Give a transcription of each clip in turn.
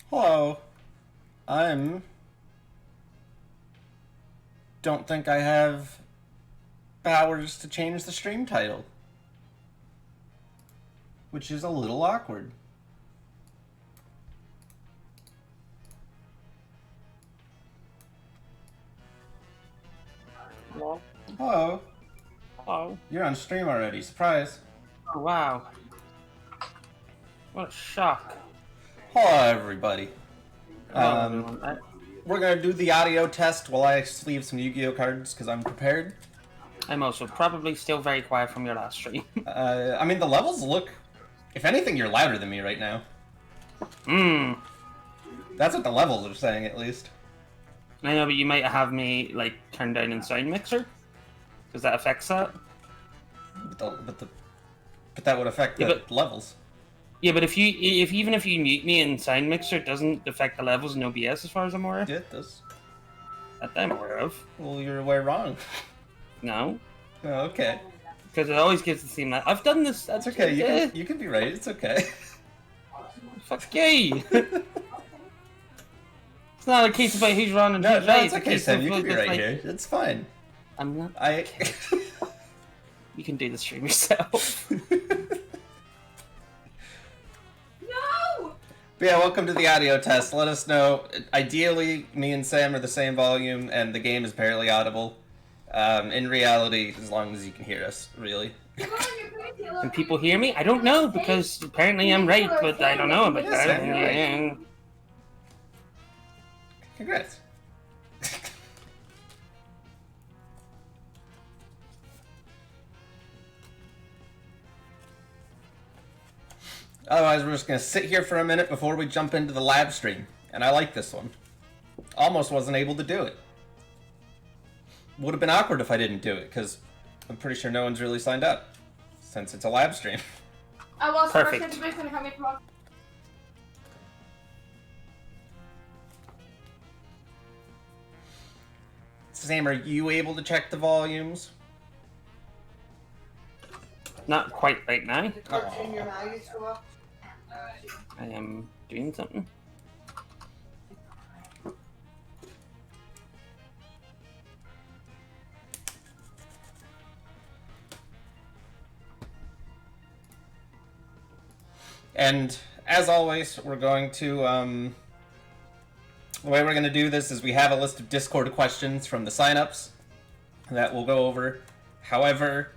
Hello. I'm... Don't think I have powers to change the stream title. Which is a little awkward. Hello? Hello. Hello? You're on stream already. Surprise. Oh, wow. What a shock. Hello, everybody. Hello, everyone. We're gonna do the audio test while I sleeve some Yu-Gi-Oh cards because I'm prepared. I'm also probably still very quiet from your last stream. I mean, the levels look... If anything, you're louder than me right now. That's what the levels are saying, at least. I know, but you might have me, like, turn down in Sound Mixer? Because that affects that? But that would affect the levels. Yeah, but even if you mute me in Sound Mixer, it doesn't affect the levels in OBS as far as I'm aware. Yeah, it does. That I'm aware of. Well, you're way wrong. No. Oh, okay. Because it always gives the same... I've done this... That's okay, you can be right, it's okay. Fuck you! It's not a case about who's wrong and who's right. It's okay, Sam, you can be right here. It's fine. I'm not... You can do the stream yourself. But yeah, welcome to the audio test. Let us know. Ideally, me and Sam are the same volume, and the game is barely audible. In reality, as long as you can hear us, really. Can people hear me? I don't know, because apparently I'm right, but I don't know about that. Right. Congrats. Otherwise, we're just going to sit here for a minute before we jump into the live stream. And I like this one. Almost wasn't able to do it. Would have been awkward if I didn't do it, because I'm pretty sure no one's really signed up, since it's a live stream. I was perfect. Sam, are you able to check the volumes? Not quite right now. Oh. I am doing something. And as always, we're going to, the way we're going to do this is we have a list of Discord questions from the signups that we'll go over. However,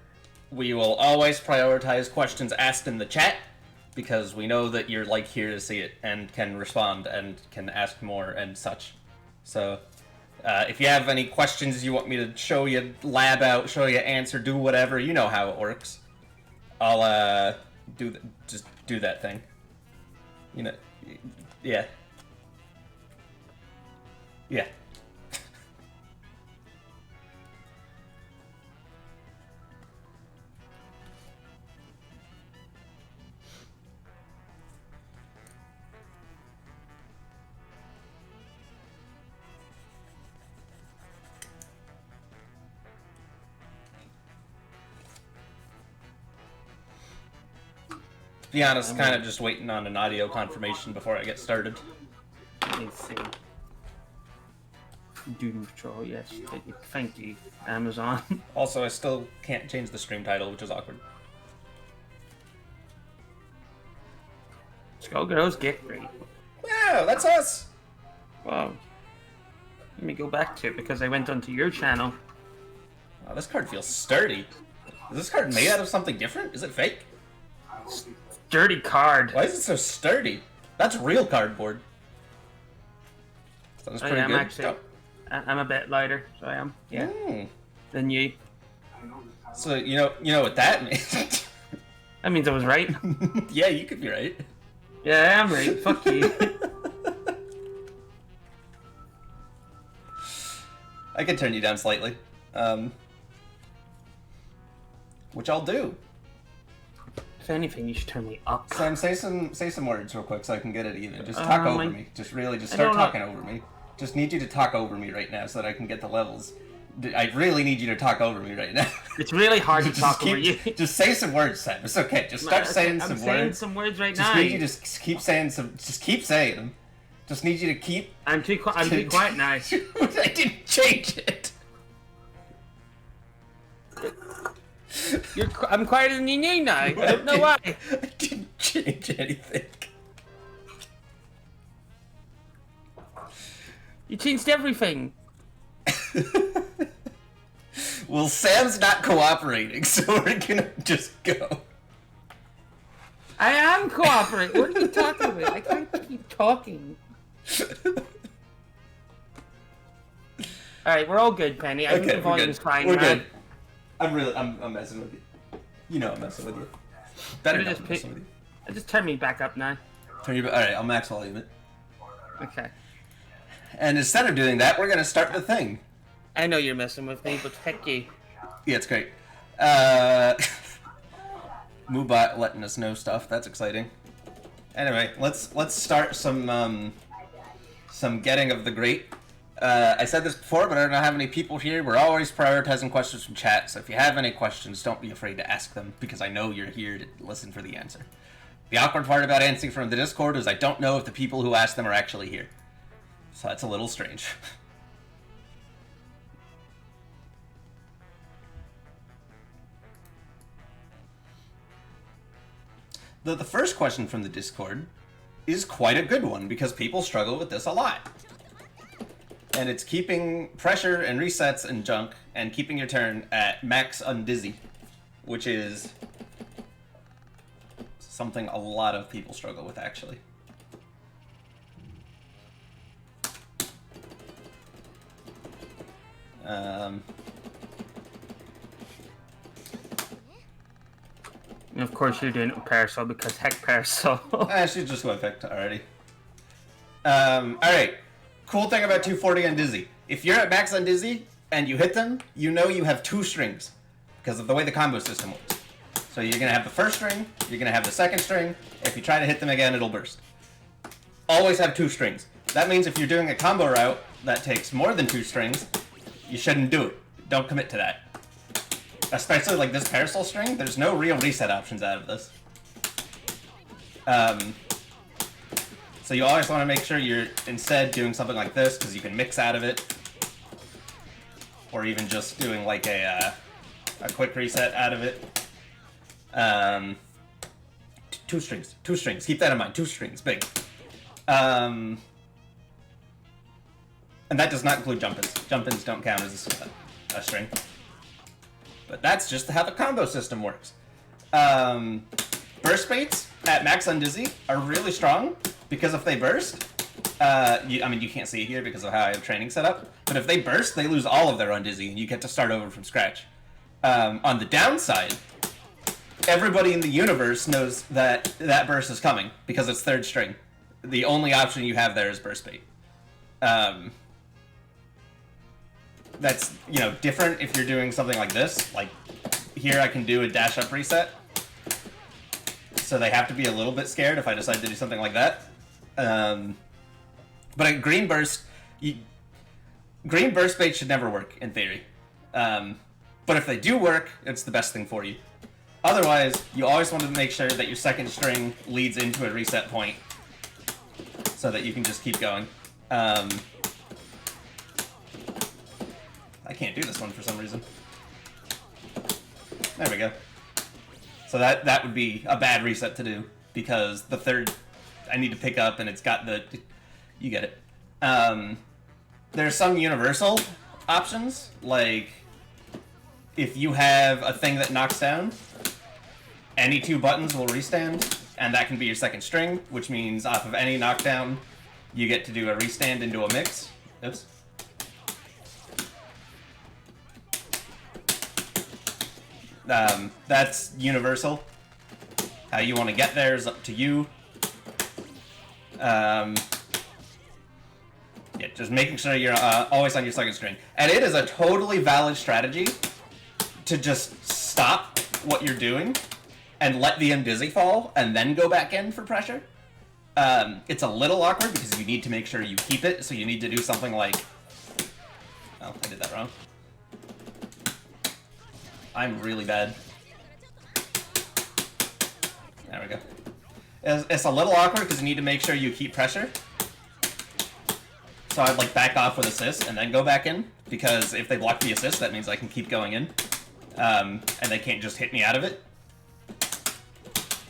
we will always prioritize questions asked in the chat because we know that you're like here to see it and can respond and can ask more and such. So, if you have any questions you want me to show you, lab out, show you, answer, do whatever, you know how it works. I'll, just do that thing. You know, yeah. Yeah. To be honest, kind of just waiting on an audio confirmation before I get started. Let's see. Doom Patrol, yes. Thank you, Amazon. Also, I still can't change the stream title, which is awkward. Skullgirls get free. Wow, that's us! Wow. Let me go back to it because I went onto your channel. Wow, this card feels sturdy. Is this card made out of something different? Is it fake? Dirty card. Why is it so sturdy? That's real cardboard. Sounds pretty good. Actually. I'm a bit lighter, so I am. Yeah. Than you. So you know what that means? That means I was right. Yeah, you could be right. Yeah, I am right. Fuck you. I could turn you down slightly, which I'll do. If anything, you should turn me up. Sam, say some words real quick so I can get it even. Just talk over me. Just start talking over me. Just need you to talk over me right now so that I can get the levels. I really need you to talk over me right now. It's really hard to talk over you. Just say some words, Sam. It's okay. Just start saying some words. I'm saying some words right now. Just need you to keep saying them. Just need you to keep... I'm too quiet now. I didn't change it. I'm quieter than you knew now. I don't know why. I didn't change anything. You changed everything. Well, Sam's not cooperating, so we're gonna just go. I am cooperating. What are you talking about? I can't keep talking. Alright, we're all good, Penny. I think the volume's fine. We're good. I'm messing with you. You know I'm messing with you. Better not messing with you. Just turn me back up now. Alright, I'll max volume it. Okay. And instead of doing that, we're gonna start the thing. I know you're messing with me, but heck you. Yeah, it's great. Moobot letting us know stuff. That's exciting. Anyway, let's start some getting of the great. I said this before, but I don't know how many people here. We're always prioritizing questions from chat, so if you have any questions, don't be afraid to ask them, because I know you're here to listen for the answer. The awkward part about answering from the Discord is I don't know if the people who ask them are actually here. So that's a little strange. The first question from the Discord is quite a good one, because people struggle with this a lot. And it's keeping pressure and resets and junk, and keeping your turn at max undizzy, which is something a lot of people struggle with, actually. And of course you're doing it with Parasol, because heck Parasol. She's just what I picked already. Alright. Cool thing about 240 on Dizzy. If you're at max on Dizzy, and you hit them, you know you have 2 strings, because of the way the combo system works. So you're going to have the first string, you're going to have the second string. If you try to hit them again, it'll burst. Always have 2 strings. That means if you're doing a combo route that takes more than 2 strings, you shouldn't do it. Don't commit to that. Especially like this Parasol string, there's no real reset options out of this. So you always want to make sure you're instead doing something like this, because you can mix out of it. Or even just doing like a quick reset out of it. 2 strings. 2 strings. Keep that in mind. 2 strings. Big. And that does not include jump-ins. Jump-ins don't count as a string. But that's just how the combo system works. Burst baits at max on Dizzy are really strong, because if they burst, I mean, you can't see it here because of how I have training set up, but if they burst, they lose all of their undizzy, and you get to start over from scratch. On the downside, everybody in the universe knows that that burst is coming, because it's 3rd string. The only option you have there is burst bait. That's, you know, different if you're doing something like this. Like, here I can do a dash up reset. So they have to be a little bit scared if I decide to do something like that. But a green burst bait should never work, in theory. But if they do work, it's the best thing for you. Otherwise, you always want to make sure that your second string leads into a reset point, so that you can just keep going. I can't do this one for some reason. There we go. So that would be a bad reset to do, because the third I need to pick up, and it's got the... You get it. There's some universal options, like if you have a thing that knocks down, any 2 buttons will restand, and that can be your second string, which means off of any knockdown, you get to do a restand into a mix. Oops. That's universal. How you want to get there is up to you. Yeah, just making sure you're always on your second string. And it is a totally valid strategy to just stop what you're doing and let the undizzy fall and then go back in for pressure. It's a little awkward because you need to make sure you keep it, so you need to do something like... Oh, I did that wrong. I'm really bad. There we go. It's a little awkward because you need to make sure you keep pressure. So I'd like back off with assist and then go back in, because if they block the assist, that means I can keep going in, and they can't just hit me out of it.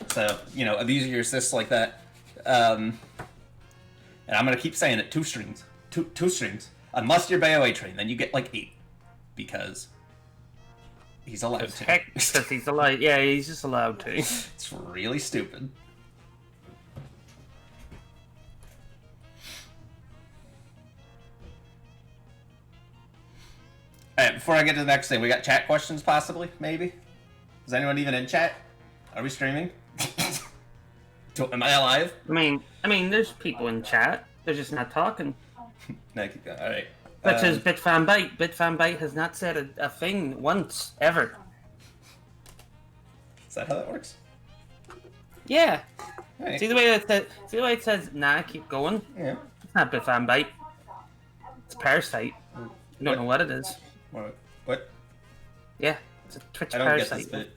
So, you know, abuse your assists like that. And I'm gonna keep saying it, 2 strings. Two strings. Unless you're BOA trained, then you get like 8. Because he's allowed to. Because he's allowed. Yeah, he's just allowed to. It's really stupid. Alright, before I get to the next thing, we got chat questions possibly, maybe? Is anyone even in chat? Are we streaming? Am I alive? I mean, there's people in chat. They're just not talking. No, keep going. Alright. Which is BitFanBite. BitFanBite has not said a thing once, ever. Is that how that works? Yeah. Right. See the way it says, nah, keep going? Yeah. It's not BitFanBite. It's Parasite. You don't know what it is. What? Yeah, it's a Twitch I don't Parasite. get this bit.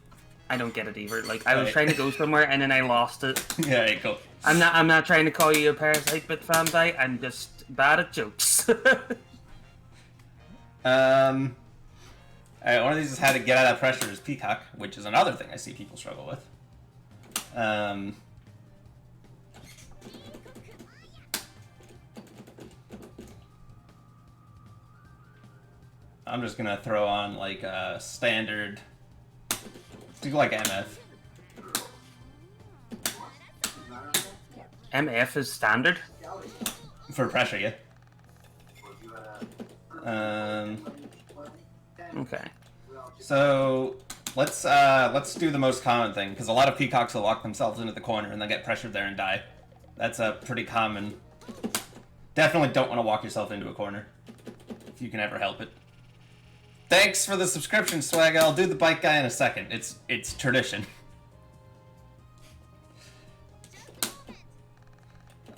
I don't get it either. Like, I was trying to go somewhere and then I lost it. Yeah, right, cool. I'm not trying to call you a Parasite BitFanBite. I'm just bad at jokes. Alright, one of these is how to get out of pressure is Peacock, which is another thing I see people struggle with. I'm just gonna throw on like a standard, do like MF. MF is standard. For pressure, yeah. Okay. So let's do the most common thing, because a lot of peacocks will lock themselves into the corner and then get pressured there and die. That's a pretty common. Definitely don't want to walk yourself into a corner if you can ever help it. Thanks for the subscription, Swag. I'll do the bike guy in a second. It's tradition.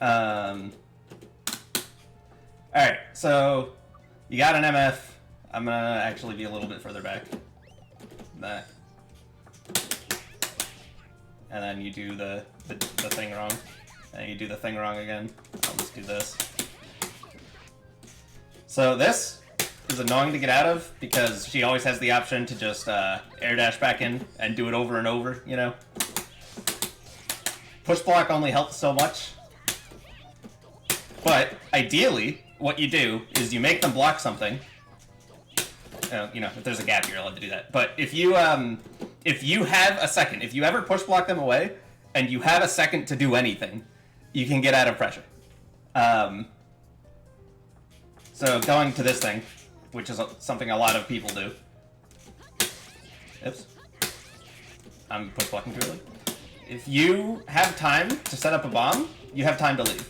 Alright, so you got an MF. I'm gonna actually be a little bit further back. That. And then you do the thing wrong. And you do the thing wrong again. I'll just do this. So this is annoying to get out of, because she always has the option to just air dash back in and do it over and over, you know? Push block only helps so much. But ideally, what you do is you make them block something. You know, if there's a gap, you're allowed to do that. But if you have a second, if you ever push block them away, and you have a second to do anything, you can get out of pressure. So going to this thing, which is something a lot of people do. Oops. I'm push blocking too early. If you have time to set up a bomb, you have time to leave.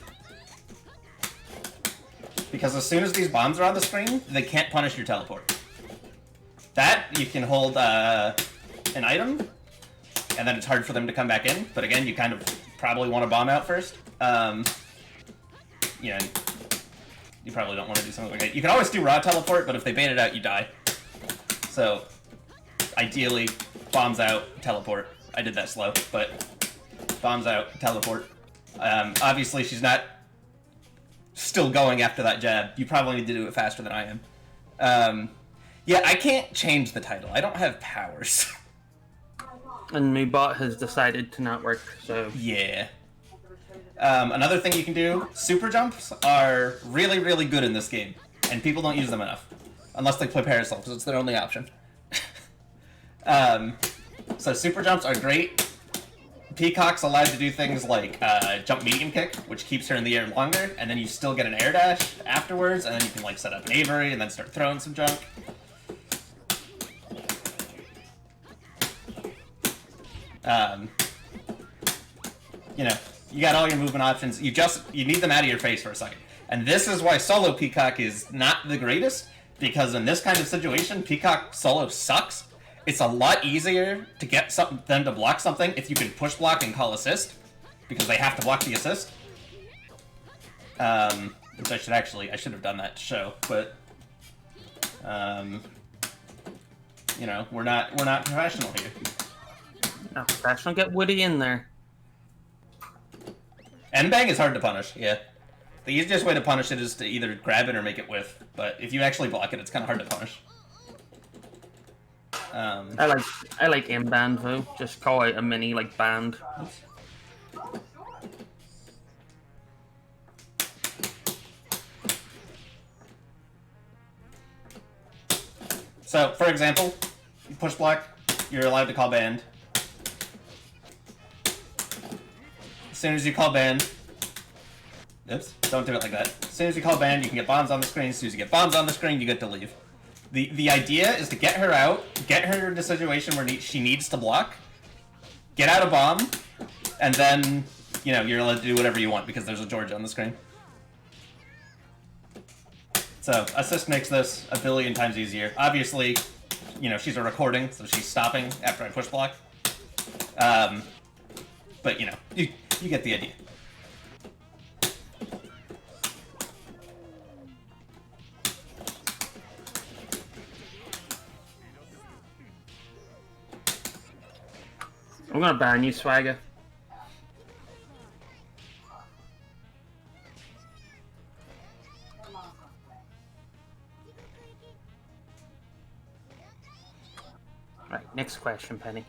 Because as soon as these bombs are on the screen, they can't punish your teleport. That, you can hold an item, and then it's hard for them to come back in. But again, you kind of probably want to bomb out first. You know, you probably don't want to do something like that. You can always do raw teleport, but if they bait it out, you die. So, ideally, bombs out, teleport. I did that slow, but bombs out, teleport. Obviously, she's not still going after that jab. You probably need to do it faster than I am. Yeah, I can't change the title. I don't have powers. And my bot has decided to not work, so... Yeah. Another thing you can do, super jumps are really, really good in this game, and people don't use them enough. Unless they play Parasol, because it's their only option. So super jumps are great. Peacock's allowed to do things like jump medium kick, which keeps her in the air longer, and then you still get an air dash afterwards, and then you can like set up an Avery and then start throwing some junk. You know, you got all your movement options. You need them out of your face for a second. And this is why solo Peacock is not the greatest, because in this kind of situation, Peacock solo sucks. It's a lot easier to get them to block something if you can push block and call assist, because they have to block the assist. Which I should have done that to show, but you know, we're not professional here. No, professional, get Woody in there. N-bang is hard to punish, yeah. The easiest way to punish it is to either grab it or make it whiff, but if you actually block it, it's kind of hard to punish. I like aim band though. Just call out a mini like band. So, for example, you push block, you're allowed to call band. As soon as you call band, oops, don't do it like that. As soon as you call band, you can get bombs on the screen. As soon as you get bombs on the screen, you get to leave. The idea is to get her out, get her in a situation where she needs to block, get out a bomb, and then, you know, you're allowed to do whatever you want because there's a George on the screen. So, assist makes this a billion times easier. Obviously, you know, she's a recording, so she's stopping after I push block. But, you know, you get the idea. I'm gonna ban you, Swagger. Right, next question, Penny.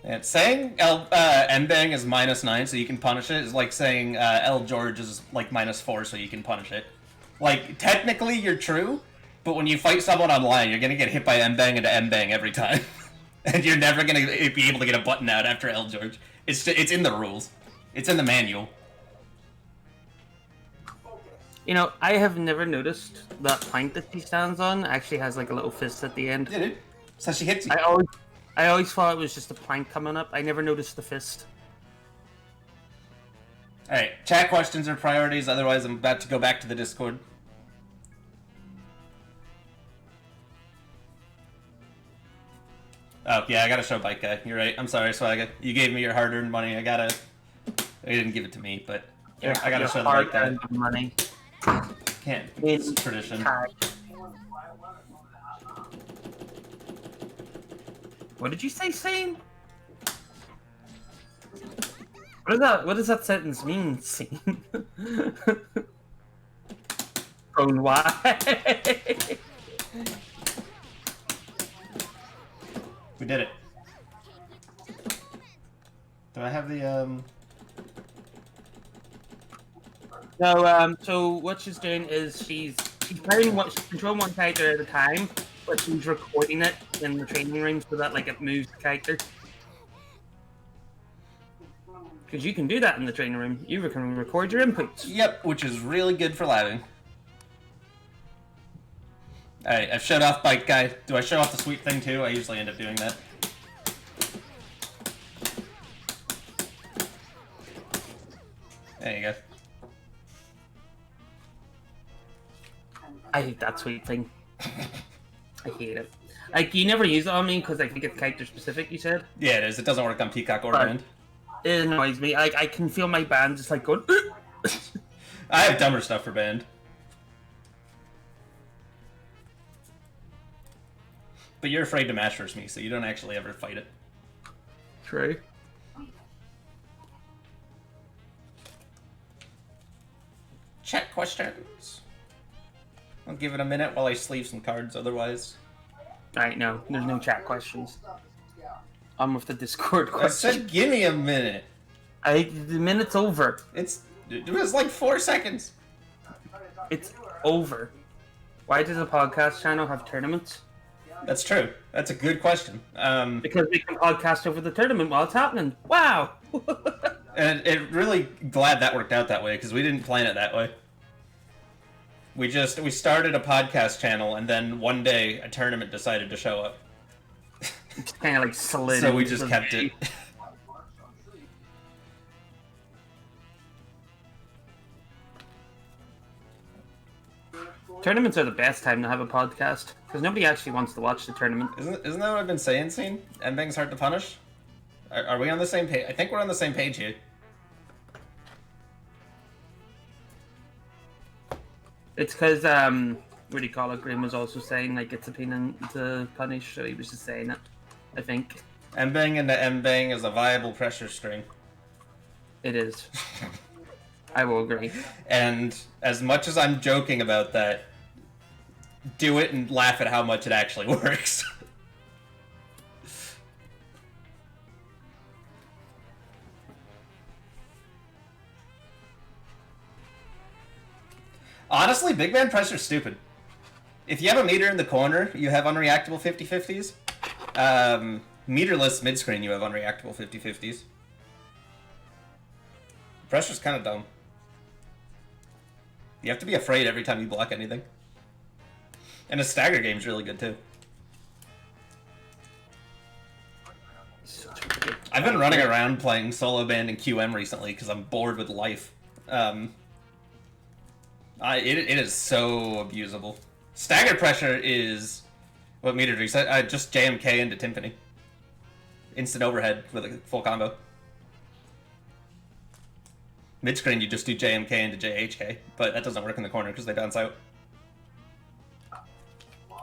And saying M-Bang is -9 so you can punish it is like saying L George is like -4 so you can punish it. Like, technically you're true, but when you fight someone online, you're gonna get hit by M-Bang into M-Bang every time. And you're never gonna be able to get a button out after L George. It's in the rules. It's in the manual. You know, I have never noticed that plank that she stands on actually has like a little fist at the end. Yeah, dude. So she hits you. I always thought it was just a plank coming up. I never noticed the fist. Alright, chat questions are priorities, otherwise I'm about to go back to the Discord. Oh, yeah, I gotta show Bike Guy. You're right. I'm sorry, Swagga. You gave me your hard-earned money. You didn't give it to me, but I gotta show the Bike Guy. Money. Can't. It's tradition. What did you say, Sane? What does that sentence mean, Sane? Prone why? We did it. Do I have the, No, so what she's doing is she's playing she's controlling one character at a time, but she's recording it in the training room so that like it moves the character. Because you can do that in the training room. You can record your inputs. Yep, which is really good for labbing. Alright, I've showed off Bike Guy. Do I show off the sweep thing too? I usually end up doing that. There you go. I hate that sweep thing. I hate it. Like, you never use it on me because I think it's character specific, you said? Yeah, it is. It doesn't work on Peacock or Band. It annoys me. I can feel my band just like going... I have dumber stuff for Band. But you're afraid to match versus me, so you don't actually ever fight it. True. Chat questions. I'll give it a minute while I sleeve some cards, otherwise. Alright, no. There's no chat questions. I'm with the Discord question. I said give me a minute. The minute's over. It was like 4 seconds. It's over. Why does a podcast channel have tournaments? That's true. That's a good question. Because we can podcast over the tournament while it's happening. Wow! And really glad that worked out that way, because we didn't plan it that way. We started a podcast channel, and then one day a tournament decided to show up. It's kind of like slid. So we just kept it. Tournaments are the best time to have a podcast, because nobody actually wants to watch the tournament. Isn't that what I've been saying, Scene? M-Bang's hard to punish? Are we on the same page? I think we're on the same page here. It's because, what do you call it, Grim was also saying, like, it's a pain to punish, so he was just saying it, I think. M-Bang into M-Bang is a viable pressure string. It is. I will agree. And as much as I'm joking about that, do it and laugh at how much it actually works. Honestly, big man pressure's stupid. If you have a meter in the corner, you have unreactable 50-50s. Meterless mid-screen, you have unreactable 50-50s. Pressure's kind of dumb. You have to be afraid every time you block anything. And a stagger game's really good, too. I've been running around playing solo band and QM recently because I'm bored with life. It is so abusable. Stagger pressure is... What meter do you set? Just JMK into Timpani. Instant overhead with a full combo. Mid-screen, you just do JMK into JHK, but that doesn't work in the corner because they bounce out.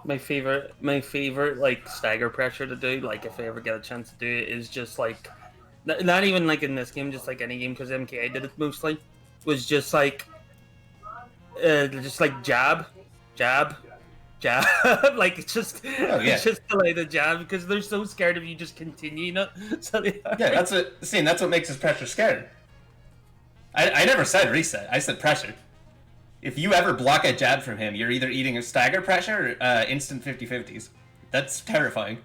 My favorite like stagger pressure to do, like if I ever get a chance to do it, is just like not even like in this game, just like any game, because MKA did it mostly. Was just like jab, like it's just it's just delay the jab because they're so scared of you just continuing it. So that's what makes his pressure scared. I never said reset. I said pressure. If you ever block a jab from him, you're either eating a stagger pressure or instant 50-50s. That's terrifying.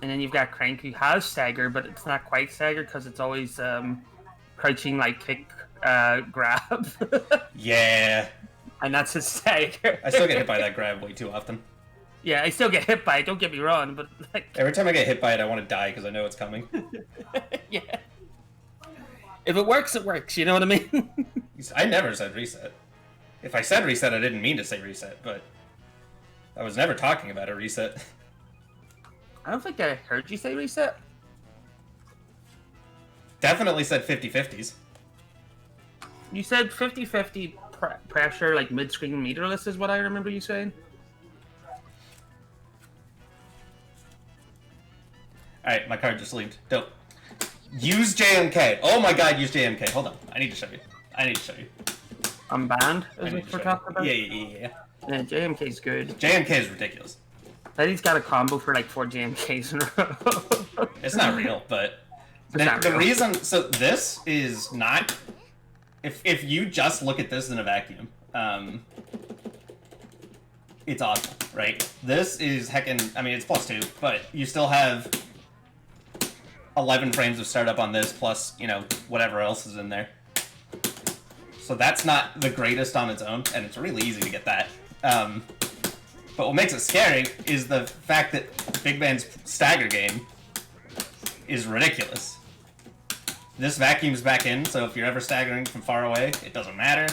And then you've got Crank, who has stagger, but it's not quite stagger because it's always crouching, like, kick, grab. Yeah. And that's his stagger. I still get hit by that grab way too often. Yeah, I still get hit by it, don't get me wrong, but, like... Every time I get hit by it, I want to die because I know it's coming. Yeah. If it works, it works, you know what I mean? I never said reset. If I said reset, I didn't mean to say reset, but I was never talking about a reset. I don't think I heard you say reset. Definitely said 50-50s. You said 50-50 pressure, like mid-screen meterless is what I remember you saying. Alright, my card just leaved. Dope. Use JMK. Oh my god, use JMK. Hold on. I need to show you. I'm banned, is what we're talking about? Yeah. Yeah, JMK's good. JMK is ridiculous. But he's got a combo for like 4 JMKs in a row. It's not real, but... The reason... So this is not... If you just look at this in a vacuum, it's awesome, right? This is heckin'... I mean, it's +2, but you still have 11 frames of startup on this, plus, you know, whatever else is in there. So that's not the greatest on its own, and it's really easy to get that. But what makes it scary is the fact that Big Man's stagger game is ridiculous. This vacuums back in, so if you're ever staggering from far away, it doesn't matter.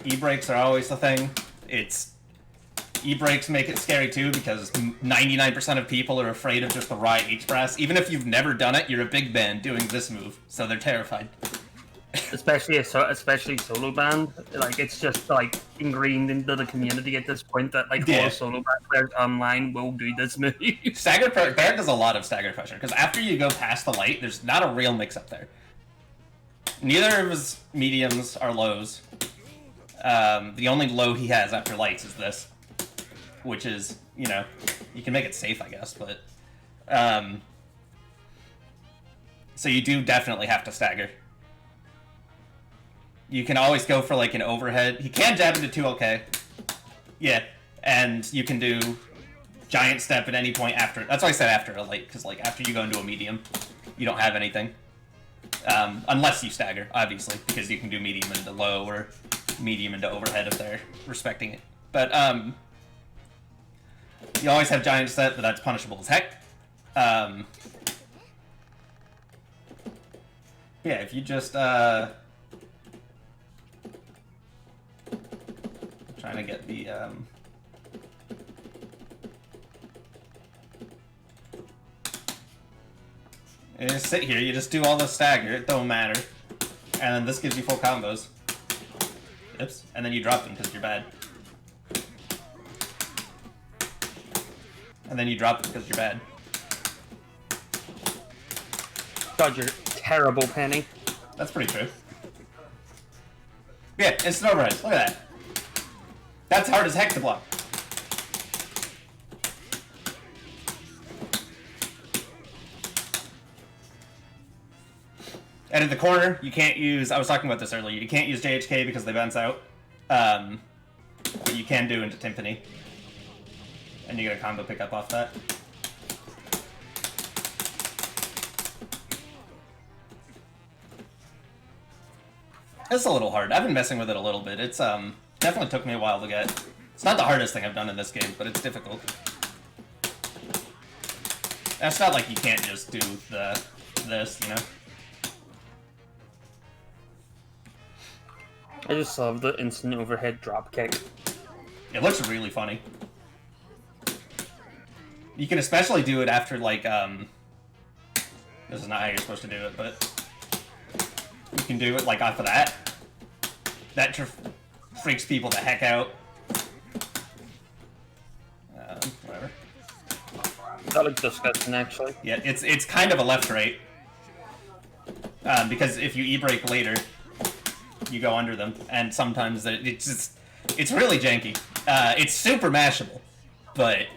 E-brakes are always the thing. E-brakes make it scary too, because 99% of people are afraid of just the raw H-brass. Even if you've never done it, you're a big band doing this move, so they're terrified. Especially solo band, like it's just like ingrained into the community at this point that like all solo band players online will do this move. Barrett does a lot of stagger pressure because after you go past the light, there's not a real mix-up there. Neither of his mediums are lows. The only low he has after lights is this, which is, you know, you can make it safe, I guess, but so you do definitely have to stagger. You can always go for, like, an overhead. He can jab into 2LK. Yeah. And you can do giant step at any point after. That's why I said after a light, because, like, after you go into a medium, you don't have anything. Unless you stagger, obviously, because you can do medium into low or medium into overhead if they're respecting it. But, you always have giant step, but that's punishable as heck. Yeah, if you just, trying to get the, you just sit here, you just do all the stagger, it don't matter. And then this gives you full combos. Oops. And then you drop them because you're bad. and then you drop it because you're bad. God, you're terrible, Penny. That's pretty true. Yeah, instant overheads. Look at that. That's hard as heck to block. And in the corner, you can't use... I was talking about this earlier. You can't use JHK because they bounce out. But you can do into Timpani. And you get a combo pickup off that. It's a little hard. I've been messing with it a little bit. It's definitely took me a while to get. It's not the hardest thing I've done in this game, but it's difficult. And it's not like you can't just do this, you know? I just love the instant overhead drop kick. It looks really funny. You can especially do it after, like, this is not how you're supposed to do it, but you can do it, like, off of that. That freaks people the heck out. Whatever. That looks disgusting, actually. Yeah, it's kind of a left-right. Because if you E-brake later, you go under them, and sometimes it's really janky. It's super mashable, but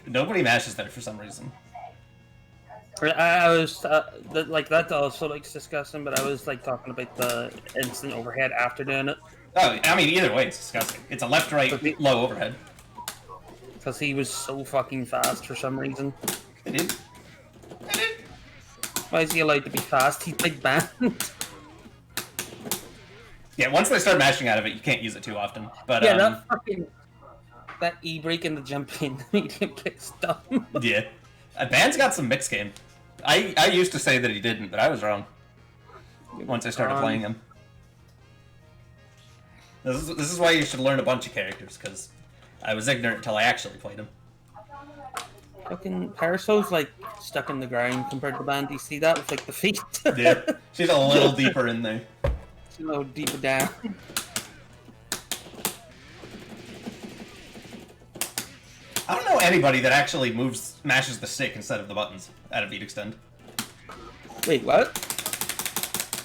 nobody mashes there for some reason. I was like that also looks disgusting, but I was like talking about the instant overhead after doing it. Oh, I mean, either way, it's disgusting. It's a left-right low overhead. Because he was so fucking fast for some reason. It is. Why is he allowed to be fast? He's big band. Yeah, once they start mashing out of it, you can't use it too often. But yeah, that E-brake and the jump in the medium kick's dumb. Yeah. Band's got some mixed game. I used to say that he didn't, but I was wrong. Once I started playing him. This is why you should learn a bunch of characters, because I was ignorant until I actually played him. Fucking Parasol's like stuck in the ground compared to Band. Do you see that with like the feet? Yeah, she's a little deeper in there. She's a little deeper down. I don't know anybody that actually mashes the stick instead of the buttons out of Beat Extend. Wait, what?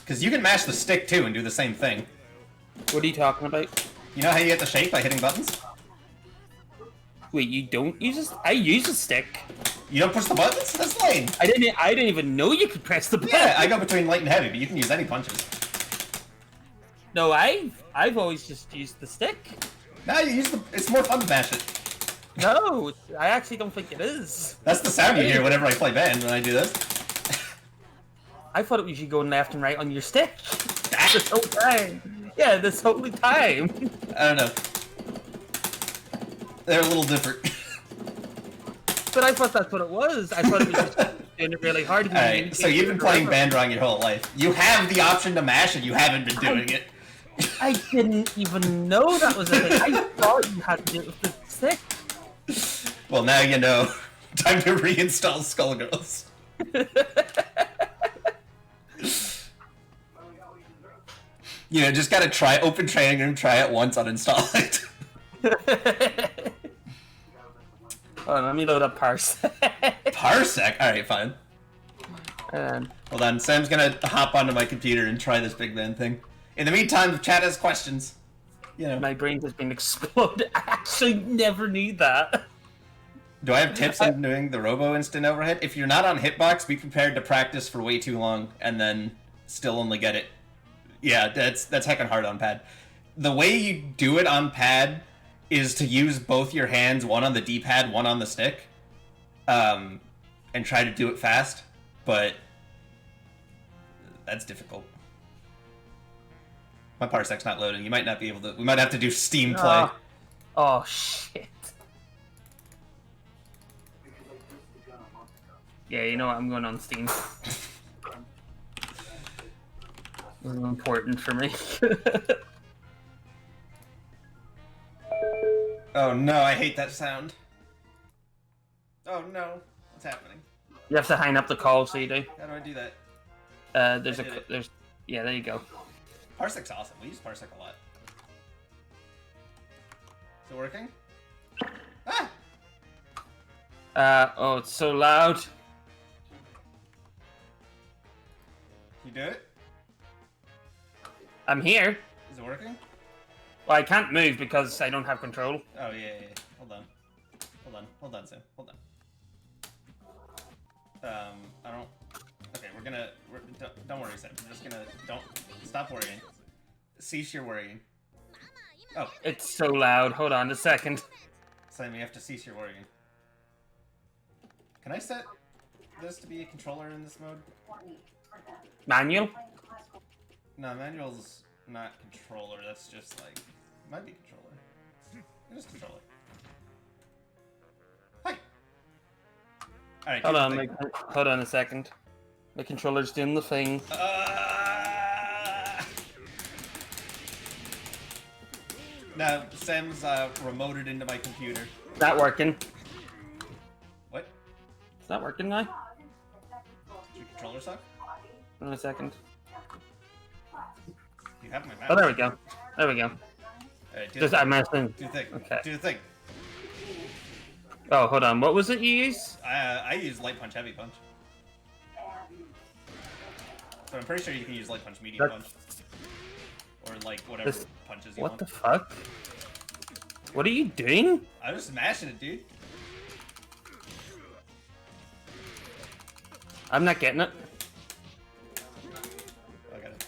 Because you can mash the stick too and do the same thing. What are you talking about? You know how you get the shape by hitting buttons? Wait, you don't use I use a stick. You don't push the buttons? That's lame. I didn't even know you could press the button. Yeah, I go between light and heavy, but you can use any punches. No, I've always just used the stick. No, you use it's more fun to mash it. No, I actually don't think it is. That's the sound you hear whenever I play Band when I do this. I thought it was you going left and right on your stick. This whole time. Yeah, this whole time. I don't know. They're a little different. But I thought that's what it was. I thought it was just doing it really hard. Alright, so you've been playing Band wrong your whole life. You have the option to mash and you haven't been doing it. I didn't even know that was a thing. I thought you had to do it with the stick. Well, now you know. Time to reinstall Skullgirls. You know, just gotta try open training room, try it once, uninstall it. Oh, let me load up Parsec. Parsec? Alright, fine. Hold on, Sam's gonna hop onto my computer and try this big man thing. In the meantime, if chat has questions, you know. My brain has been exploded. I actually never knew that. Do I have tips on doing the Robo Instant Overhead? If you're not on Hitbox, be prepared to practice for way too long and then still only get it. Yeah, that's heckin' hard on pad. The way you do it on pad is to use both your hands, one on the D-pad, one on the stick, and try to do it fast, but that's difficult. My Parsec's not loading. You might not be able to... We might have to do Steam Play. Oh, shit. Yeah, you know what? I'm going on Steam. This is important for me. Oh no, I hate that sound. Oh no, what's happening? You have to hang up the call, so you do. How do I do that? Yeah, there you go. Parsec's awesome. We use Parsec a lot. Is it working? Ah! Oh, it's so loud. You do it? I'm here. Is it working? Well, I can't move because I don't have control. Oh, yeah. Hold on, Sam. Hold on. I don't... Okay, don't worry, Sam. I'm just gonna... Don't... Stop worrying. Cease your worrying. Oh. It's so loud. Hold on a second. Sam, you have to cease your worrying. Can I set this to be a controller in this mode? Manual? No, manual's not controller. That's just like... Might be controller. It is controller. Hi! Alright, hold on a second. My controller's doing the thing. Now, Sam's remoted into my computer. It's not working. What? It's not working now. Does your controller suck? Hold on a second. You have my mouse. Oh, there we go. There we go. Alright, I'm messing. do the thing. Okay. Do the thing. Oh, hold on. What was it you used? I use light punch, heavy punch. So I'm pretty sure you can use light punch, medium punch. Or like whatever punches you want. What the fuck? What are you doing? I'm just smashing it, dude. I'm not getting it. I got it.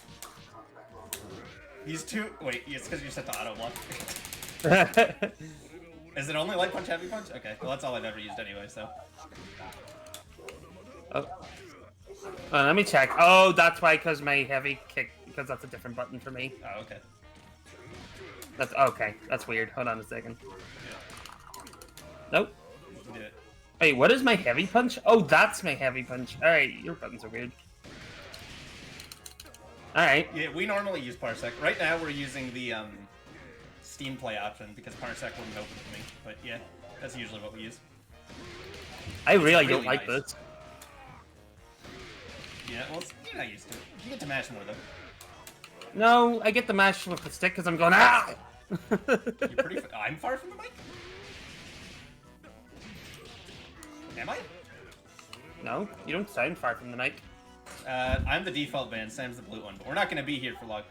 These two... Wait, it's because you're set to auto block. Is it only light punch, heavy punch? Okay, well that's all I've ever used anyway, so... Oh. Let me check. Oh, that's why, because my heavy kick, because that's a different button for me. Oh, okay. That's okay. That's weird. Hold on a second. Nope. Do it. Wait, what is my heavy punch? Oh, that's my heavy punch. Alright, your buttons are weird. Alright. Yeah, we normally use Parsec. Right now we're using the Steam Play option because Parsec wouldn't open for me. But yeah, that's usually what we use. I really It's don't like nice. this. Yeah, well, you're not used to it. You get to mash more though. No, I get the mash with the stick because I'm going, ah! You're pretty... I'm far from the mic? Am I? No, you don't sound far from the mic. I'm the default band, Sam's the blue one, but we're not going to be here for long.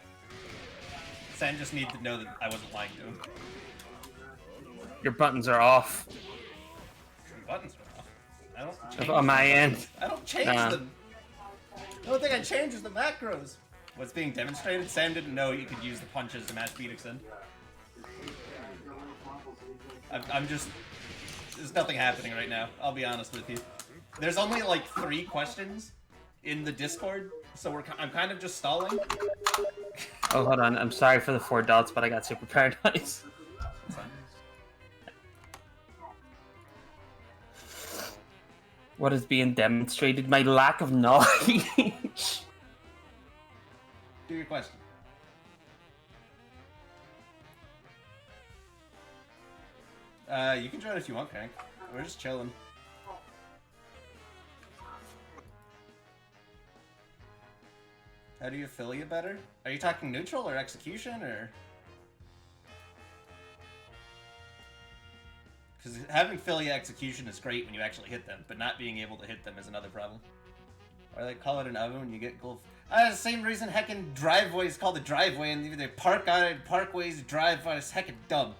Sam just needs to know that I wasn't lying to him. Your buttons are off. The buttons are off. I don't change On my end. I don't change them. The only thing I change is the macros. What's being demonstrated? Sam didn't know you could use the punches to match Phoenix in. I'm just... There's nothing happening right now, I'll be honest with you. There's only like 3 questions in the Discord, so I'm kind of just stalling. Oh, hold on. I'm sorry for the 4 dots, but I got super paranoid. That's fine. What is being demonstrated? My lack of knowledge. Do your question. You can join if you want, Crank. We're just chilling. How do you affiliate better? Are you talking neutral or execution, or...? Because having Philia execution is great when you actually hit them, but not being able to hit them is another problem. Or they call it an oven when you get gold. Same reason heckin' driveway is called a driveway, and they park on it, parkways, driveways, it's heckin' dumb.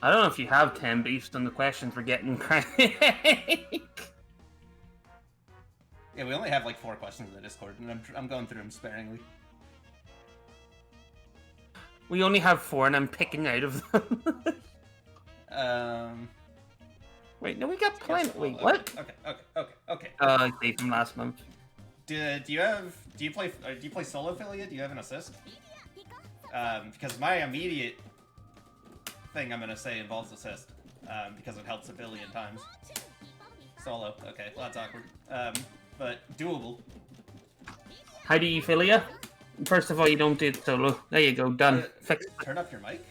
I don't know if you have 10 based on the questions we're getting. Yeah, we only have like 4 questions in the Discord, and I'm going through them sparingly. We only have 4, and I'm picking out of them. Wait, no, we got plenty. Wait, okay, what? Okay. Okay, from last month. Do you play solo Philia? Do you have an assist? Because my immediate thing I'm gonna say involves assist, because it helps a billion times. Solo, okay, well that's awkward. But doable. How do you Philia? First of all, you don't do it solo. There you go, done. Fixed. Turn up your mic?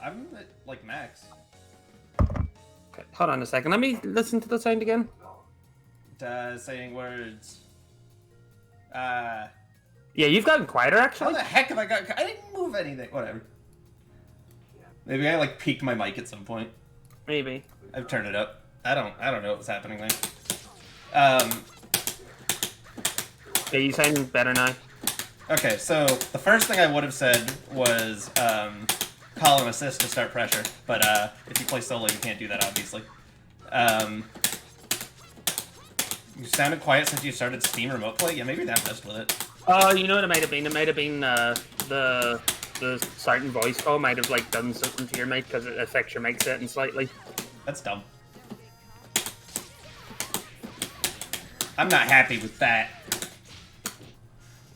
I'm at, like, max. Okay, hold on a second. Let me listen to the sound again. Saying words. Yeah, you've gotten quieter, How actually. the heck have I got... I didn't move anything. Whatever. Maybe I, like, peaked my mic at some point. Maybe. I've turned it up. I don't know what's happening there. Yeah, you sound better now. Okay, so the first thing I would have said was call an assist to start pressure, but if you play solo, you can't do that, obviously. You sounded quiet since you started Steam Remote Play? Yeah, maybe that messed with it. Oh, you know what it might have been? It might have been the certain voice call might have like done something to your mic because it affects your mic setting slightly. That's dumb. I'm not happy with that.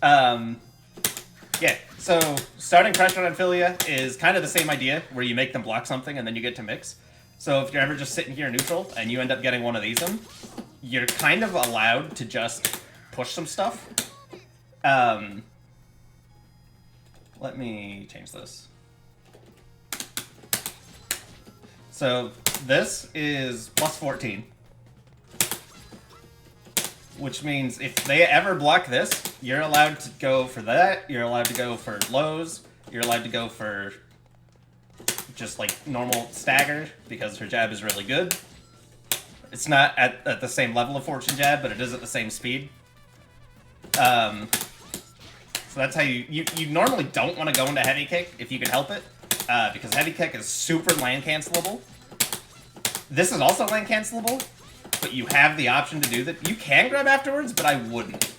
Yeah, so starting pressure on Philia is kind of the same idea, where you make them block something and then you get to mix. So if you're ever just sitting here neutral and you end up getting one of these in, you're kind of allowed to just push some stuff. Let me change this. So this is plus 14. Which means if they ever block this, you're allowed to go for that, you're allowed to go for lows, you're allowed to go for just like normal stagger, because her jab is really good. It's not at the same level of Fortune Jab, but it is at the same speed. So that's how you normally don't want to go into Heavy Kick if you can help it, because Heavy Kick is super land cancelable. This is also land cancelable, but you have the option to do that. You can grab afterwards, but I wouldn't.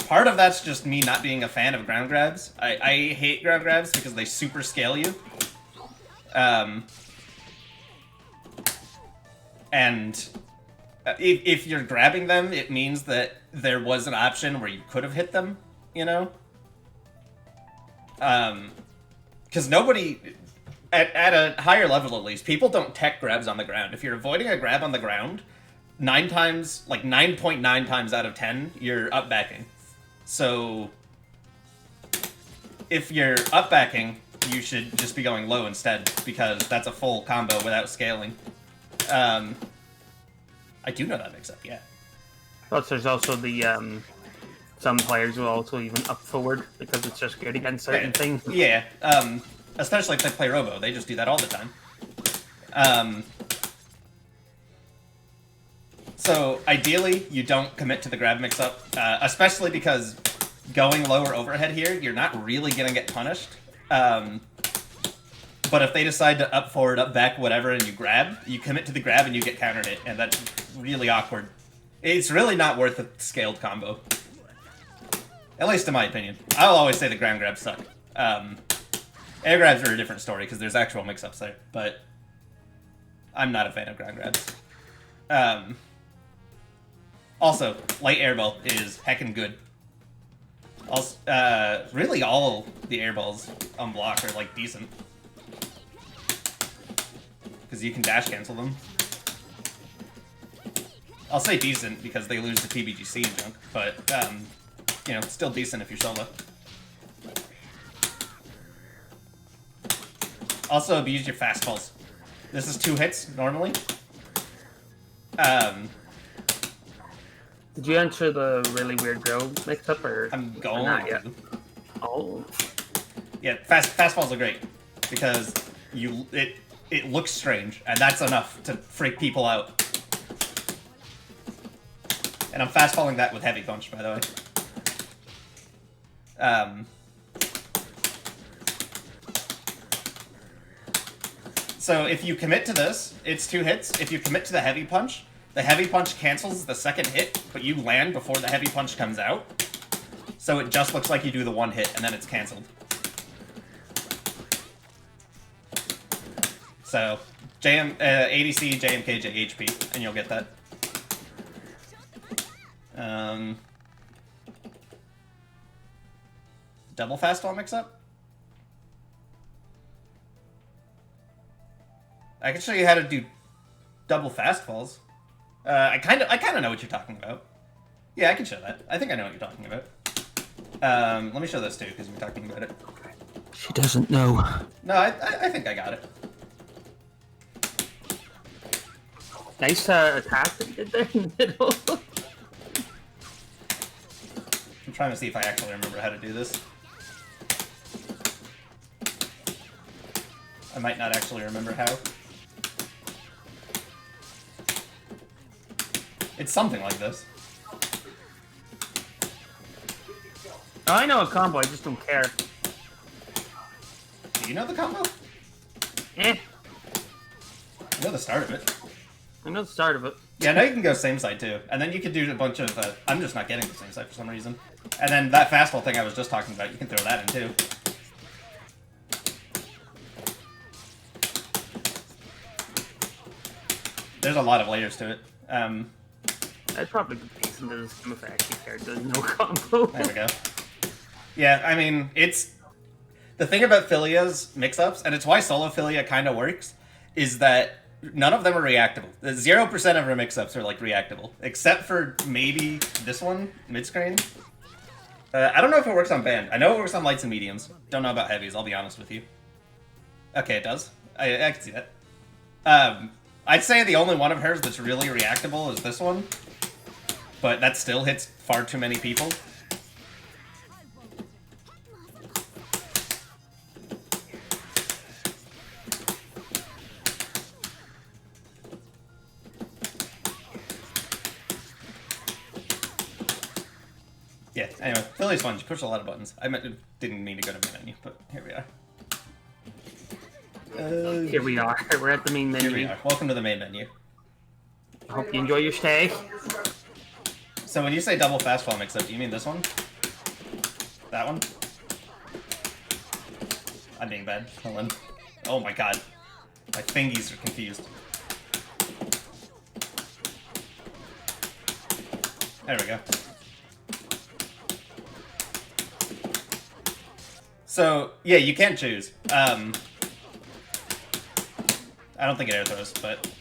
Part of that's just me not being a fan of ground grabs. I hate ground grabs because they super scale you. And if you're grabbing them, it means that there was an option where you could have hit them, you know? Because nobody... At a higher level, at least, people don't tech grabs on the ground. If you're avoiding a grab on the ground, 9.9 times out of 10, you're up backing. So, if you're up backing, you should just be going low instead, because that's a full combo without scaling. I do know that mix-up, yeah. Plus, there's also the, some players will also even up forward, because it's just good against certain things. Yeah, especially if they play Robo, they just do that all the time. So ideally, you don't commit to the grab mix-up, especially because going lower overhead here, you're not really going to get punished. But if they decide to up forward, up back, whatever, and you grab, you commit to the grab and you get counter hit, and that's really awkward. It's really not worth a scaled combo. At least in my opinion. I'll always say the ground grabs suck. Air grabs are a different story, because there's actual mix-ups there, but I'm not a fan of ground grabs. Also, light airball is heckin' good. Also, really all the airballs on block are, like, decent. Because you can dash cancel them. I'll say decent, because they lose to TBGC and junk, but, you know, still decent if you're solo. Also, abuse your fastballs. This is 2 hits, normally. Did you enter the really weird girl mix-up, or... I'm going not yet? to. Oh. Yeah, fastballs are great, because it looks strange, and that's enough to freak people out. And I'm fastballing that with Heavy Punch, by the way. So if you commit to this, it's 2 hits. If you commit to the Heavy Punch cancels the second hit, but you land before the Heavy Punch comes out. So it just looks like you do the 1 hit, and then it's canceled. So, ADC, JMK, JHP, and you'll get that. Double fastball mix-up? I can show you how to do double fastballs. I kind of know what you're talking about. Yeah, I can show that. I think I know what you're talking about. Let me show this too, because we're talking about it. She doesn't know. No, I think I got it. Nice attack that you did there in the middle. I'm trying to see if I actually remember how to do this. I might not actually remember how. It's something like this. Oh, I know a combo, I just don't care. Do you know the combo? Eh. I know the start of it. I know the start of it. Yeah, now you can go same side too. And then you can do a bunch of... I'm just not getting the same side for some reason. And then that fastball thing I was just talking about, you can throw that in too. There's a lot of layers to it. I'd probably be decent to this game if I actually cared there's no combo. There we go. Yeah, I mean, it's... The thing about Philia's mix-ups, and it's why solo Philia kind of works, is that none of them are reactable. 0% of her mix-ups are, like, reactable. Except for maybe this one, mid-screen. I don't know if it works on band. I know it works on lights and mediums. Don't know about heavies, I'll be honest with you. Okay, it does. I can see that. I'd say the only one of hers that's really reactable is this one. But that still hits far too many people. Yeah, anyway, Philly's fun. You push a lot of buttons. Didn't mean to go to main menu, but here we are. Here we are. We're at the main menu. Here we are. Welcome to the main menu. I hope you enjoy your stay. So when you say double fastball mix-up, do you mean this one? That one? I'm being bad. Hold on. Oh my god. My fingies are confused. There we go. So, yeah, you can't choose. I don't think it air throws, but...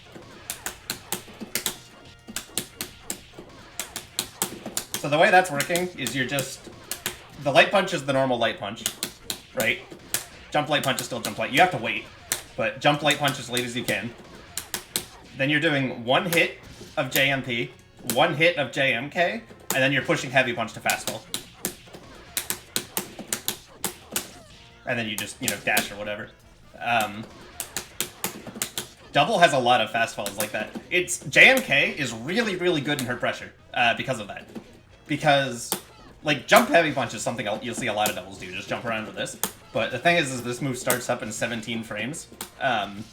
So the way that's working is you're just... The light punch is the normal light punch, right? Jump light punch is still jump light. You have to wait, but jump light punch as late as you can. Then you're doing one hit of JMP, one hit of JMK, and then you're pushing heavy punch to fastball. And then you just, dash or whatever. Double has a lot of fastballs like that. JMK is really, really good in her pressure because of that. Because, like, jump heavy punch is something you'll see a lot of doubles do. Just jump around with this. But the thing is this move starts up in 17 frames. And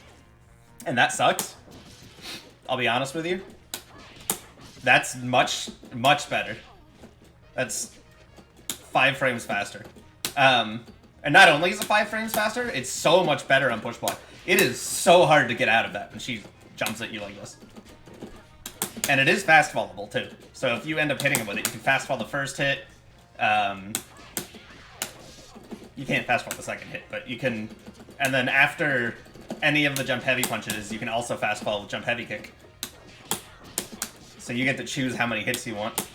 that sucks. I'll be honest with you. That's much, much better. That's 5 frames faster. And not only is it 5 frames faster, it's so much better on push block. It is so hard to get out of that when she jumps at you like this. And it is fastfallable too. So if you end up hitting him with it, you can fastfall the first hit. You can't fastfall the second hit, but you can... And then after any of the jump heavy punches, you can also fastfall with jump heavy kick. So you get to choose how many hits you want.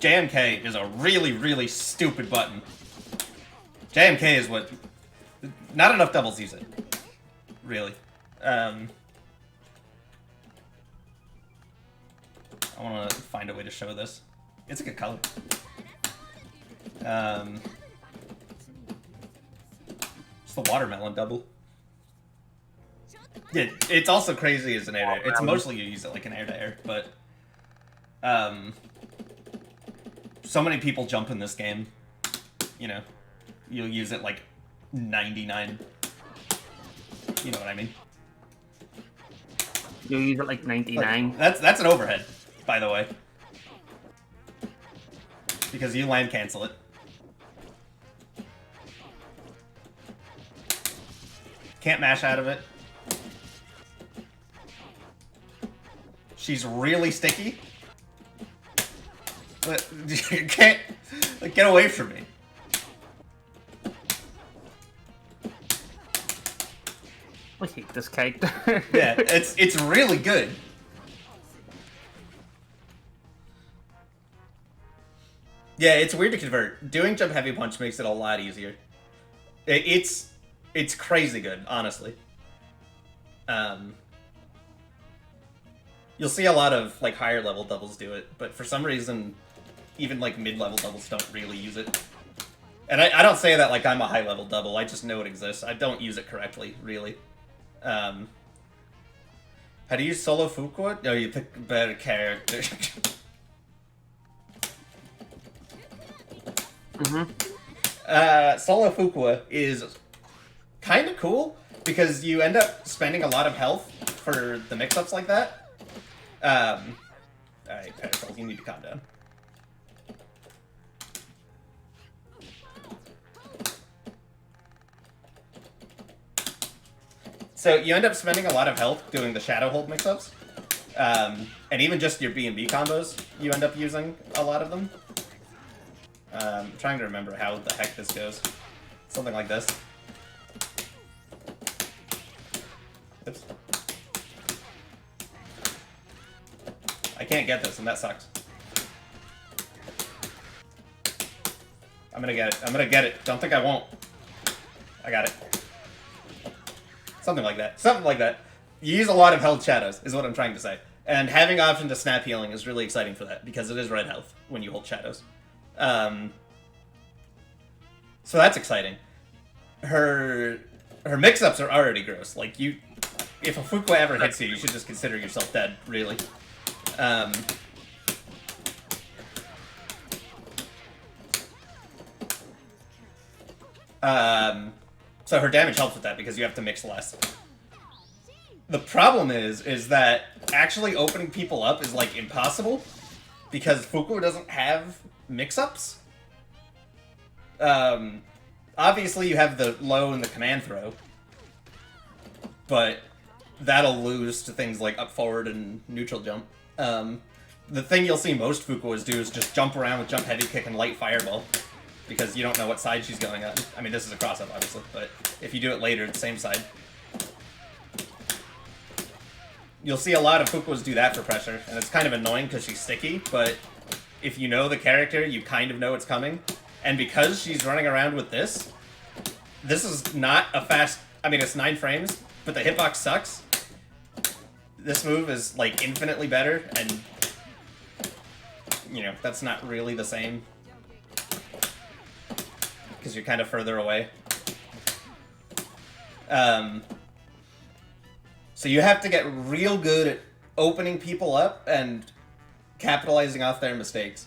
JMK is a really, really stupid button. JMK is what... Not enough doubles use it. Really. I want to find a way to show this. It's a good color. It's the watermelon double. Yeah, it's also crazy as an air-to-air. It's mostly you use it like an air-to-air, but... so many people jump in this game. You'll use it like 99. You know what I mean? You'll use it like 99. That's an overhead, by the way. Because you land cancel it. Can't mash out of it. She's really sticky. But you can't... Like, get away from me. I hate this character. Yeah, it's really good. Yeah, it's weird to convert. Doing jump heavy punch makes it a lot easier. It's crazy good, honestly. You'll see a lot of like higher level doubles do it, but for some reason, even like mid-level doubles don't really use it. And I don't say that like I'm a high-level double, I just know it exists. I don't use it correctly, really. How do you use solo Fuqua? No, you pick a better character. Solo Fuqua is kind of cool, because you end up spending a lot of health for the mix-ups like that. Alright, Parasol, you need to calm down. So you end up spending a lot of health doing the Shadow Hold mix-ups. And even just your B&B combos, you end up using a lot of them. I'm trying to remember how the heck this goes. Something like this. Oops. I can't get this, and that sucks. I'm gonna get it. I'm gonna get it. Don't think I won't. I got it. Something like that. Something like that. You use a lot of health shadows, is what I'm trying to say. And having option to snap healing is really exciting for that, because it is red health when you hold shadows. So that's exciting. Her mix-ups are already gross. Like, if a Fuqua ever hits you, you should just consider yourself dead, really. So her damage helps with that, because you have to mix less. The problem is that actually opening people up is, like, impossible, because Fuqua doesn't have mix-ups. Obviously you have the low and the command throw, but that'll lose to things like up forward and neutral jump. The thing you'll see most Fuquas do is just jump around with jump heavy kick and light fireball, because you don't know what side she's going on. I mean, this is a cross-up, obviously, but if you do it later, the same side. You'll see a lot of Fuquas do that for pressure, and it's kind of annoying because she's sticky, but if you know the character, you kind of know it's coming. And because she's running around with this is not a fast... I mean, it's 9 frames, but the hitbox sucks. This move is, like, infinitely better, and, you know, that's not really the same. Because you're kind of further away. So you have to get real good at opening people up and capitalizing off their mistakes.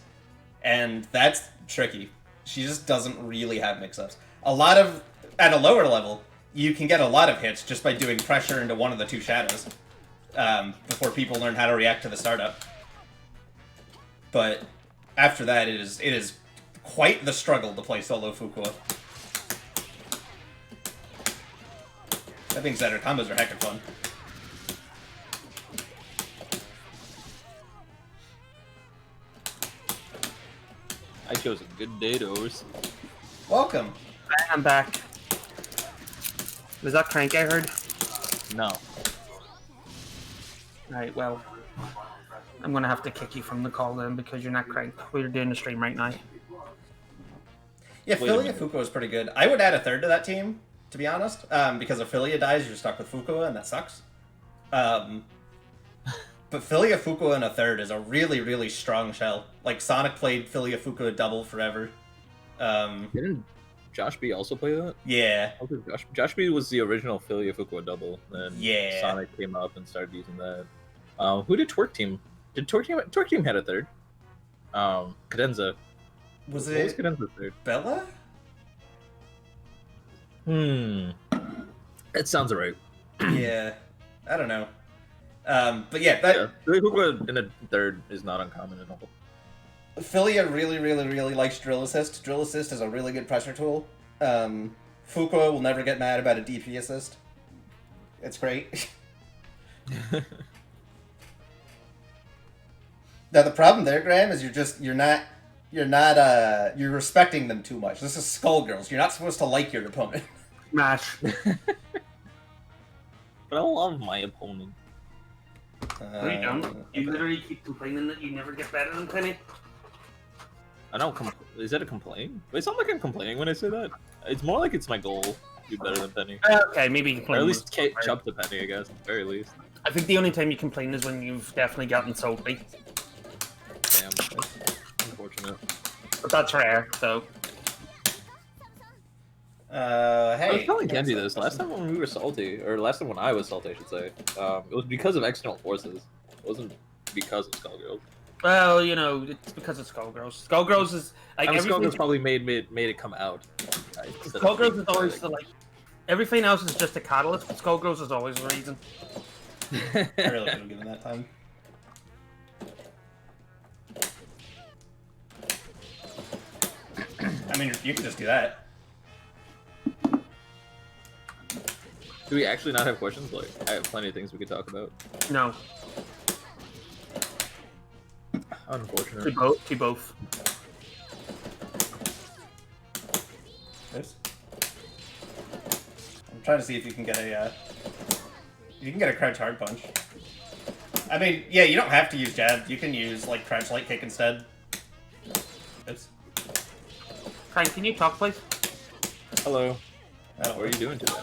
And that's tricky. She just doesn't really have mix-ups. At a lower level, you can get a lot of hits just by doing pressure into one of the 2 shadows. Before people learn how to react to the startup. But after that, it is quite the struggle to play solo Fuqua. That being said, her combos are heckin' fun. I chose a good day to overs. Welcome. I'm back. Was that Crank I heard? No. Right, well, I'm gonna have to kick you from the call then, because you're not Crank. We're doing a stream right now. Yeah, Wait a Philia minute. Fuqua is pretty good. I would add a third to that team, to be honest, because if Philia dies, you're stuck with Fuqua, and that sucks. But Philia Fuqua in a third is a really, really strong shell. Like, Sonic played Philia Fuqua double forever. Didn't Josh B also play that? Yeah. Okay, Josh B was the original Philia Fuqua double, and Yeah. Sonic came up and started using that. Who did Twerk Team? Did Twerk Team had a third? Cadenza. Was What was it Cadenza's third? Bella? That sounds right. Yeah. I don't know. But yeah, that Yeah, Philia Fuqua in a third is not uncommon at all. Philia really, really, really likes Drill Assist. Drill Assist is a really good pressure tool. Fuqua will never get mad about a DP assist. It's great. Now the problem there, Graham, is you're respecting them too much. This is Skullgirls. You're not supposed to like your opponent. Smash. But I love my opponent. No, you don't. You literally keep complaining that you never get better than Penny. I don't. Is that a complaint? It's not like I'm complaining when I say that. It's more like it's my goal to do better than Penny. Okay, maybe you Or complain. at least catch up to Penny, I guess, at the very least. I think the only time you complain is when you've definitely gotten salty. Damn, that's unfortunate. But that's rare, so... Hey. I was telling Kenji this last time when we were salty, or last time when I was salty, I should say. It was because of external forces. It wasn't because of Skullgirls. Well, you know, it's because of Skullgirls. Skullgirls is like I mean, everything. Skullgirls probably made it come out. Skullgirls is always the, like everything else is just a catalyst, but Skullgirls is always the reason. I really should have given that time. I mean, you can just do that. Do we actually not have questions? Like, I have plenty of things we could talk about. No, Unfortunately. to both. Oops. I'm trying to see if you can get a, you can get a crouch hard punch. I mean, yeah, you don't have to use jab. You can use, like, crouch light kick instead. Oops. Frank, can you talk, please? Hello. Oh, What are you doing today?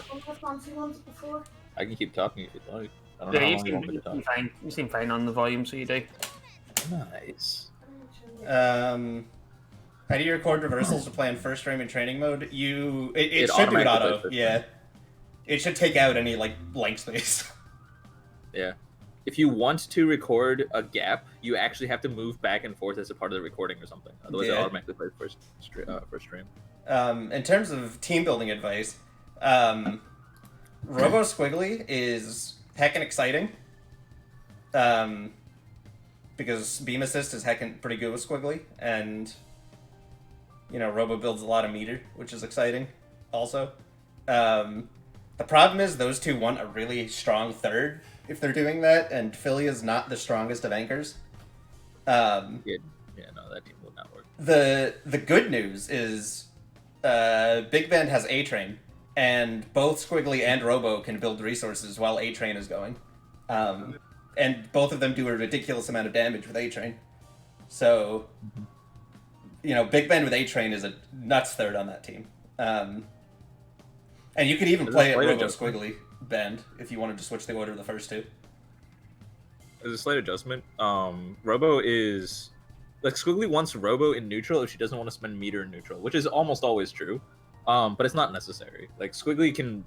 I can keep talking if you'd like. I don't know Yeah, how you long you want me seem to talk. fine. You seem fine on the volume, so you do. Nice. How do you record reversals to play in first frame in training mode? It should do it automatically auto, plays yeah. first It should take out any, like, blank space. Yeah. If you want to record a gap, you actually have to move back and forth as a part of the recording or something. Otherwise, it Yeah. automatically plays first stream. In terms of team building advice, Robo Squiggly is heckin' exciting. Because Beam Assist is heckin' pretty good with Squiggly, and, you know, Robo builds a lot of meter, which is exciting, also. The problem is those two want a really strong third if they're doing that, and Philly is not the strongest of anchors. Yeah, no, that team would not work. The good news is Big Ben has A-Train, and both Squiggly and Robo can build resources while A-Train is going. And both of them do a ridiculous amount of damage with A-Train. So, you know, Big Ben with A-Train is a nuts third on that team. And you could even play it Robo Squiggly Bend if you wanted to switch the order of the first two. There's a slight adjustment. Robo is like Squiggly wants Robo in neutral if she doesn't want to spend meter in neutral, which is almost always true. But it's not necessary. Like Squiggly can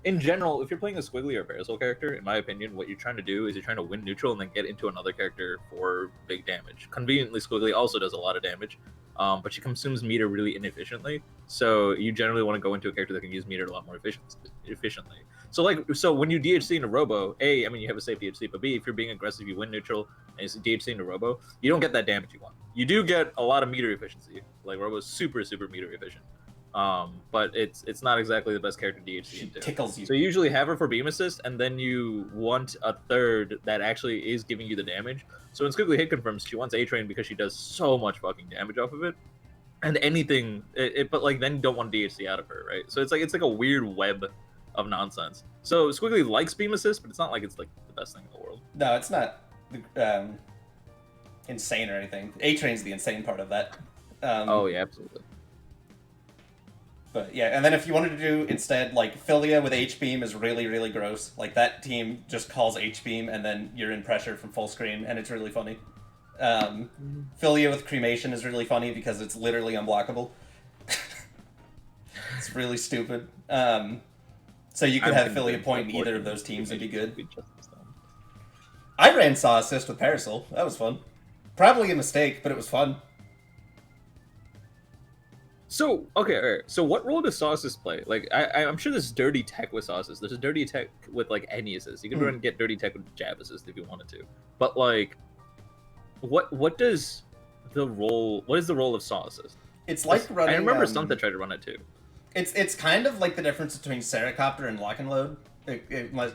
in general, if you're playing a Squiggly or Parasol character, in my opinion, what you're trying to do is you're trying to win neutral and then get into another character for big damage. Conveniently, Squiggly also does a lot of damage, but she consumes meter really inefficiently. So you generally want to go into a character that can use meter a lot more efficiently. So when you DHC into Robo, A, I mean, you have a safe DHC, but B, if you're being aggressive, you win neutral, and you DHC into Robo, you don't get that damage you want. You do get a lot of meter efficiency. Like, Robo's super, super meter efficient. But it's not exactly the best character DHC into. Tickles you. So you usually have her for beam assist, and then you want a third that actually is giving you the damage. So when Squiggly hit confirms, she wants A-Train because she does so much fucking damage off of it. And anything, but like then you don't want DHC out of her, right? So it's like a weird web of nonsense. So Squiggly likes beam assist, but it's not like it's like the best thing in the world. No, it's not insane or anything. A-Train's the insane part of that. Oh yeah, absolutely. But yeah, and then if you wanted to do instead, like, Philia with H-Beam is really, really gross. Like, that team just calls H-Beam, and then you're in pressure from full screen, and it's really funny. Philia with Cremation is really funny because it's literally unblockable. It's really stupid. So you could have Philia point in either of those teams and be good. I ran Saw Assist with Parasol. That was fun. Probably a mistake, but it was fun. So, okay, alright. So what role does Saw Assist play? Like, I'm sure there's dirty tech with Saw Assist. There's a dirty tech with, like, any assist. You can run and get dirty tech with Jab Assist if you wanted to. But, like, what is the role of Saw Assist? It's like running... I remember Stunta tried to run it, too. It's kind of like the difference between Seracopter and Lock and Load,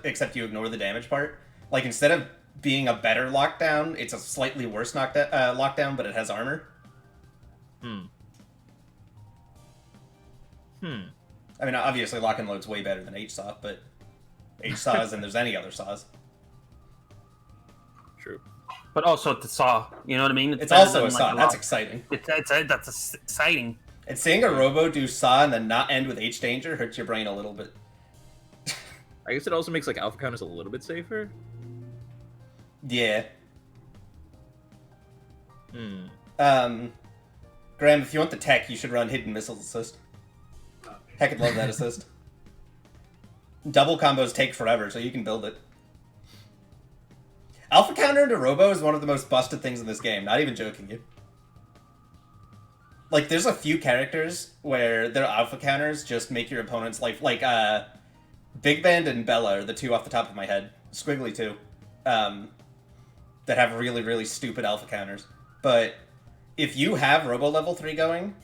except you ignore the damage part. Like, instead of being a better lockdown, it's a slightly worse lockdown, but it has armor. I mean, obviously, Lock and Load's way better than H-Saw, but H-Saw isn't there's any other saws. True. But also it's a saw, you know what I mean? It's also a saw. That's exciting. That's exciting. And seeing a Robo do saw and then not end with H-Danger hurts your brain a little bit. I guess it also makes, like, alpha counters a little bit safer. Yeah. Graham, if you want the tech, you should run Hidden Missiles Assist. Heckin' love that assist. Double combos take forever, so you can build it. Alpha counter into Robo is one of the most busted things in this game. Not even joking you. Like, there's a few characters where their alpha counters just make your opponent's life... Like, Big Band and Bella are the two off the top of my head. Squiggly, too. That have really, really stupid alpha counters. But if you have Robo level 3 going,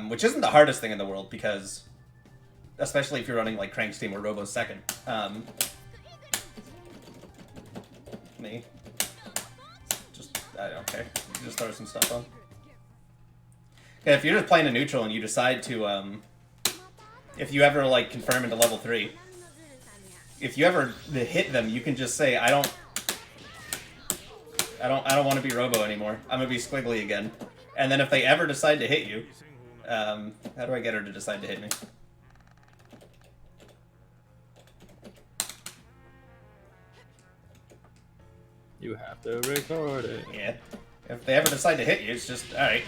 which isn't the hardest thing in the world, because... Especially if you're running, like, Crank's team where Robo's second. Me. I don't care. Just throw some stuff on. Okay, if you're just playing a neutral and you decide to, if you ever, like, confirm into level 3, if you ever hit them, you can just say, I don't want to be Robo anymore. I'm gonna be Squiggly again. And then if they ever decide to hit you, how do I get her to decide to hit me? You have to record it. Yeah. If they ever decide to hit you, it's just, alright.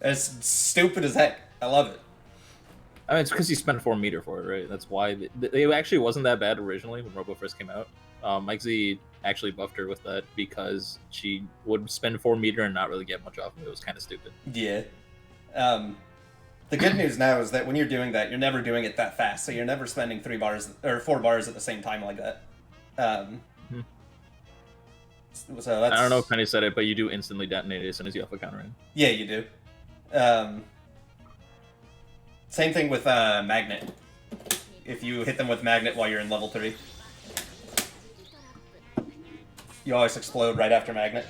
It's stupid as heck. I love it. I mean, it's because you spent 4 meter for it, right? That's why they actually wasn't that bad originally when Robo first came out. Mike Z actually buffed her with that because she would spend 4 meter and not really get much off of it. It was kind of stupid. Yeah. The good news now is that when you're doing that, you're never doing it that fast, so you're never spending 3 bars or 4 bars at the same time like that. So that's... I don't know if Penny said it, but you do instantly detonate it as soon as you have a counter in. Yeah, you do. Same thing with Magnet. If you hit them with Magnet while you're in level 3. You always explode right after Magnet.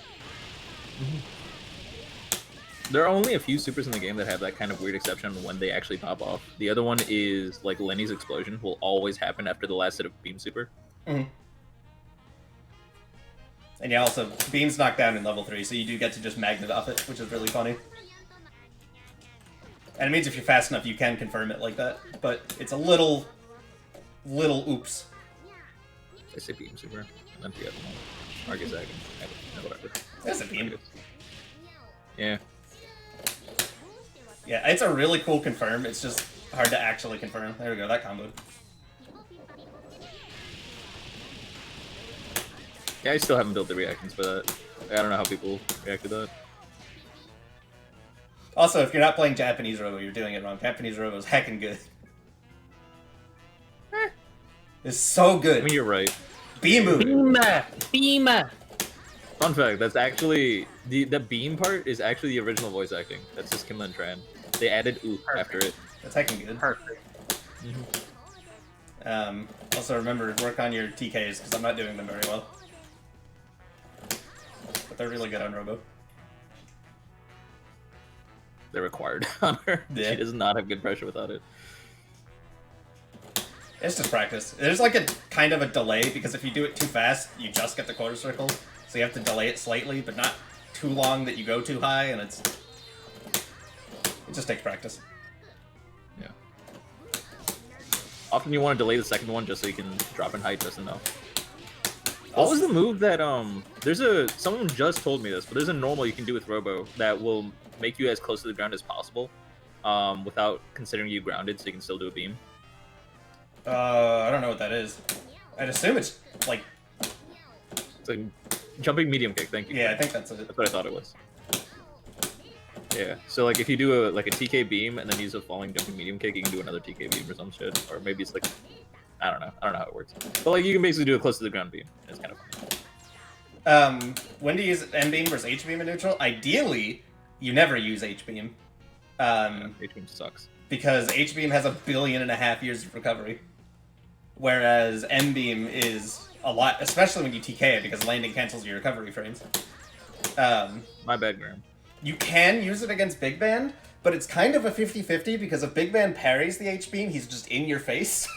There are only a few supers in the game that have that kind of weird exception when they actually pop off. The other one is, like, Lenny's explosion will always happen after the last hit of Beam Super. Mm-hmm. And yeah, also, Beam's knocked down in level 3, so you do get to just Magnet off it, which is really funny. And it means if you're fast enough, you can confirm it like that. But it's a little oops. I say Beam Super, and then the other one. Argus Ag, whatever. That's a Beam. Yeah. Yeah, it's a really cool confirm. It's just hard to actually confirm. There we go, that comboed. Yeah, I still haven't built the reactions for that. I don't know how people react to that. Also, if you're not playing Japanese Robo, you're doing it wrong. Japanese Robo is heckin' good. It's so good. I mean, you're right. Beamu. Beam! Fun fact, that's actually... The beam part is actually the original voice acting. That's just Kim Lin Tran. They added ooh after it. That's heckin' good. Perfect. Also remember, work on your TKs, because I'm not doing them very well. But they're really good on Robo. They're required on her. Yeah. She does not have good pressure without it. It's just practice. There's like a kind of a delay, because if you do it too fast, you just get the quarter circle. So you have to delay it slightly, but not too long that you go too high, and it just takes practice. Yeah. Often you want to delay the second one just so you can drop in height just enough. What was the move that someone just told me this, but there's a normal you can do with Robo that will make you as close to the ground as possible, without considering you grounded, so you can still do a beam. I don't know what that is. I'd assume it's like... It's like jumping medium kick, thank you. Yeah, I think that's it. That's what I thought it was. Yeah, so like if you do a TK beam and then use a falling jumping medium kick, you can do another TK beam or some shit. Or maybe it's like, I don't know how it works. But like you can basically do a close to the ground beam. It's kind of fun. When to use M-beam versus H-beam in neutral? Ideally, you never use H-beam. H-beam sucks. Because H-beam has 1.5 billion years of recovery. Whereas M-beam is a lot, especially when you TK it, because landing cancels your recovery frames. My bad, Graham. You can use it against Big Band, but it's kind of a 50-50, because if Big Band parries the H-beam, he's just in your face.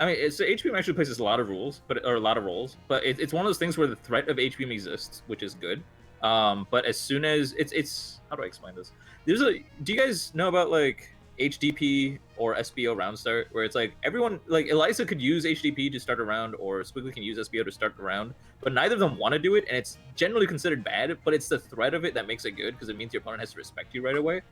I mean, H-beam actually places a lot of roles, but it's one of those things where the threat of H-beam exists, which is good. But as soon as it's how do I explain this? Do you guys know about like HDP or SBO round start, where it's like everyone, like Elisa could use HDP to start a round, or Squiggly can use SBO to start a round, but neither of them want to do it, and it's generally considered bad. But it's the threat of it that makes it good, because it means your opponent has to respect you right away.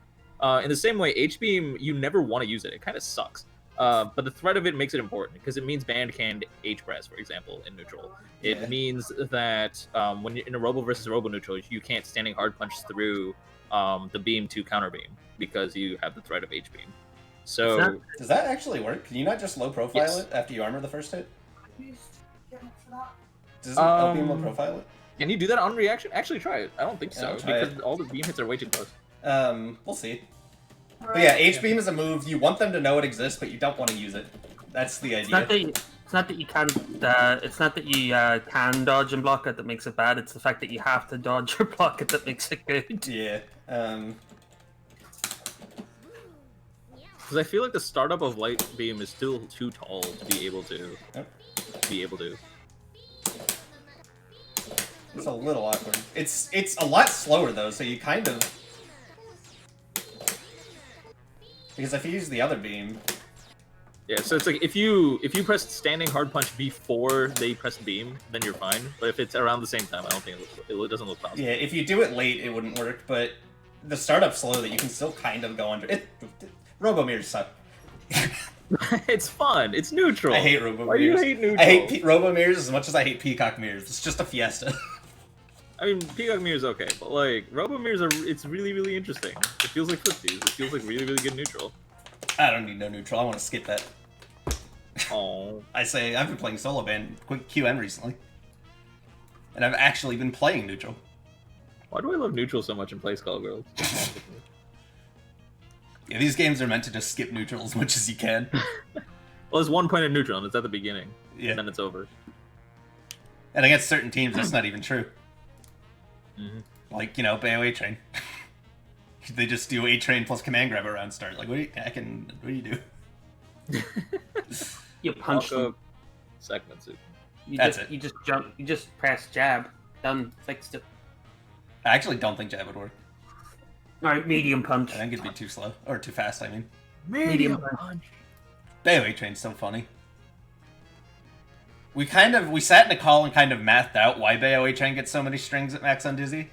In the same way, H-Beam, you never want to use it. It kind of sucks. But the threat of it makes it important, because it means band canned H-Press, for example, in neutral. It means that when you're in a Robo versus Robo neutral, you can't standing hard punch through the beam to counter beam, because you have the threat of H-Beam. So does that actually work? Can you not just low profile it after you armor the first hit? Does L-beam low profile it? Can you do that on reaction? Actually, try it. I don't think so, because it. all the beam hits are way too close. We'll see. But yeah, H-beam is a move. You want them to know it exists, but you don't want to use it. That's the idea. It's not that you can't. It's not that you can dodge and block it that makes it bad. It's the fact that you have to dodge or block it that makes it good. Yeah. Because I feel like the startup of light beam is still too tall to be able to. It's a little awkward. It's a lot slower though, so you kind of. Because if you use the other beam... Yeah, so it's like if you press standing hard punch before they press beam, then you're fine. But if it's around the same time, I don't think it doesn't look possible. Yeah, if you do it late, it wouldn't work, but the startup's slow that you can still kind of go under... Robo mirrors suck. It's fun. It's neutral. I hate Robo mirrors. Why do you hate neutral? I hate Robo mirrors as much as I hate Peacock mirrors. It's just a fiesta. I mean, Peacock mirrors okay, but like Robo mirrors it's really, really interesting. It feels like footsies. It feels like really, really good neutral. I don't need no neutral. I want to skip that. Oh. I've been playing solo band QM recently, and I've actually been playing neutral. Why do I love neutral so much and play Skullgirls? Yeah, these games are meant to just skip neutral as much as you can. Well, there's one point in neutral, and it's at the beginning. Yeah. And then it's over. And against certain teams, that's not even true. Mm-hmm. Like, Bayo A-Train. They just do A-Train plus command grab around start. Like, what do you do? You punch them. Segment soup. That's it. You just jump. You just press jab. Done. Fixed it. I actually don't think jab would work. Alright, medium punch. I think it'd be too slow. Or too fast, I mean. Medium punch. Bayo A-Train's so funny. We sat in a call and kind of mathed out why Bayo A-Train gets so many strings at max on Dizzy.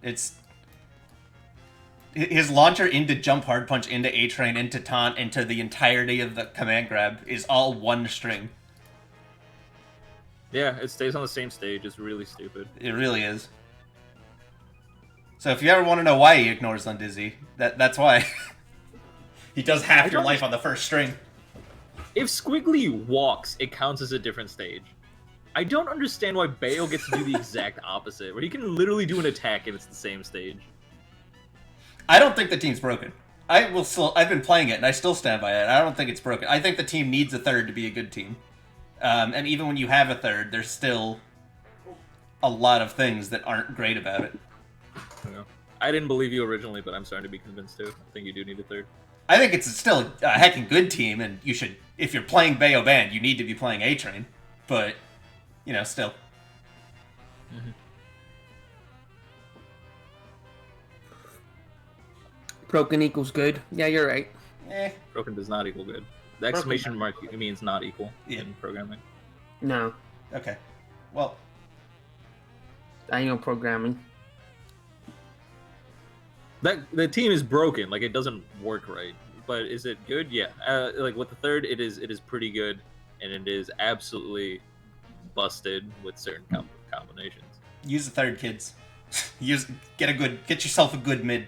It's... His launcher into jump hard punch, into A-Train, into taunt, into the entirety of the command grab is all one string. Yeah, it stays on the same stage. It's really stupid. It really is. So if you ever want to know why he ignores on Dizzy, that's why. He does half your life on the first string. If Squiggly walks, it counts as a different stage. I don't understand why Bayo gets to do the exact opposite, where he can literally do an attack if it's the same stage. I don't think the team's broken. I've been playing it, and I still stand by it. I don't think it's broken. I think the team needs a third to be a good team. And even when you have a third, there's still a lot of things that aren't great about it. Yeah. I didn't believe you originally, but I'm starting to be convinced too. I think you do need a third. I think it's still a heckin' good team, and you should, if you're playing Bayo Band, you need to be playing A-Train. But, still. Mm-hmm. Broken equals good. Yeah, you're right. Broken does not equal good. The exclamation mark means not equal in programming. No. Okay. Well. I know programming. The team is broken. Like, it doesn't work right. But is it good? Yeah. Like, with the third, it is pretty good. And it is absolutely busted with certain combinations. Use the third, kids. Get yourself a good mid.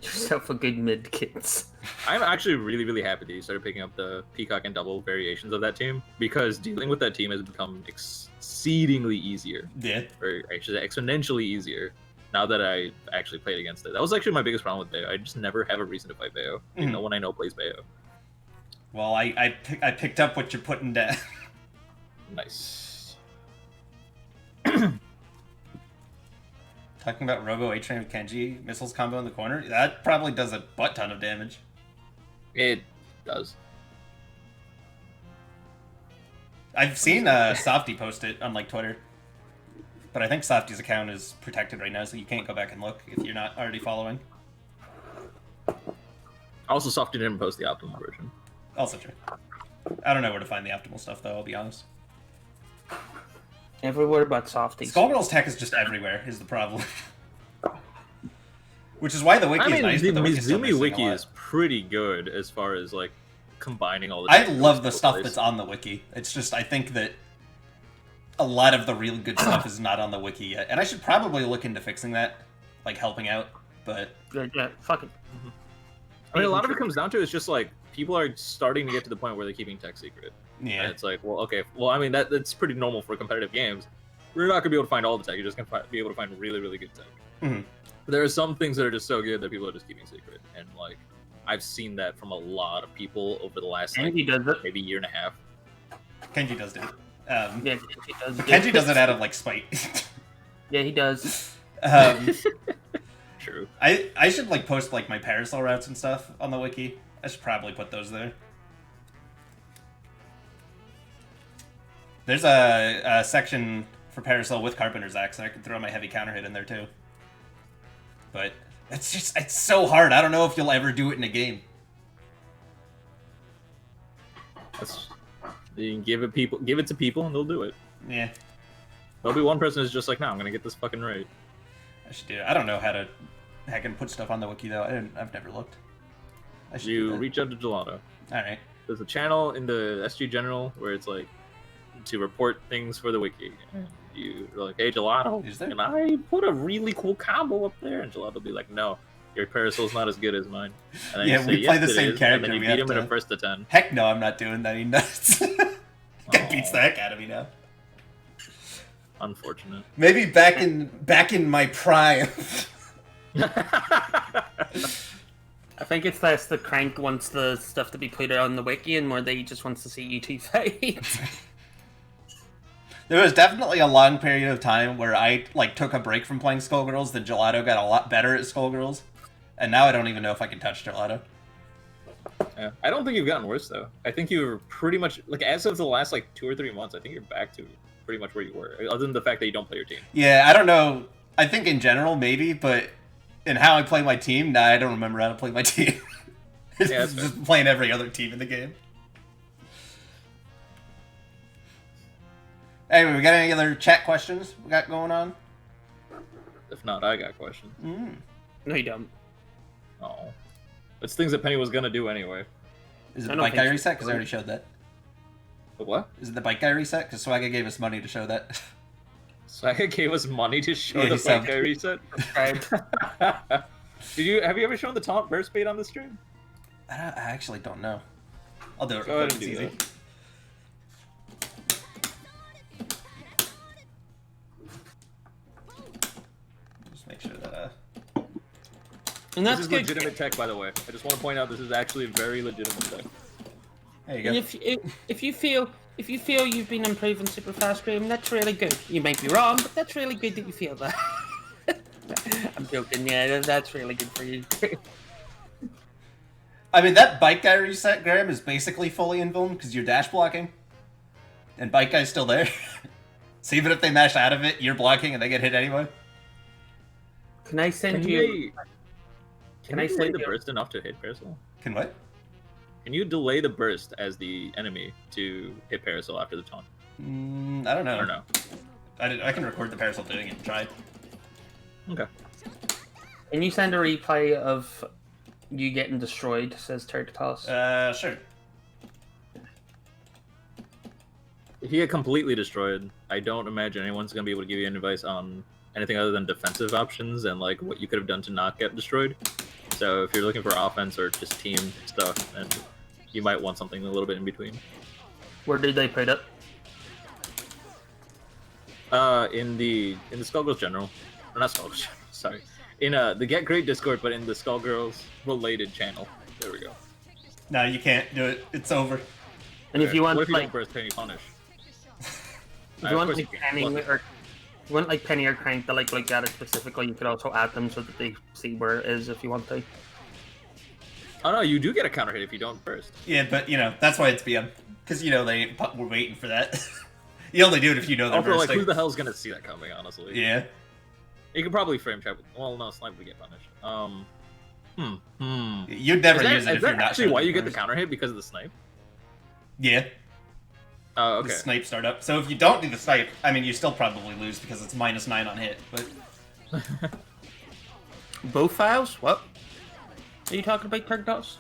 Yourself a good mid, kids. I'm actually really, really happy that you started picking up the Peacock and Double variations of that team, because dealing with that team has become exceedingly easier. Yeah. Or actually exponentially easier now that I actually played against it. That was actually my biggest problem with Bayo. I just never have a reason to fight Bayo. Mm-hmm. No one I know plays Bayo. Well, I picked up what you're putting down. Nice. Talking about Robo A-Train with Kenji, missiles combo in the corner, that probably does a butt ton of damage. It does. I've seen Softy post it on Twitter, but I think Softy's account is protected right now, so you can't go back and look if you're not already following. Also, Softy didn't post the optimal version. Also true. I don't know where to find the optimal stuff, though, I'll be honest. Everywhere but softies. Skullgirls tech is just everywhere, is the problem. Which is why the wiki is nice, the but the wiki's still Mizumi missing wiki a lot. is pretty good as far as, like, combining all the I different love the musical stuff plays. that's on the wiki. It's just, I think that a lot of the really good stuff is not on the wiki yet. And I should probably look into fixing that, like helping out, but... Yeah, fuck it. I mean, a lot of it comes down to is just, like, people are starting to get to the point where they're keeping tech secret. Yeah. And it's like, well, okay, well, I mean, that's pretty normal for competitive games. We're not going to be able to find all the tech. You're just going to be able to find really, really good tech. Mhm. But there are some things that are just so good that people are just keeping secret. And, like, I've seen that from a lot of people over the last, like, Kenji does it. maybe year and a half. Kenji does do it. Yeah, Kenji does it. Kenji does it out of, like, spite. Yeah, he does. True. I should, like, post, like, my parasol routes and stuff on the wiki. I should probably put those there. There's a section for Parasol with Carpenter's Axe, and I can throw my heavy counter hit in there too. But it's so hard. I don't know if you'll ever do it in a game. You can give it to people, and they'll do it. Yeah, There'll be one person who's just like, no, I'm gonna get this fucking right. I should do it. I don't know how to heck put stuff on the wiki though. I've never looked. I should do You that. reach out to Gelato. All right. There's a channel in the SG General where it's like to report things for the wiki. You're like, hey Gelato, Is there? can I put a really cool combo up there? And Gelato will be like, no, your parasol's not as good as mine. And then Yeah, you say, we play yes, the it same is, character, and then you we beat have him in to- a first to 10. Heck no, I'm not doing that. He nuts. Guy beats the heck out of me now. Unfortunate. Maybe back in my prime. I think it's less the Crank wants the stuff to be put on the wiki and more that he just wants to see you two fight. There was definitely a long period of time where I like took a break from playing Skullgirls. Then Gelato got a lot better at Skullgirls, and now I don't even know if I can touch Gelato. Yeah. I don't think you've gotten worse though. I think you're pretty much like as of the last like 2 or 3 months. I think you're back to pretty much where you were, other than the fact that you don't play your team. Yeah, I don't know. I think in general maybe, but in how I play my team, nah, I don't remember how to play my team. It's Yeah, that's fair. just playing every other team in the game. Anyway, we got any other chat questions we got going on? If not, I got questions. No, you don't. Oh, it's things that Penny was gonna do anyway. Is it I the don't bike think guy so. reset? Because I already showed that. But what? Is it the bike guy reset? Because Swagga gave us money to show that. Saga gave us money to show Yeah, the he said- bike guy reset. Right. Have you ever shown the taunt burst bait on the stream? I actually don't know. I'll do it Go real ahead quick. and It's do easy. that. Just make sure that And This that's is good. legitimate tech, by the way. I just want to point out this is actually very legitimate tech. there you And go. if you feel you've been improving super fast, Graham, that's really good. You might be wrong, but that's really good that you feel that. I'm joking. Yeah, that's really good for you. I mean, that bike guy reset, Graham, is basically fully invuln because you're dash blocking. And bike guy's still there. So even if they mash out of it, you're blocking and they get hit anyway. Can I send Can you? you Can I delay send the you? burst enough to hit Parasol? Can what? Can you delay the burst as the enemy to hit Parasol after the taunt? I don't know. I don't know. I can record the parasol doing it and try. Okay. Can you send a replay of you getting destroyed? Says Turtles. Sure. If you get completely destroyed, I don't imagine anyone's gonna be able to give you any advice on anything other than defensive options and like what you could have done to not get destroyed. So if you're looking for offense or just team stuff, then you might want something a little bit in between. Where did they put it? In the Skullgirls general, or not Skullgirls general, sorry, in the Get Great Discord, but in the Skullgirls related channel. There we go. No, you can't do it. It's over. And if you want what if you like don't burst Penny Punish? if you want like Penny or if you want like Penny or Crank to like look at it specifically, you could also add them so that they see where it is if you want to. Oh no, you do get a counter hit if you don't burst. Yeah, but you know that's why it's BM because you know they were waiting for that. You only do it if you know they're Also, like, bursting. who the hell's gonna see that coming? Honestly, Yeah. you could probably frame trap. Well, no, Snipe would get punished. You'd never use it is if you're that not actually showing why the you get the bars. counter hit because of the snipe? Yeah. Oh, The okay. snipe startup. So if you don't do the snipe, I mean, you still probably lose because it's -9 on hit, but... Both files? What? Are you talking about Turkdos?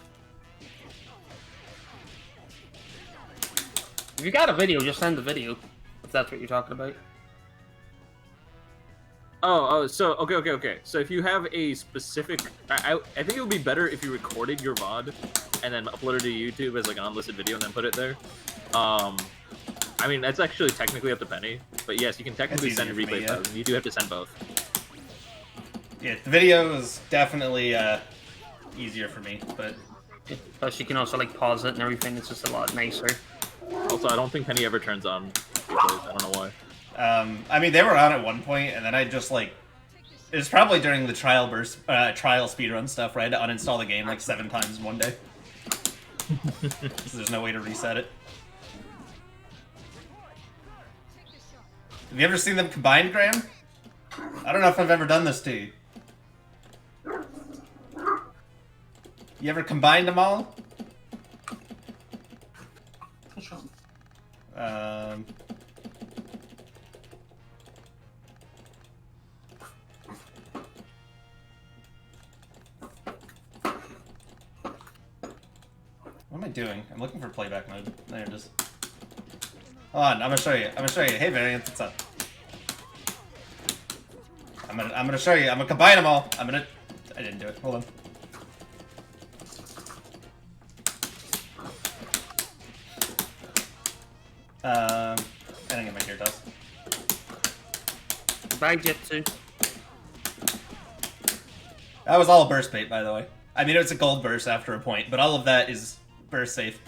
If you got a video, just send the video. If that's what you're talking about. So okay. So if you have a specific, I think it would be better if you recorded your VOD and then uploaded to YouTube as like an unlisted video and then put it there. I mean that's actually technically up to Penny, but yes, you can technically It's send easier for replay me, files, and you do have to send both. Yeah, the video is definitely easier for me, but... Plus, you can also like pause it and everything. It's just a lot nicer. Also, I don't think Penny ever turns on replays. I don't know why. I mean, they were on at one point, and then I just, like... It was probably during the trial speedrun stuff, where I had to uninstall the game, like, 7 times in one day. So there's no way to reset it. Have you ever seen them combined, Graham? I don't know if I've ever done this to you. You ever combined them all? What am I doing? I'm looking for playback mode. There it is. Hold on, I'm gonna show you. Hey, Variant, what's up? I'm gonna show you. I'm gonna combine them all. I didn't do it. Hold on. I didn't get my gear toss. Bye, Jitsu. That was all burst bait, by the way. I mean, it's a gold burst after a point, but all of that is burst safe.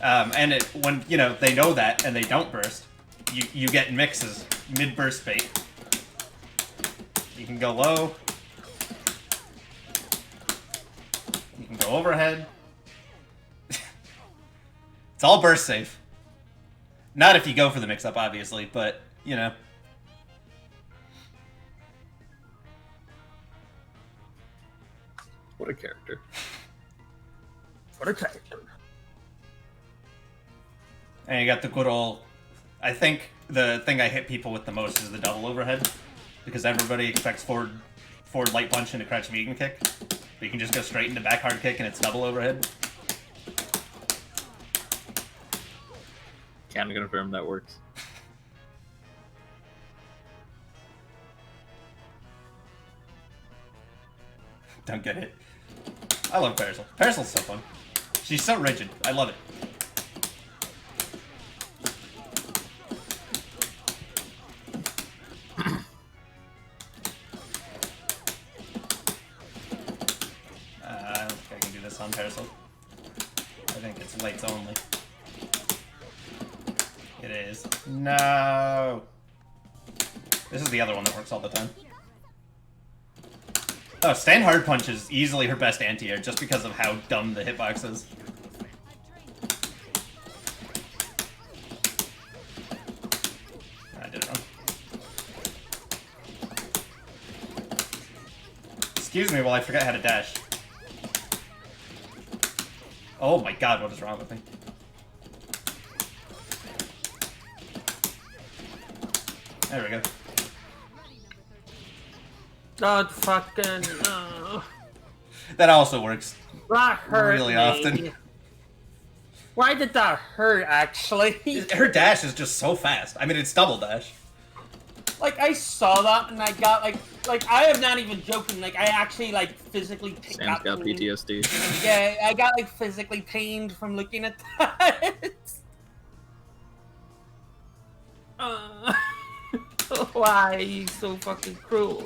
And when, you know, they know that and they don't burst, you get mixes mid-burst bait. You can go low. You can go overhead. It's all burst safe. Not if you go for the mix-up, obviously, but, you know. What a character. What a character. And you got the good old... I think the thing I hit people with the most is the double overhead. Because everybody expects forward light punch into crouch vegan kick. But you can just go straight into back hard kick and it's double overhead. Can confirm that works. Don't get it. I love Parasol. Parasol's so fun. She's so rigid. I love it. I don't think I can do this on Parasol. I think it's lights only. It is. No! This is the other one that works all the time. Oh, stand hard punch is easily her best anti-air just because of how dumb the hitbox is. I did it wrong. Excuse me while I forget how to dash. Oh my god, what is wrong with me? There we go. God fucking That also works that hurt really me. often. Why did that hurt, actually? Her dash is just so fast. I mean, it's double dash. Like, I saw that and I got, like, I am not even joking. Like, I actually, like, physically Sam's got PTSD. Yeah, I got, like, physically pained from looking at that. Why are you so fucking cruel?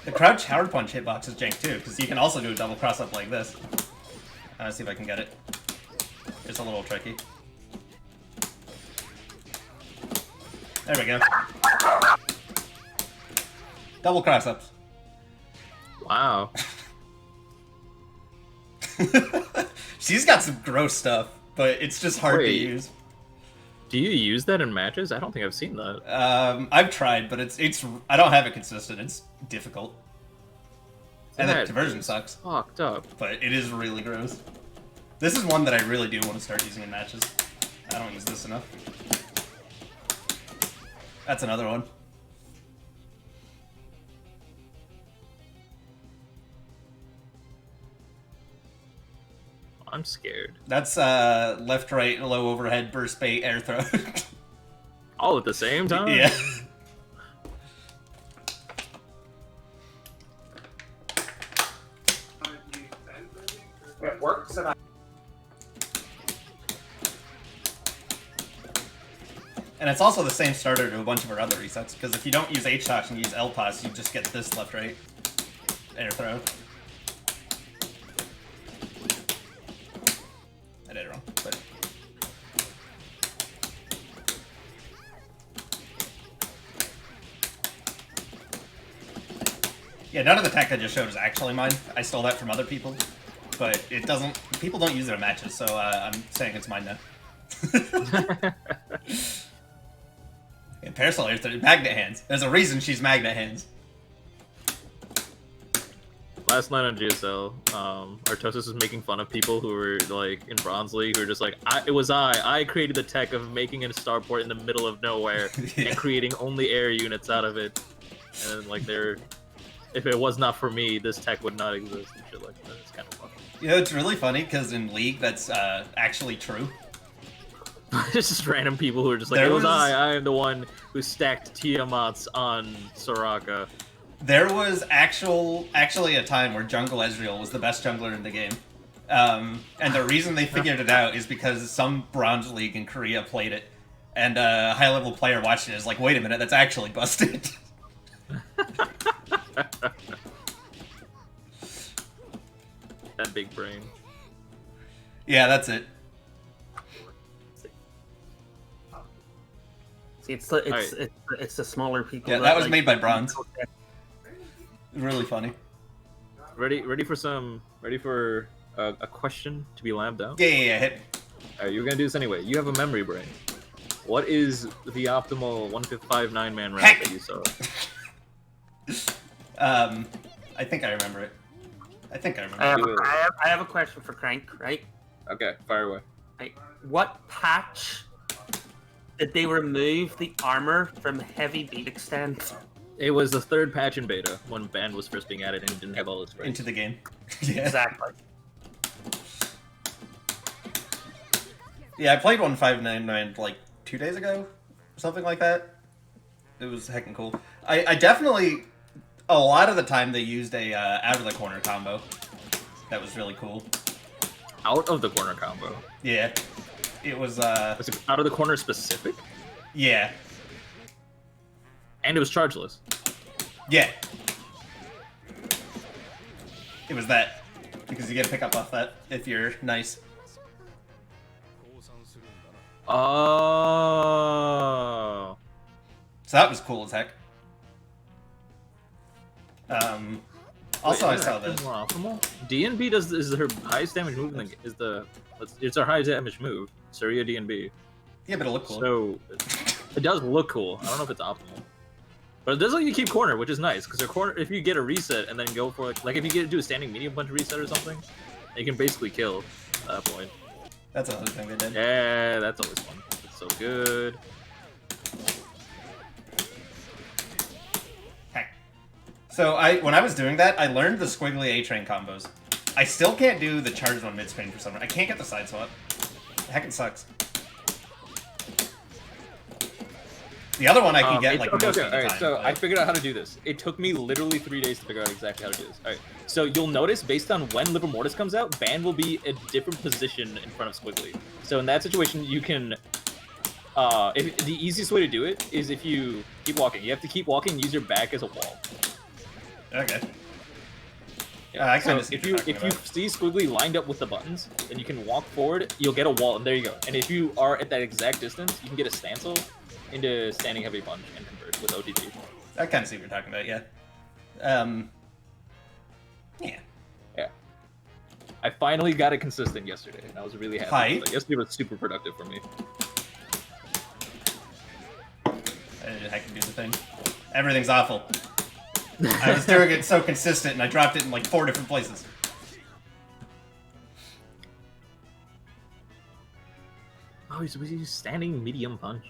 The crouch hard punch hitbox is jank too, because you can also do a double cross up like this. Let's see if I can get it. It's a little tricky. There we go. Double cross ups. Wow. She's got some gross stuff, but it's just hard to Wait. use. Do you use that in matches? I don't think I've seen that. I've tried, but it's I don't have it consistent. It's difficult. And the That conversion is sucks, Fucked up. but it is really gross. This is one that I really do want to start using in matches. I don't use this enough. That's another one. I'm scared. That's left, right, low overhead, burst bait, air throw. All at the same time? Yeah. It works, and And it's also the same starter to a bunch of our other resets, because if you don't use H-Shock and you use L-Pos, you just get this left, right, air throw. I did it wrong, but... Yeah, none of the tech I just showed is actually mine. I stole that from other people, but it doesn't... People don't use it in matches, so I'm saying it's mine now. Yeah, Parasol Air Throw, Magnet Hands. There's a reason she's Magnet Hands. Last night on GSL, Artosis was making fun of people who were like in Bronze League who were just like, I created the tech of making a starport in the middle of nowhere Yeah. and creating only air units out of it. And then, like if it was not for me, this tech would not exist and shit like that. It's kind of funny. You know, it's really funny because in League that's actually true. It's just random people who are just like, There it was was- I am the one who stacked Tiamats on Soraka. There was actually a time where Jungle Ezreal was the best jungler in the game. And the reason they figured it out is because some Bronze League in Korea played it, and a high-level player watched it and is like, wait a minute, that's actually busted. That big brain. Yeah, that's it. see, it's the smaller people. Yeah, that was made by Bronze. Really funny. Ready for a question to be lambed out? Yeah, hit me. Alright, you're gonna do this anyway. You have a memory brain. What is the optimal 159 man round Heck! that you saw? I think I remember it. I think I remember I it. have, Do it. I have a question for Crank, right? Okay, fire away. Right. What patch did they remove the armor from heavy beat extent? It was the third patch in beta when Band was first being added and it didn't have all its sprites. Into the game. Yeah. Exactly. Yeah, I played 1599 like 2 days ago, something like that. It was heckin' cool. I definitely, a lot of the time they used a out of the corner combo. That was really cool. Out of the corner combo. Yeah, it was. Was it out of the corner specific? Yeah, And it was chargeless. yeah. It was that because you get a pick up off that if you're nice. Oh. So that was cool as heck. Also, I Wait, saw is this. that more optimal? DNB is her highest damage move. It's her highest damage move. Surya DNB. Yeah, but it looked cool. So it does look cool. I don't know if it's optimal, but it does let you keep corner, which is nice because corner. If you get a reset and then go for like if you do a standing medium punch reset or something, you can basically kill at that point. That's another thing they did. Yeah, that's always fun. It's so good. Heck. So when I was doing that, I learned the squiggly A-train combos. I still can't do the charged one mid-screen for some reason. I can't get the side swap. Heck, it sucks. The other one I can get like most of the Alright, time. so but- I figured out how to do this. It took me literally 3 days to figure out exactly how to do this. Alright, so you'll notice based on when Liver Mortis comes out, Ban will be a different position in front of Squiggly. So in that situation, you can... the easiest way to do it is if you keep walking. You have to keep walking and use your back as a wall. Okay. Yeah. I kinda so see if what you you're talking if you about. see Squiggly lined up with the buttons, then you can walk forward, you'll get a wall, and there you go. And if you are at that exact distance, you can get a stancel into standing heavy punch and convert with OTG. I kind of see what you're talking about, yeah. Yeah. Yeah. I finally got it consistent yesterday, and I was really happy. Hi. Like, yesterday was super productive for me. I can do the thing. Everything's awful. I was doing it so consistent, and I dropped it in like 4 different places. Oh, was he standing medium punch?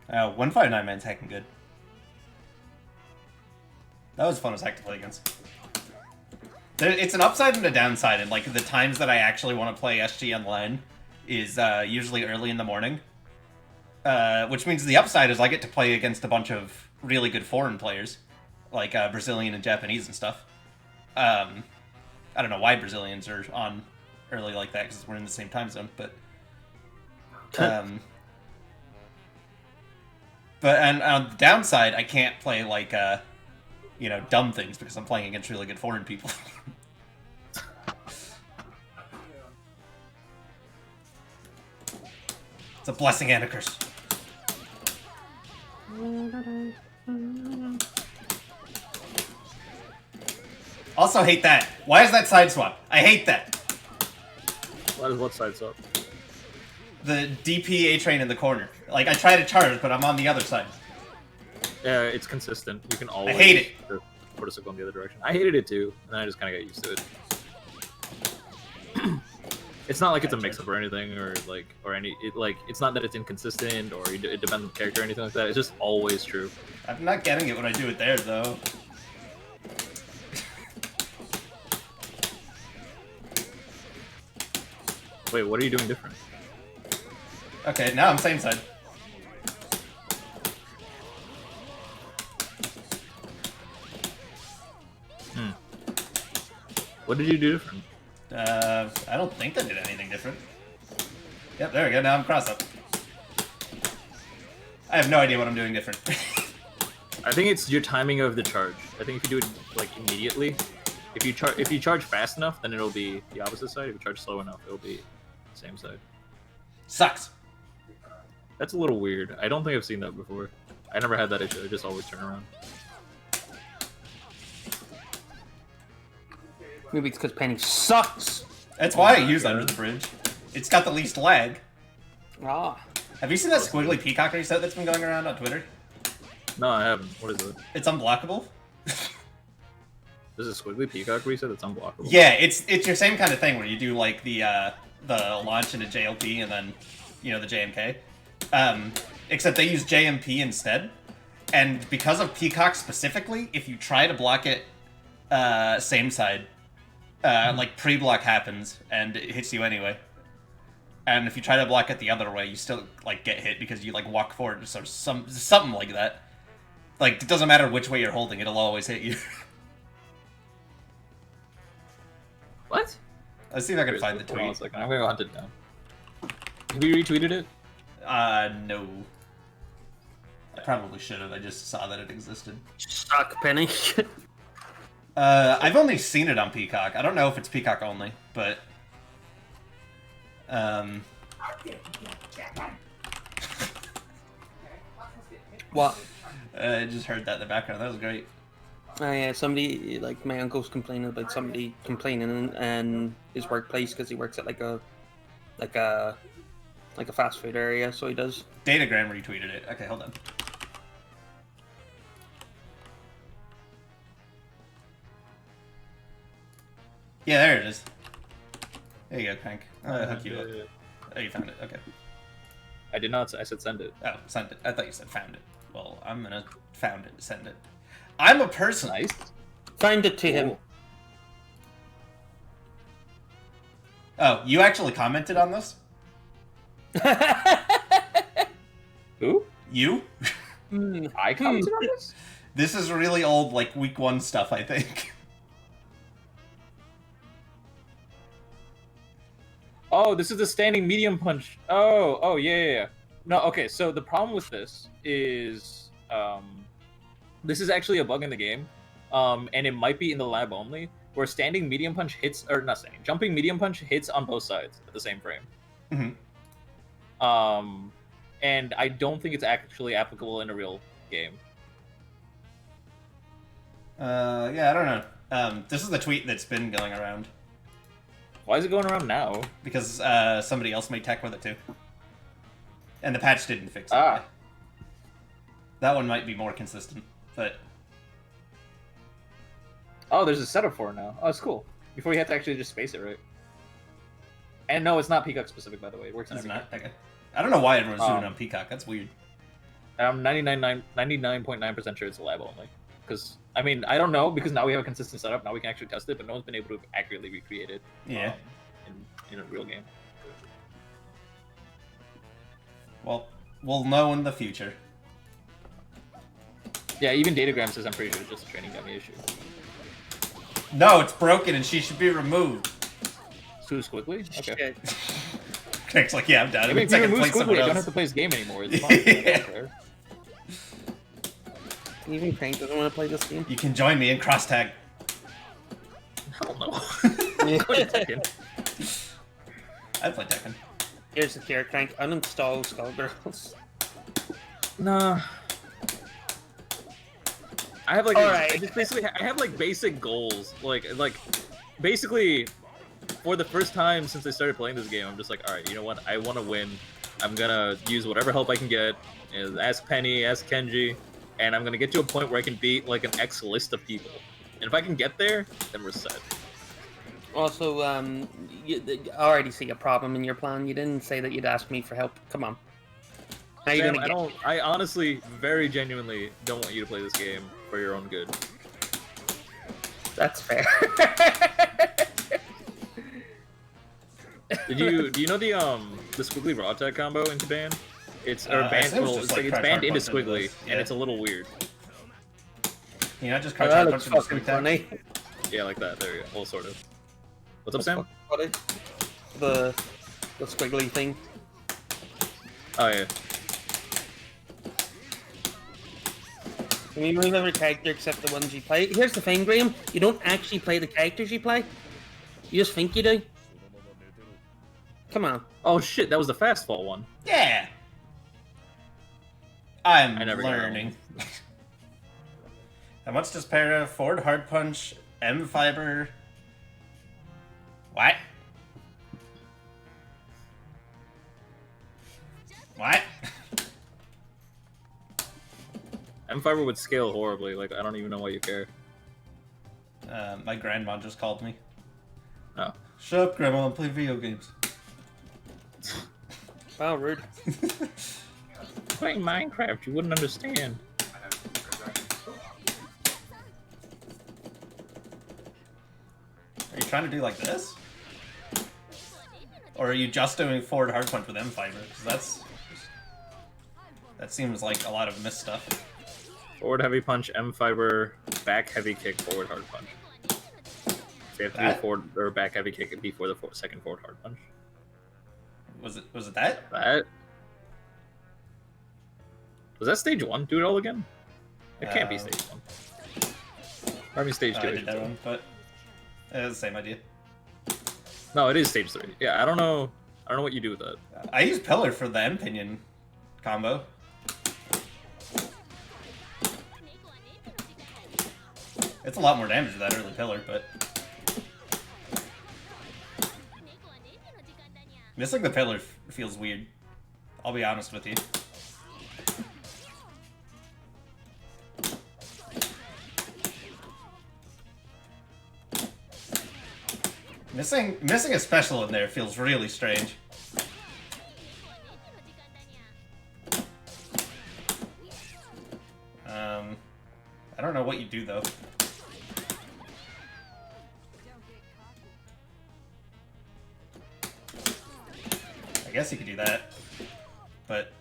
159 man's hacking good. That was fun as heck to play against. It's an upside and a downside, and like the times that I actually want to play SG online is usually early in the morning. Which means the upside is I get to play against a bunch of really good foreign players, like Brazilian and Japanese and stuff. I don't know why Brazilians are on early like that, because we're in the same time zone, but... and on the downside, I can't play, like, dumb things, because I'm playing against really good foreign people. It's a blessing and a curse. Also hate that. Why is that side swap? I hate that. What is what side swap? The DP A-train in the corner. Like, I try to charge, but I'm on the other side. Yeah, it's consistent. You can always... I hate it. Put a sickle in the other direction. I hated it too, and then I just kind of got used to it. It's not like it's a mix-up or anything, or it's not that it's inconsistent, or it depends on the character or anything like that. It's just always true. I'm not getting it when I do it there, though. Wait, what are you doing different? Okay, now I'm same side. What did you do different? I don't think I did anything different. Yep, there we go, now I'm cross-up. I have no idea what I'm doing different. I think it's your timing of the charge. I think if you do it, like, immediately, if you charge fast enough, then it'll be the opposite side. If you charge slow enough, it'll be the same side. Sucks. That's a little weird. I don't think I've seen that before. I never had that issue. I just always turn around. Maybe it's because Penny sucks. That's why I use Under the Bridge. It's got the least lag. Ah. Have you seen that squiggly peacock reset that's been going around on Twitter? No, I haven't. What is it? It's unblockable. This is a squiggly peacock reset that's unblockable. Yeah, it's your same kind of thing where you do like the launch into JLP and then the JMK. Except they use JMP instead. And because of Peacock specifically, if you try to block it same side, like pre-block happens and it hits you anyway. And if you try to block it the other way, you still like get hit because you like walk forward, so something like that. Like, it doesn't matter which way you're holding, it'll always hit you. What? Let's see if I can find the tweet. I'm gonna go hunt it down. Have you retweeted it? No. I probably should have. I just saw that it existed. Suck, Penny. I've only seen it on Peacock. I don't know if it's Peacock only, but... What? I just heard that in the background. That was great. Oh yeah, somebody, like, my uncle's complaining about somebody complaining in his workplace because he works at like a fast food area, so he does. Datagram retweeted it. Okay, hold on. Yeah, there it is. There you go, Crank. I'll hook you up. Oh, you found it. Okay. I did not. I said send it. Oh, send it. I thought you said found it. Well, I'm gonna found it, send it. I'm a person. Nice. Find it to him. Oh, you actually commented on this? Who? You? I commented on this? This is really old, like, week 1 stuff, I think. Oh, this is the standing medium punch. Oh, yeah. No, okay, so the problem with this is, this is actually a bug in the game, and it might be in the lab only, where standing medium punch hits, or not standing, jumping medium punch hits on both sides at the same frame. Mm-hmm. And I don't think it's actually applicable in a real game. Yeah, I don't know. This is the tweet that's been going around. Why is it going around now? Because somebody else made tech with it too. And the patch didn't fix it. Ah. That one might be more consistent, but... Oh, there's a setup for it now. Oh, it's cool. Before you have to actually just space it, right? And no, it's not Peacock specific, by the way. It works on It's every not? Okay. I don't know why everyone's doing it on Peacock. That's weird. I'm 99.9% sure it's a lab only. Because, I mean, I don't know, because now we have a consistent setup, now we can actually test it, but no one's been able to accurately recreate it. Yeah. In a real game. Well, we'll know in the future. Yeah, even Datagram says I'm pretty sure it's just a training dummy issue. No, it's broken and she should be removed. Sue Squiggly? Okay. Shit. Craig's like, yeah, I'm done. I mean, if I you can remove play Squiggly, someone you don't else. have to play this game anymore. It's fine. Yeah. Even Crank doesn't want to play this game. You can join me in cross tag. Hell no. Yeah. Go to Tekken. I play Tekken. Here's the cure, Crank. Uninstall Skullgirls. Nah. I have like Alright. I just basically I have like basic goals. Like basically for the first time since I started playing this game, I'm just like, alright, you know what? I want to win. I'm gonna use whatever help I can get. Ask Penny, ask Kenji, and I'm gonna get to a point where I can beat like an X list of people. And if I can get there, then we're set. Also, I already see a problem in your plan. You didn't say that you'd ask me for help. Come on. How are you Sam, gonna get... I honestly, very genuinely don't want you to play this game for your own good. That's fair. Do you know the Squiggly Raw Tag combo in Japan? It's or I banned. assume it's Well, just it's like like it's crouch banned hard into punch into Squiggly, this, yeah. and it's a little weird. Can you not just Oh, crouch that hard looks punch into fucking squeak tag? funny. Yeah, like that. There you go. Well, sort of. What's up, Sam? Funny. The squiggly thing. Oh yeah. Can you remove every character except the ones you play? Here's the thing, Graham. You don't actually play the characters you play. You just think you do. Come on. Oh shit, that was the fast fall one. Yeah. I'm I never got learning. How much does para forward hard punch M fiber? What? What? M5 would scale horribly. Like I don't even know why you care. My grandma just called me. Oh. Shut up, grandma, and play video games. Wow, rude. Playing Minecraft, you wouldn't understand. Are you trying to do like this? Or are you just doing forward hard punch with M fiber? Because that seems like a lot of missed stuff. Forward heavy punch, M fiber, back heavy kick, forward hard punch. So you have to do That? a forward or back heavy kick before the second forward hard punch. Was it that? That was that stage 1? Do it all again? It can't be stage 1. Or I mean stage 2. I did that one, but it's the same idea. No, it is stage 3. Yeah, I don't know what you do with that. I use pillar for the M pinion combo. It's a lot more damage with that early pillar, but missing the pillar feels weird. I'll be honest with you. Missing a special in there feels really strange. I don't know what you do though. I guess you could do that, but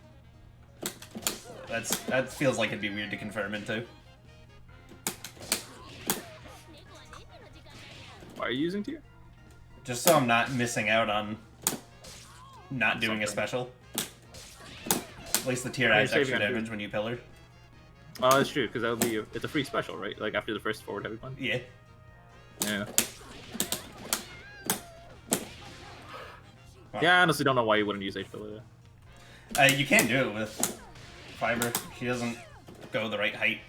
that feels like it'd be weird to confirm into. Why are you using tier? Just so I'm not missing out on not doing a special. At least the tier You're adds extra saving on damage when you pillar. Oh, that's true, because that would be it's a free special, right? Like after the first forward heavy punch. Yeah. Yeah. Wow. Yeah, I honestly don't know why you wouldn't use H pillar there. You can't do it with fiber. She doesn't go the right height.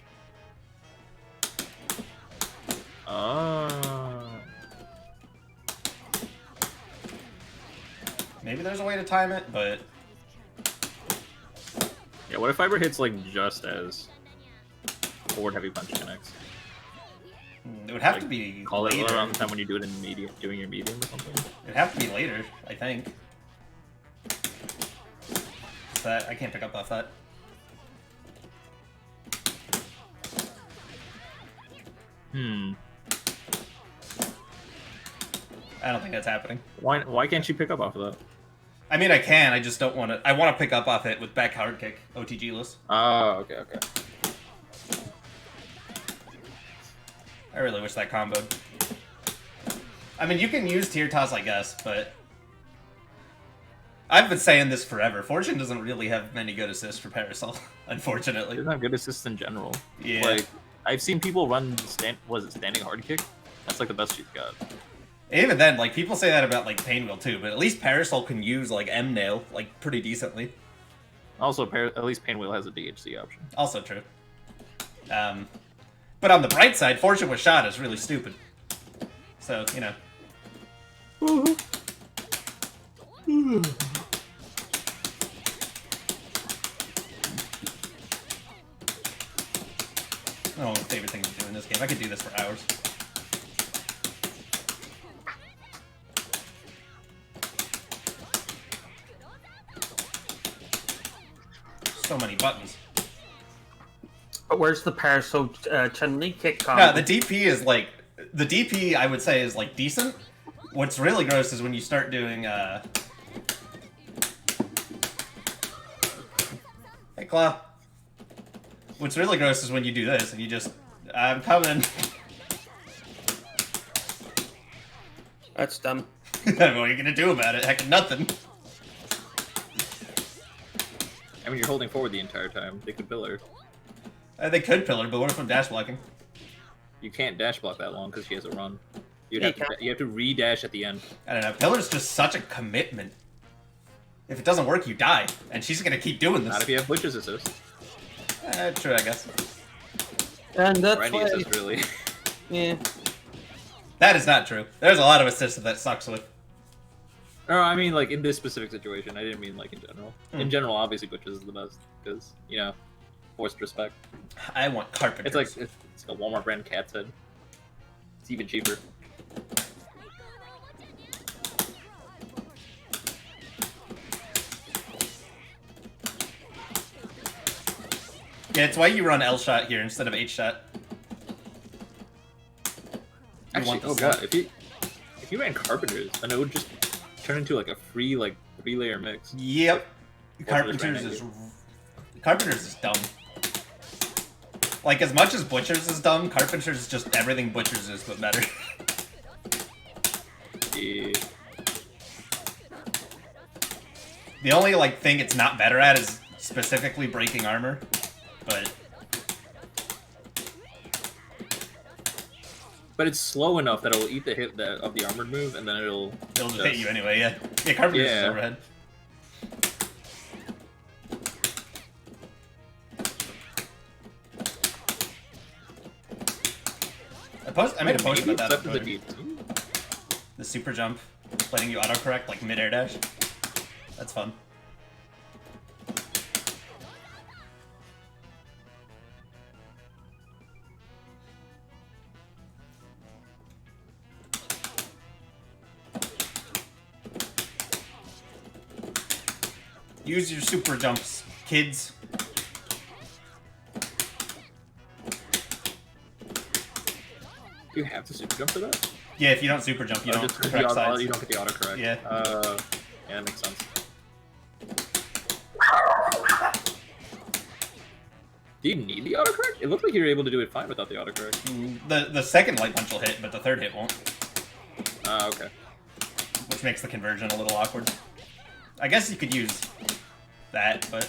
Oh. Maybe there's a way to time it, but what if Fiber hits like just as forward heavy punch connects? It would have Like, to be Call it later. around the time when you do it in medium, doing your medium or something. It'd have to be later, I think. That I can't pick up off that. I don't think that's happening. Why can't you pick up off of that? I mean, I can. I just don't want to. I want to pick up off it with back hard kick, OTG-less. Oh, okay. I really wish that comboed. I mean, you can use tier toss, I guess, but I've been saying this forever. Fortune doesn't really have many good assists for Parasol, unfortunately. He doesn't have good assists in general. Yeah. Like, I've seen people run standing hard kick? That's like the best she's got. Even then, like, people say that about, like, Painwheel too, but at least Parasol can use, like, M-Nail, like, pretty decently. Also, at least Painwheel has a DHC option. Also true. But on the bright side, Fortune with Shot is really stupid. So, you know. Oh, my favorite thing to do in this game. I could do this for hours. So many buttons. But where's the Parasol Chun-Li kick combo? No, the DP is like... The DP, I would say, is like decent. What's really gross is when you start doing, Hey, Claw. What's really gross is when you do this and you just... I'm coming. That's dumb. What are you gonna do about it? Heck, nothing. I mean, you're holding forward the entire time. They could pillar. They could pillar, but what if I'm dash blocking? You can't dash block that long because she has a run. You Yeah, have to re-dash at the end. I don't know. Pillar's just such a commitment. If it doesn't work, you die. And she's gonna keep doing this. Not if you have Butcher's assist. True, I guess. And that's Randy why... assist, really. Yeah. That is not true. There's a lot of assists that sucks with. No, I mean, like, in this specific situation. I didn't mean, like, in general. In general, obviously, Butcher's is the best. Because, you know, forced respect. I want carpenters. It's like a Walmart brand cat's head. It's even cheaper. Yeah, it's why you run L shot here instead of H shot. Actually, oh god, if you ran Carpenters, then it would just turn into like a free like 3-layer mix. Yep. Carpenters Carpenters is dumb. Like, as much as Butchers is dumb, Carpenters is just everything Butchers is, but better. Yeah. The only, like, thing it's not better at is specifically breaking armor, but... But it's slow enough that it'll eat the hit of the armored move, and then it'll It'll just hit you anyway, yeah. Yeah, Carpenters is Yeah. overhead. I made a post about that. Except on the Twitter. D2. The super jump, letting you autocorrect like mid-air dash. That's fun. Use your super jumps, kids. Do you have to super jump for that? Yeah, if you don't super jump, you don't Just 'cause correct you sides. don't get the autocorrect. Yeah. Yeah, that makes sense. Do you need the autocorrect? It looked like you were able to do it fine without the autocorrect. The second light punch will hit, but the third hit won't, Okay. which makes the conversion a little awkward. I guess you could use that, but...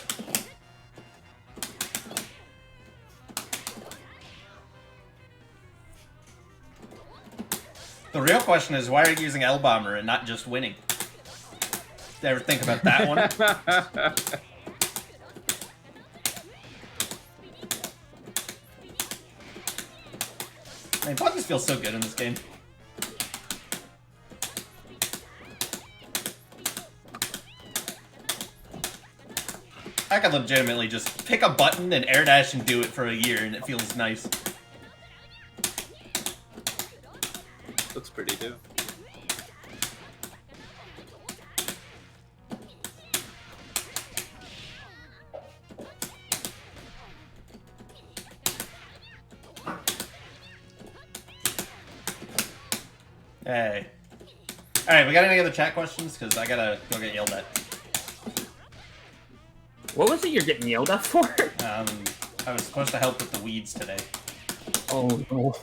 The real question is, why are you using L-Bomber and not just winning? Did you ever think about that one? Man, buttons feel so good in this game. I could legitimately just pick a button and air dash and do it for a year, and it feels nice. Looks pretty, dude. Hey. Alright, we got any other chat questions? Because I gotta go get yelled at. What was it you're getting yelled at for? I was supposed to help with the weeds today. Oh no.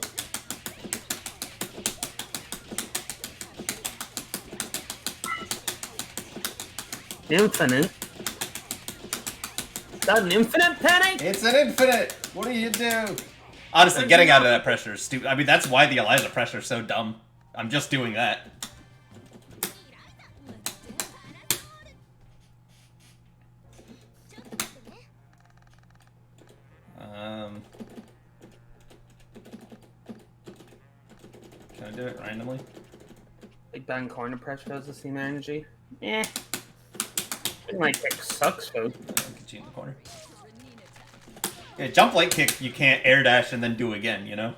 Infinite? Is that an infinite penny? It's an infinite! What do you do? Honestly, getting out of that pressure is stupid. I mean, that's why the Eliza pressure is so dumb. I'm just doing that. Can I do it randomly? Big Bang corner pressure has the same energy. Eh. My kick sucks, though. I'll get you in the corner. Yeah, jump light kick, you can't air dash and then do again, you know?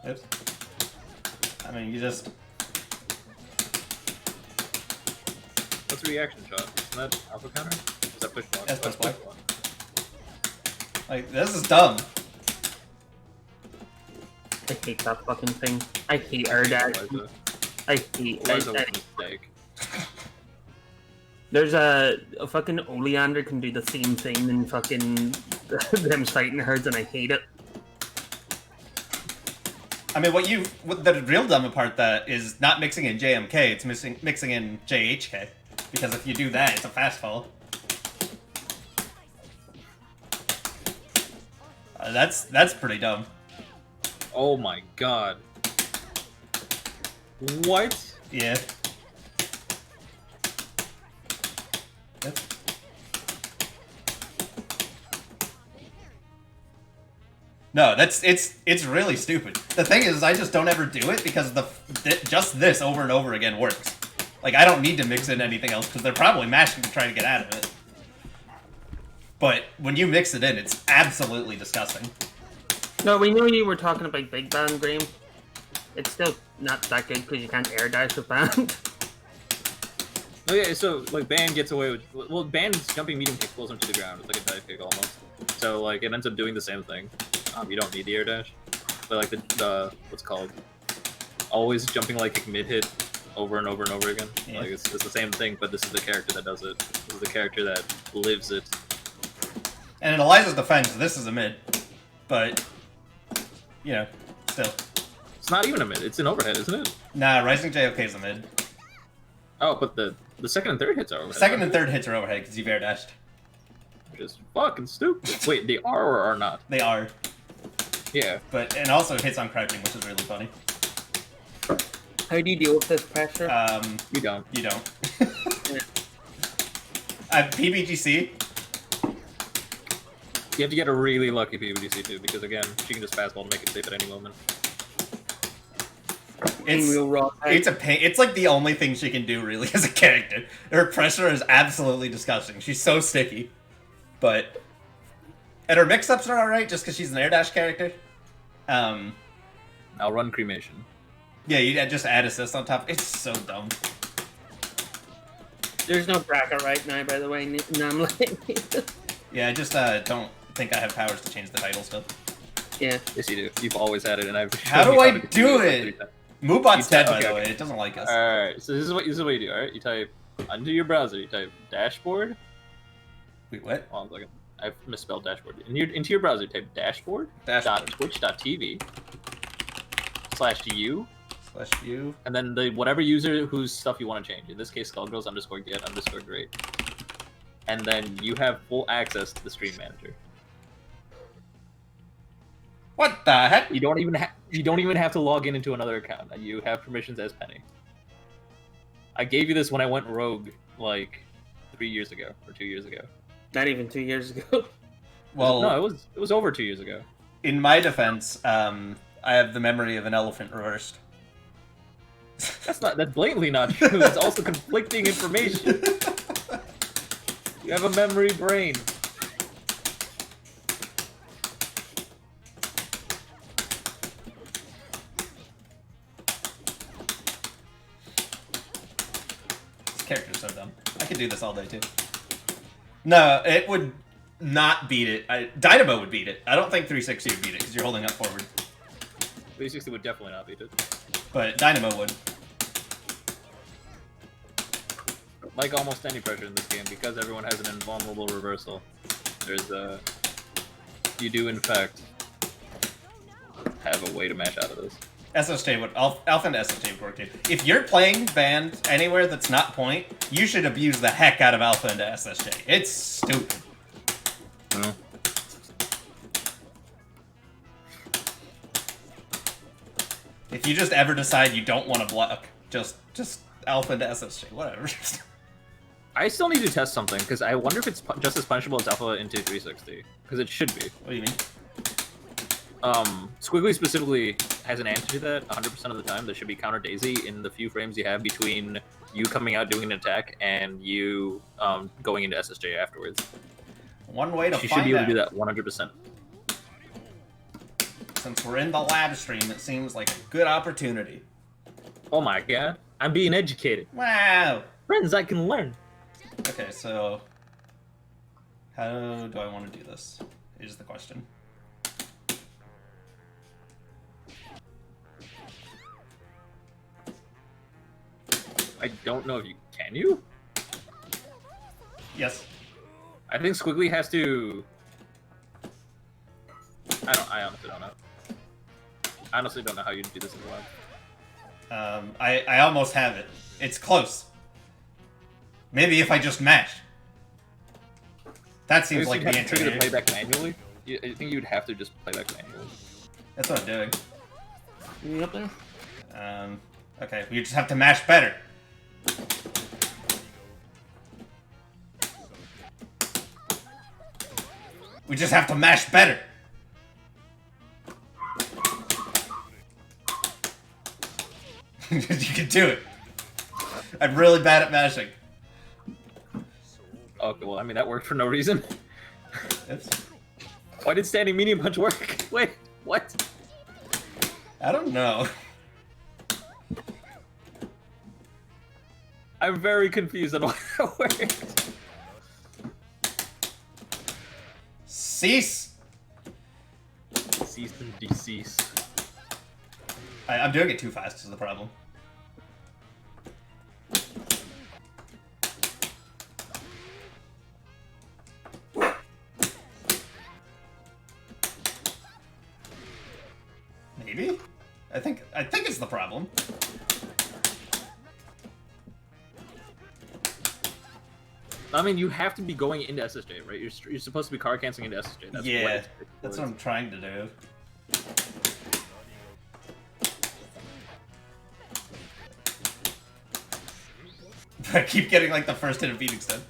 Oops. I mean, you just... What's a reaction shot? Isn't that alpha counter? Is that push block? That's push block. block. Like, this is dumb. I hate that fucking thing. I hate air dash. I hate Eliza was it. a mistake. There's a fucking Oleander can do the same thing in fucking them fighting herds, and I hate it. I mean, the real dumb part that is not mixing in JMK, it's mixing in JHK. Because if you do that, it's a fast fall. That's pretty dumb. Oh my god. What? Yeah. Yep. No, it's really stupid. The thing is, I just don't ever do it because just this over and over again works. Like, I don't need to mix in anything else because they're probably mashing to try to get out of it. But when you mix it in, it's absolutely disgusting. No, we knew you were talking about Big Bang, Graham. It's still not that good because you can't air dash with Band. Oh yeah, so like Band gets away with Band's jumping medium kick pulls him to the ground. It's like a dive kick almost. So like it ends up doing the same thing. You don't need the air dash, but like the what's called always jumping like kick mid hit over and over and over again. Yeah. Like it's the same thing, but this is the character that does it. This is the character that lives it. And in Eliza's defense, this is a mid. But, you know, still. It's not even a mid. It's an overhead, isn't it? Nah, Rising JOK is a mid. Oh, but the second and third hits are overhead. Second and third hits are overhead because you've air dashed. Which is fucking stupid. Wait, they are or are not? They are. Yeah. But, and also hits on crouching, which is really funny. How do you deal with this pressure? You don't. You don't. PBGC. You have to get a really lucky PBGC too, because again, she can just fastball and make it safe at any moment. It's a pain. It's like the only thing she can do really as a character. Her pressure is absolutely disgusting. She's so sticky. But and her mix-ups are alright just because she's an air dash character. I'll run cremation. Yeah, you just add assist on top. It's so dumb. There's no bracket right now, by the way. Namla. Yeah, I just don't think I have powers to change the title still. Yeah. Yes, you do. You've always had it, and I've. How do I do it? Moobot's dead, by the way. It doesn't like us. Alright, so this is what you do, alright? You type under your browser, you type dashboard. Wait, what? Hold on a second. I've misspelled dashboard. Into your browser, type dashboard.twitch.tv/u, and then the whatever user whose stuff you want to change. In this case, Skullgirls_get_great. And then you have full access to the stream manager. What the heck? You don't even have to log into another account. You have permissions as Penny. I gave you this when I went rogue like 3 years ago or 2 years ago. Not even 2 years ago. Well, no, it was over 2 years ago. In my defense, I have the memory of an elephant reversed. That's blatantly not true. It's also conflicting information. You have a memory brain. This character's so dumb. I could do this all day too. No, it would not beat it. Dynamo would beat it. I don't think 360 would beat it because you're holding up forward. 360 would definitely not beat it. But Dynamo would. Like almost any pressure in this game, because everyone has an invulnerable reversal, you do in fact have a way to mash out of this. SSJ would, Alpha and SSJ would work too. If you're playing band anywhere that's not point, you should abuse the heck out of Alpha into SSJ. It's stupid. Well, If you just ever decide you don't want to block, just Alpha into SSJ, whatever. I still need to test something, because I wonder if it's just as punishable as Alpha into 360, because it should be. What do you mean? Squiggly specifically has an answer to that 100% of the time. There should be counter daisy in the few frames you have between you coming out doing an attack and you going into SSJ afterwards. One way to She find should be able out. to do that 100%. Since we're in the lab stream, it seems like a good opportunity. Oh my god, I'm being educated. Wow! Friends, I can learn. Okay, so... how do I want to do this? Is the question. I don't know if you can you? Yes. I think Squiggly has to... I honestly don't know. I honestly don't know how you do this in the lab. I almost have it. It's close. Maybe if I just mash. That seems like the answer. To here. play back manually? I think you'd have to just play back manually. That's what I'm doing. You up there? Okay, we just have to mash better. We just have to mash better. You can do it. I'm really bad at mashing. Okay, well, I mean, that worked for no reason. Oops. Why did standing medium punch work? Wait, what? I don't know. I'm very confused on why that worked. Cease. Cease and decease. I'm doing it too fast is the problem. Maybe? I think it's the problem. I mean, you have to be going into SSJ, right? You're supposed to be card canceling into SSJ. That's Yeah, what that's what I'm trying to do. I keep getting like the first hit of Phoenix then.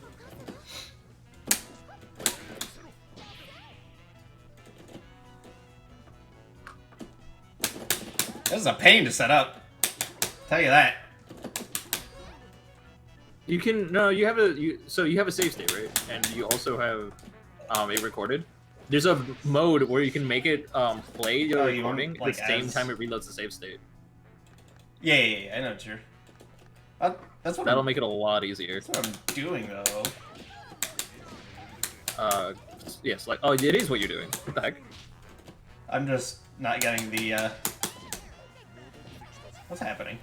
This is a pain to set up. Tell you that. You can you have a save state, right? And you also have it recorded. There's a mode where you can make it play your recording like, at the same as... time it reloads the save state. Yeah, I know what you're. That's what That'll make it a lot easier. That's what I'm doing though. Yes, like it is what you're doing. What the heck? I'm just not getting the what's happening?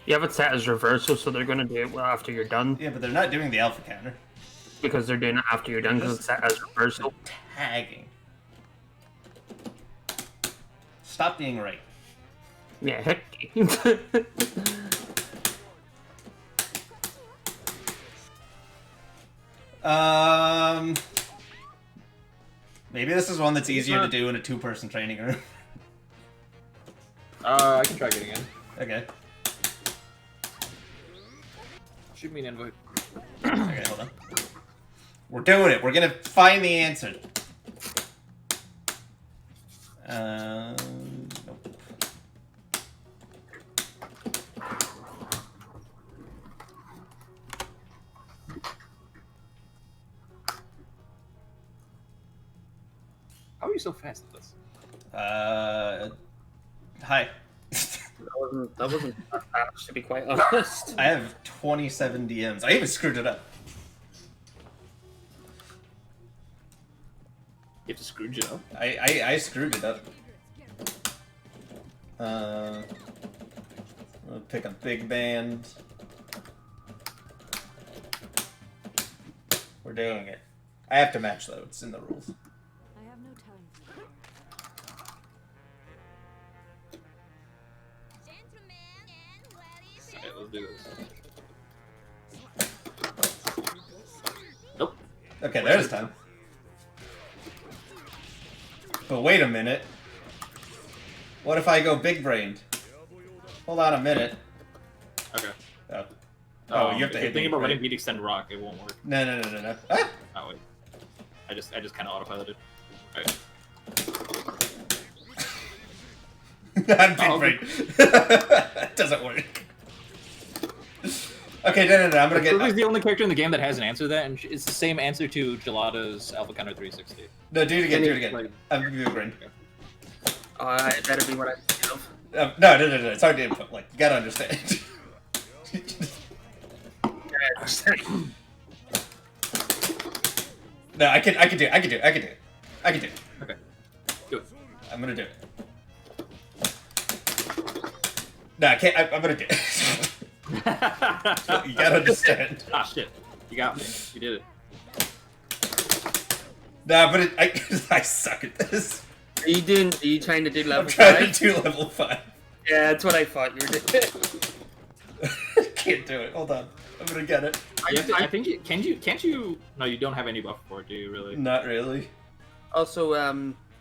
You have it set as reversal, so they're going to do it after you're done. Yeah, but they're not doing the alpha counter. Because they're doing it after you're done, because it's set as reversal. Tagging. Stop being right. Yeah, heck. Maybe this is one that's easier to do in a two-person training room. I can try getting in. Okay. Shoot me an invite. Okay, hold on. We're doing it. We're gonna find the answer. Nope. so fast at this? Hi. That wasn't that fast, to be quite honest. I have 27 DMs. I even screwed it up. You have to scrooge it up. I screwed it up. I'll pick a big band. We're doing it. I have to match though. It's in the rules. I have no time for that. Alright, let's do this. Nope. Okay, there's time. But wait a minute. What if I go big brained? Hold on a minute. Okay. Oh, you have to if you're hit thinking me, about right? letting beat extend rock, it won't work. No. Ah! Oh wait. I just kind of autopiloted. Alright. I'm big brained. It doesn't work. Okay, no. I'm gonna get. Squiggly's the only character in the game that has an answer to that, and it's the same answer to Gelato's Alpha Counter 360. No, do it again. Like- I'm big brained. It better be what I think of. No. It's hard to input. Like, you gotta understand. No, I can do it. Okay. Do it. I'm gonna do it. No, I can't. I'm gonna do it. You gotta understand. Ah, shit. You got me. You did it. Nah, but I suck at this. Are you trying to do level I'm trying 5? to do level 5. Yeah, that's what I thought you were doing. Can't do it. Hold on. I'm gonna get it. I think can't you? No, you don't have any buff for it, do you? Really? Not really. Also,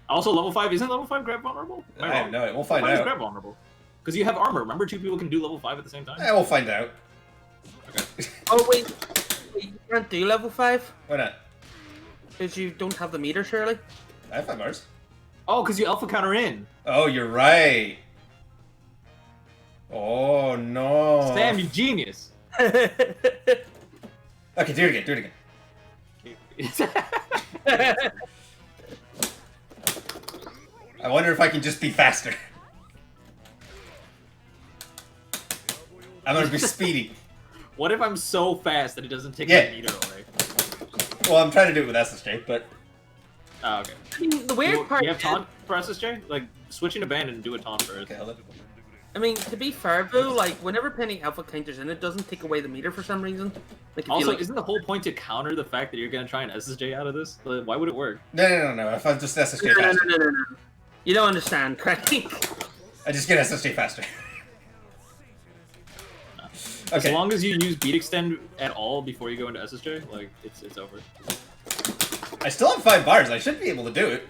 Also, level 5 isn't level 5 grab vulnerable? Am I wrong? have no idea. We'll find Level 5 is out. grab vulnerable. Because you have armor. Remember, 2 people can do level 5 at the same time. We'll find out. Okay. oh wait, you can't do level 5 Why not? because you don't have the meter, surely. I have 5 bars. Oh, because you alpha counter in. Oh, you're right. Oh no. Sam, you genius. Okay, do it again. I wonder if I can just be faster. I'm gonna be speedy. What if I'm so fast that it doesn't take Yeah. my meter away? Well, I'm trying to do it with SSJ, but Oh, okay. I mean, the weird part You have is, taunt for SSJ? Like, switch into band and do a taunt first. okay, hold I mean, to be fair though, like whenever penny alpha counters in, it doesn't take away the meter for some reason. Like, if Also, you, like, isn't the whole point to counter the fact that you're gonna try an SSJ out of this? Like, why would it work? No. If I'm just SSJ no, faster, no. You don't understand, Craig. I just get SSJ faster. As Okay. long as you use beat extend at all before you go into SSJ, like it's over. I still have 5 bars. I should be able to do it.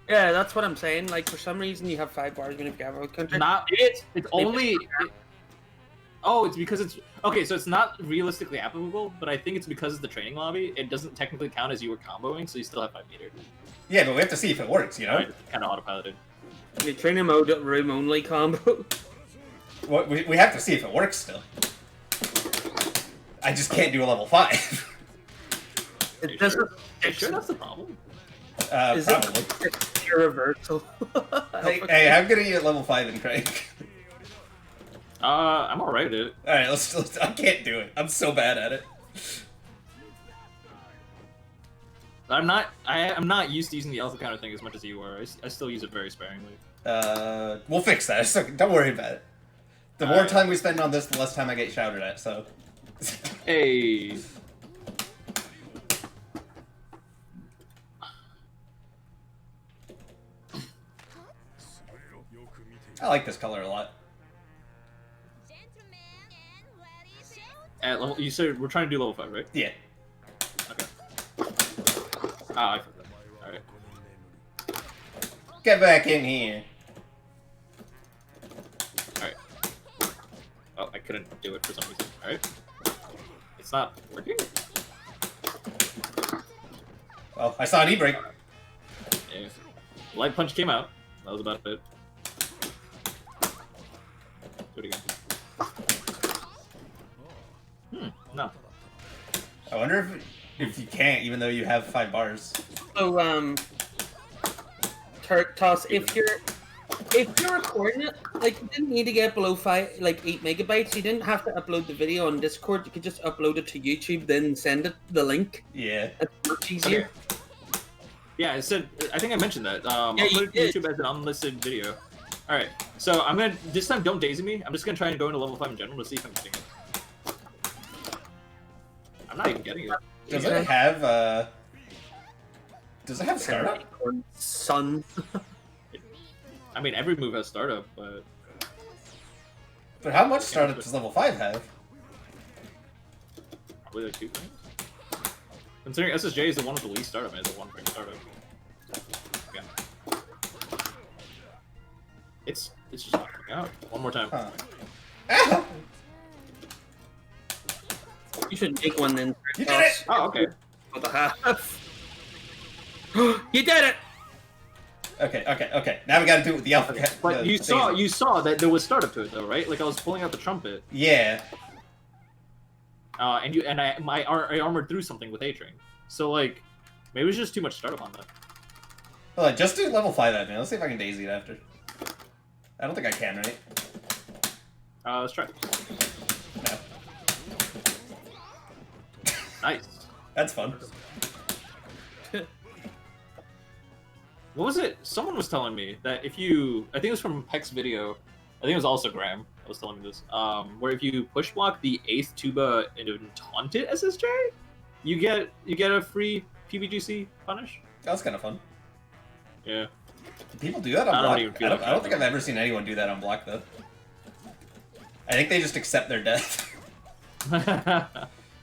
Yeah, that's what I'm saying. Like, for some reason, you have 5 bars when you have a counter. Not It's only. Oh, it's because it's okay. So it's not realistically applicable, but I think it's because of the training lobby. It doesn't technically count as you were comboing, so you still have 5 meter. Yeah, but we have to see if it works. You know. Right, kind of autopiloted. the training mode room only combo. What we have to see if it works still. I just can't do a level 5. It doesn't. Are you sure that's the problem? Is Probably. it universal? Hey, I'm gonna get level 5 in Craig. I'm alright with it. All right, let's. I can't do it. I'm so bad at it. I'm not used to using the alpha counter thing as much as you are. I still use it very sparingly. We'll fix that. So don't worry about it. The more time we spend on this, the less time I get shouted at. So. Hey. I like this color a lot. At level, you said we're trying to do level 5, right? Yeah. Okay. Ah, I forgot. Alright. Get back in here. Alright. Oh, I couldn't do it for some reason. Alright. It's not working? Well, I saw an E-break. Yeah. Light punch came out. That was about it. Do it again. No. I wonder if you can't, even though you have 5 bars. So, Toss, if you're recording it, like you didn't need to get below 8 megabytes. You didn't have to upload the video on Discord. You could just upload it to YouTube, then send it the link. Yeah. It's much easier. Okay. Yeah, I think I mentioned that. I'll Yeah, put it you to YouTube as an unlisted video. Alright, so I'm gonna, this time don't daisy me. I'm just gonna try and go into level 5 in general to see if I'm getting it. I'm not even getting it. Does it have startup? Son. I mean, every move has startup, but... But how much startup does level 5 have? Probably like 2 things. Considering SSJ is the one with the least startup, it has a 1 frame startup. Yeah. It's just not coming out. One more time. Huh. Ah! You should make one then. You did it! Oh, okay. With a half. You did it! Okay. Now we gotta do it with the alpha. But you saw that there was startup to it though, right? Like I was pulling out the trumpet. Yeah. I armored through something with A-Train. So like, maybe it was just too much startup on that. Hold on, just do level 5 that, man. Let's see if I can daisy it after. I don't think I can, right? Let's try. No. Nice. That's fun. What was it? Someone was telling me that if you, I think it was from Peck's video, I think it was also Graham that was telling me this, where if you push block the 8th tuba and taunt it SSJ, you get a free PBGC punish. That's kind of fun. Yeah. Do people do that on I don't block? even feel I don't like think I've ever seen anyone do that on block, though. I think they just accept their death.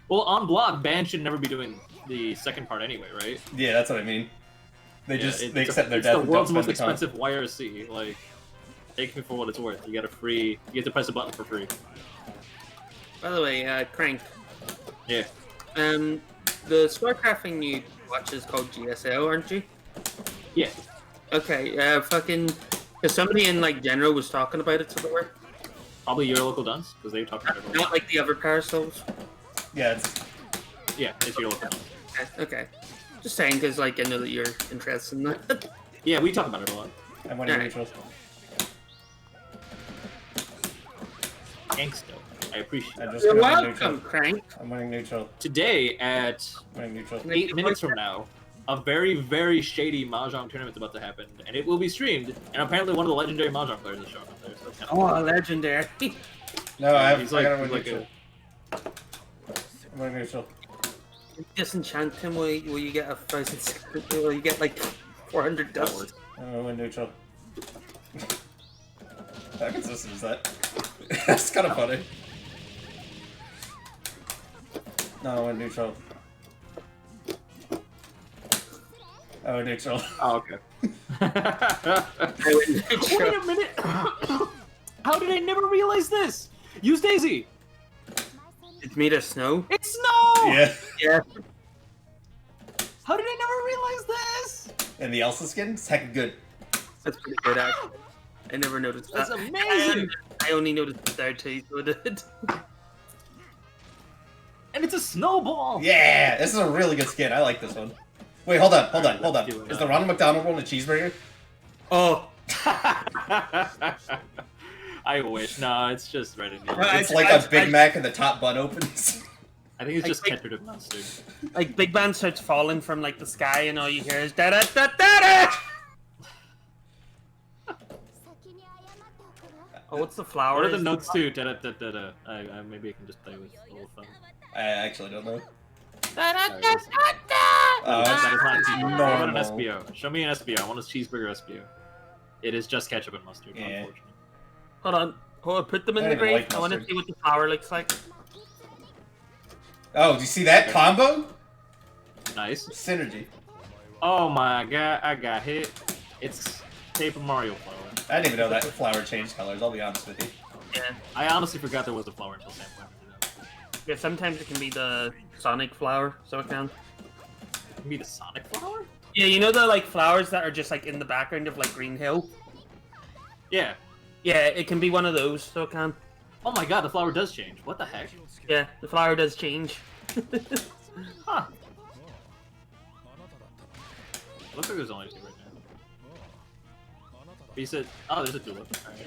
Well, on block, ban should never be doing the second part anyway, right? Yeah, that's what I mean. They Yeah, accept their it's death. the and world's don't most spend the time. expensive YRC. Like, take me for what it's worth. You get to press a button for free. By the way, Crank. Yeah. The StarCrafting you watch is called GSL, aren't you? Yeah. Okay, fucking... Cause somebody in, like, general was talking about it somewhere. Probably your local dunce, because they were talking about it. Not like the other parasols. Yeah, It's your local dunce. Okay. Just saying, because, like, I know that you're interested in that. Yeah, we talk about it a lot. I'm winning Alright. neutrals. Thanks, though. I appreciate I'm it. just You're gonna win welcome, neutral. Crank. I'm winning neutral. Today, at Winning neutral. 8 minutes from now, a very, very shady Mahjong tournament's about to happen, and it will be streamed, and apparently one of the legendary Mahjong players is showing up there, so that's kind of Oh, legendary. No, I he's gotta win he's like neutral. I'm winning neutral. Disenchant him, will you get 1,600? Will you get, like, 400 dust? I'm gonna win neutral. How consistent is that? That's kind of funny. No, I win neutral. I win neutral. Oh, okay. I win neutral. Wait a minute! How did I never realize this? Use Daisy! It's made of snow. It's snow! Yeah. Yeah. How did I never realize this? And the Elsa skin? It's heckin' good. That's pretty good, actually. I never noticed That's that. amazing! I only noticed the there too, so I did. And it's a snowball! Yeah! This is a really good skin. I like this one. Wait, hold on. Is the Ronald McDonald one a cheeseburger? Oh. I wish. No, it's just red and yellow. I- It's like a Big Mac and the top bun opens. I think it's just I- ketchup and mustard. Like, Big Bang starts falling from, like, the sky, and all you hear is da-da-da-da-da! Oh, what's the flower? What are the Is notes too? Da-da-da-da-da. Maybe I can just play with a little fun. I actually don't know. Da-da-da-da-da! Oh, That is not it's cheeseburger. What about an normal. SBO? Show me an SBO. I want a cheeseburger SBO. It is just ketchup and mustard, Yeah. unfortunately. Hold on. Put them in I the don't even grave. like I want to mustard. see what the flower looks like. Oh, do you see that combo? Nice. Synergy. Oh my god, I got hit. It's Paper Mario flower. I didn't even know that flower changed colors, I'll be honest with you. Yeah. I honestly forgot there was a flower until Sam pointed it out. Yeah, sometimes it can be the Sonic flower, so it can. It can be the Sonic flower? Yeah, you know the, like, flowers that are just, like, in the background of, like, Green Hill? Yeah. Yeah, it can be one of those, so it can. Oh my god, the flower does change. What the heck? Yeah, the flower does change. Huh. Looks like there's only 2 right He said, "Oh, there's a tulip." Alright.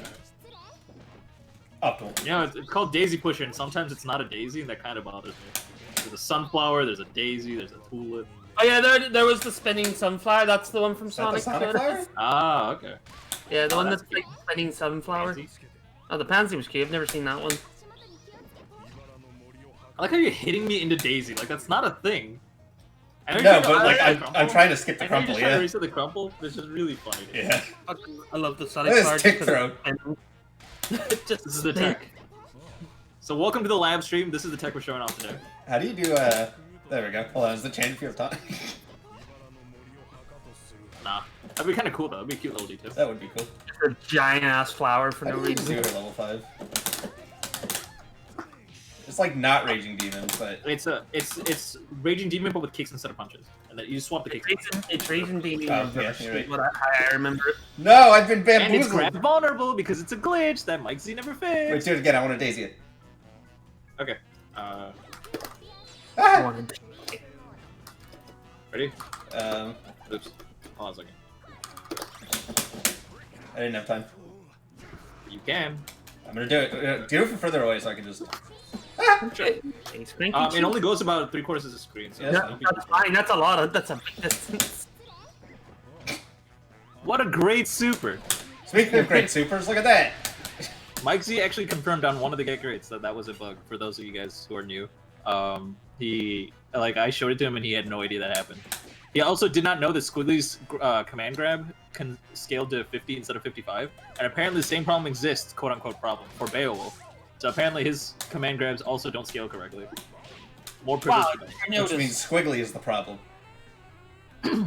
Optimal. You know, it's called daisy pushing. And sometimes it's not a daisy, and that kind of bothers me. There's a sunflower. There's a daisy. There's a tulip. Oh yeah, there was the spinning sunflower. That's the one from Is that the Sonic. Sonic flower? Ah, okay. Yeah, the Oh, one that's that's like spinning sunflower. Pansy. Oh, the pansy was cute. I've never seen that one. I like how you're hitting me into daisy. Like that's not a thing. I know No, you're but trying- like I I'm crumple. trying to skip the I know you're crumple. just trying to Yeah. reset the crumple. It's just really funny. Yeah. I love the Sonic This flower. tick just 'cause throw. it's just This is the tech. So welcome to the lab stream. This is the tech we're showing off today. How do you do? There we go. Hold on. Is the change if you have time? Nah, that'd be kind of cool though. That'd be a cute little detail. That would be cool. a giant ass flower for How no do you do reason. her level 5? It's like not raging demons, but It's raging demon, but with kicks instead of punches, and then you swap the kicks. It's Raging Demon. Oh, yeah, you're right. How I remember it. no, I've been And it's bamboozled. grab vulnerable because it's a glitch that Mike Z never Wait, fixed. do it again. I want to daisy it. Okay. I Ah! wanted- Ready? Oops. Hold on a second. I didn't have time. You can. I'm gonna do it. Do it from further away so I can just. Sure. It's cranky It cheek. only goes about 3/4 of the screen. So Yeah, that's No, not that's fine. That's a lot of. That's a big distance. What a great super! Speaking of great supers, look at that. Mike Z actually confirmed on one of the Get Greats that that was a bug. For those of you guys who are new, he I showed it to him and he had no idea that happened. He also did not know that Squiggly's command grab can scale to 50 instead of 55, and apparently the same problem exists, quote unquote problem, for Beowulf. So apparently his command grabs also don't scale correctly. More privilege. Wow, for them. I Which noticed. means Squiggly is the problem. Better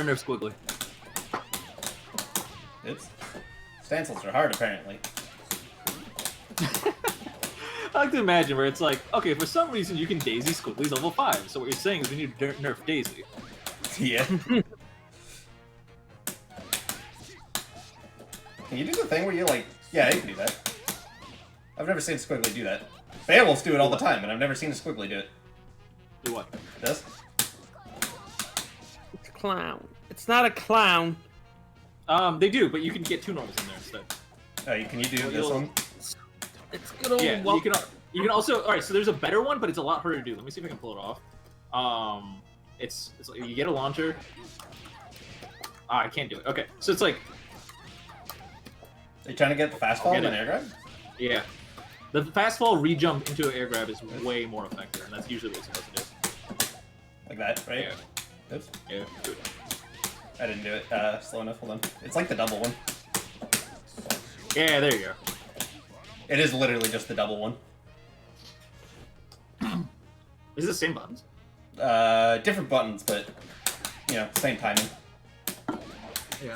nerf Squiggly. Oops. Stancils are hard, apparently. I like to imagine where it's like, okay, for some reason you can Daisy Squiggly's level 5, so what you're saying is we need to nerf Daisy. Yeah. Can you do the thing where you like... Yeah, you can do that. I've never seen Squiggly do that. Beowulfs do it all the time, and I've never seen a Squiggly do it. Do what? This? It's a clown. It's not a clown. They do, but you can get 2 normals in there instead. Oh, can you do this you'll- one? It's good old. Yeah, you can also. All right, so there's a better one, but it's a lot harder to do. Let me see if I can pull it off. It's like you get a launcher. I can't do it. Okay, so it's like Are you trying to get the fast fall Get and it. air grab? yeah, the fast fall re-jump into an air grab is way more effective, and that's usually what it's supposed to do. Like that, right? Yeah, Oops. yeah. Good. I didn't do it slow enough. Hold on. It's like the double one. Yeah, there you go. It is literally just the double one. Is it the same buttons? Different buttons, but, you know, same timing. Yeah.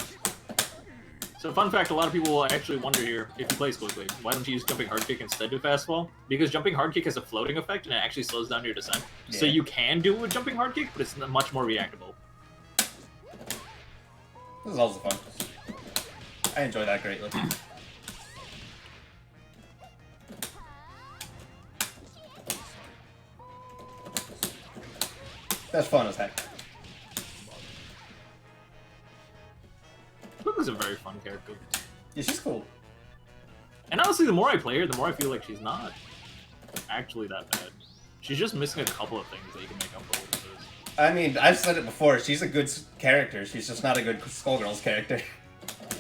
So fun fact, a lot of people will actually wonder here, if you play Squiggly, why don't you use jumping hard kick instead of fast fall? Because jumping hard kick has a floating effect and it actually slows down your descent. So Yeah. you can do it with jumping hard kick, but it's much more reactable. This is also fun. I enjoy that greatly. That's fun as heck. Squiggly's a very fun character. Yeah, she's cool. And honestly, the more I play her, the more I feel like she's not actually that bad. She's just missing a couple of things that you can make up for with this. I mean, I've said it before, she's a good character, she's just not a good Skullgirls character.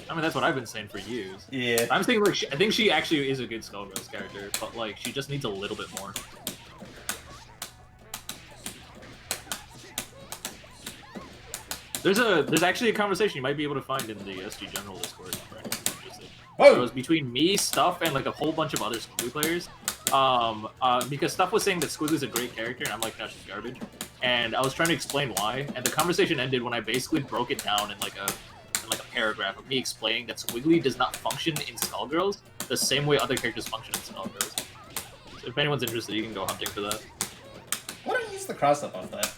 I mean, that's what I've been saying for years. Yeah. I'm saying, like, I think she actually is a good Skullgirls character, but, like, she just needs a little bit more. There's actually a conversation you might be able to find in the SG General Discord for anyone who's interested. It was Whoa! between me, Stuff, and like a whole bunch of other Squiggly players. Because Stuff was saying that Squiggly's a great character, and I'm like, no, she's garbage. And I was trying to explain why, and the conversation ended when I basically broke it down in like a paragraph of me explaining that Squiggly does not function in Skullgirls the same way other characters function in Skullgirls. So if anyone's interested, you can go hunting for that. Why don't you use the cross-up off that?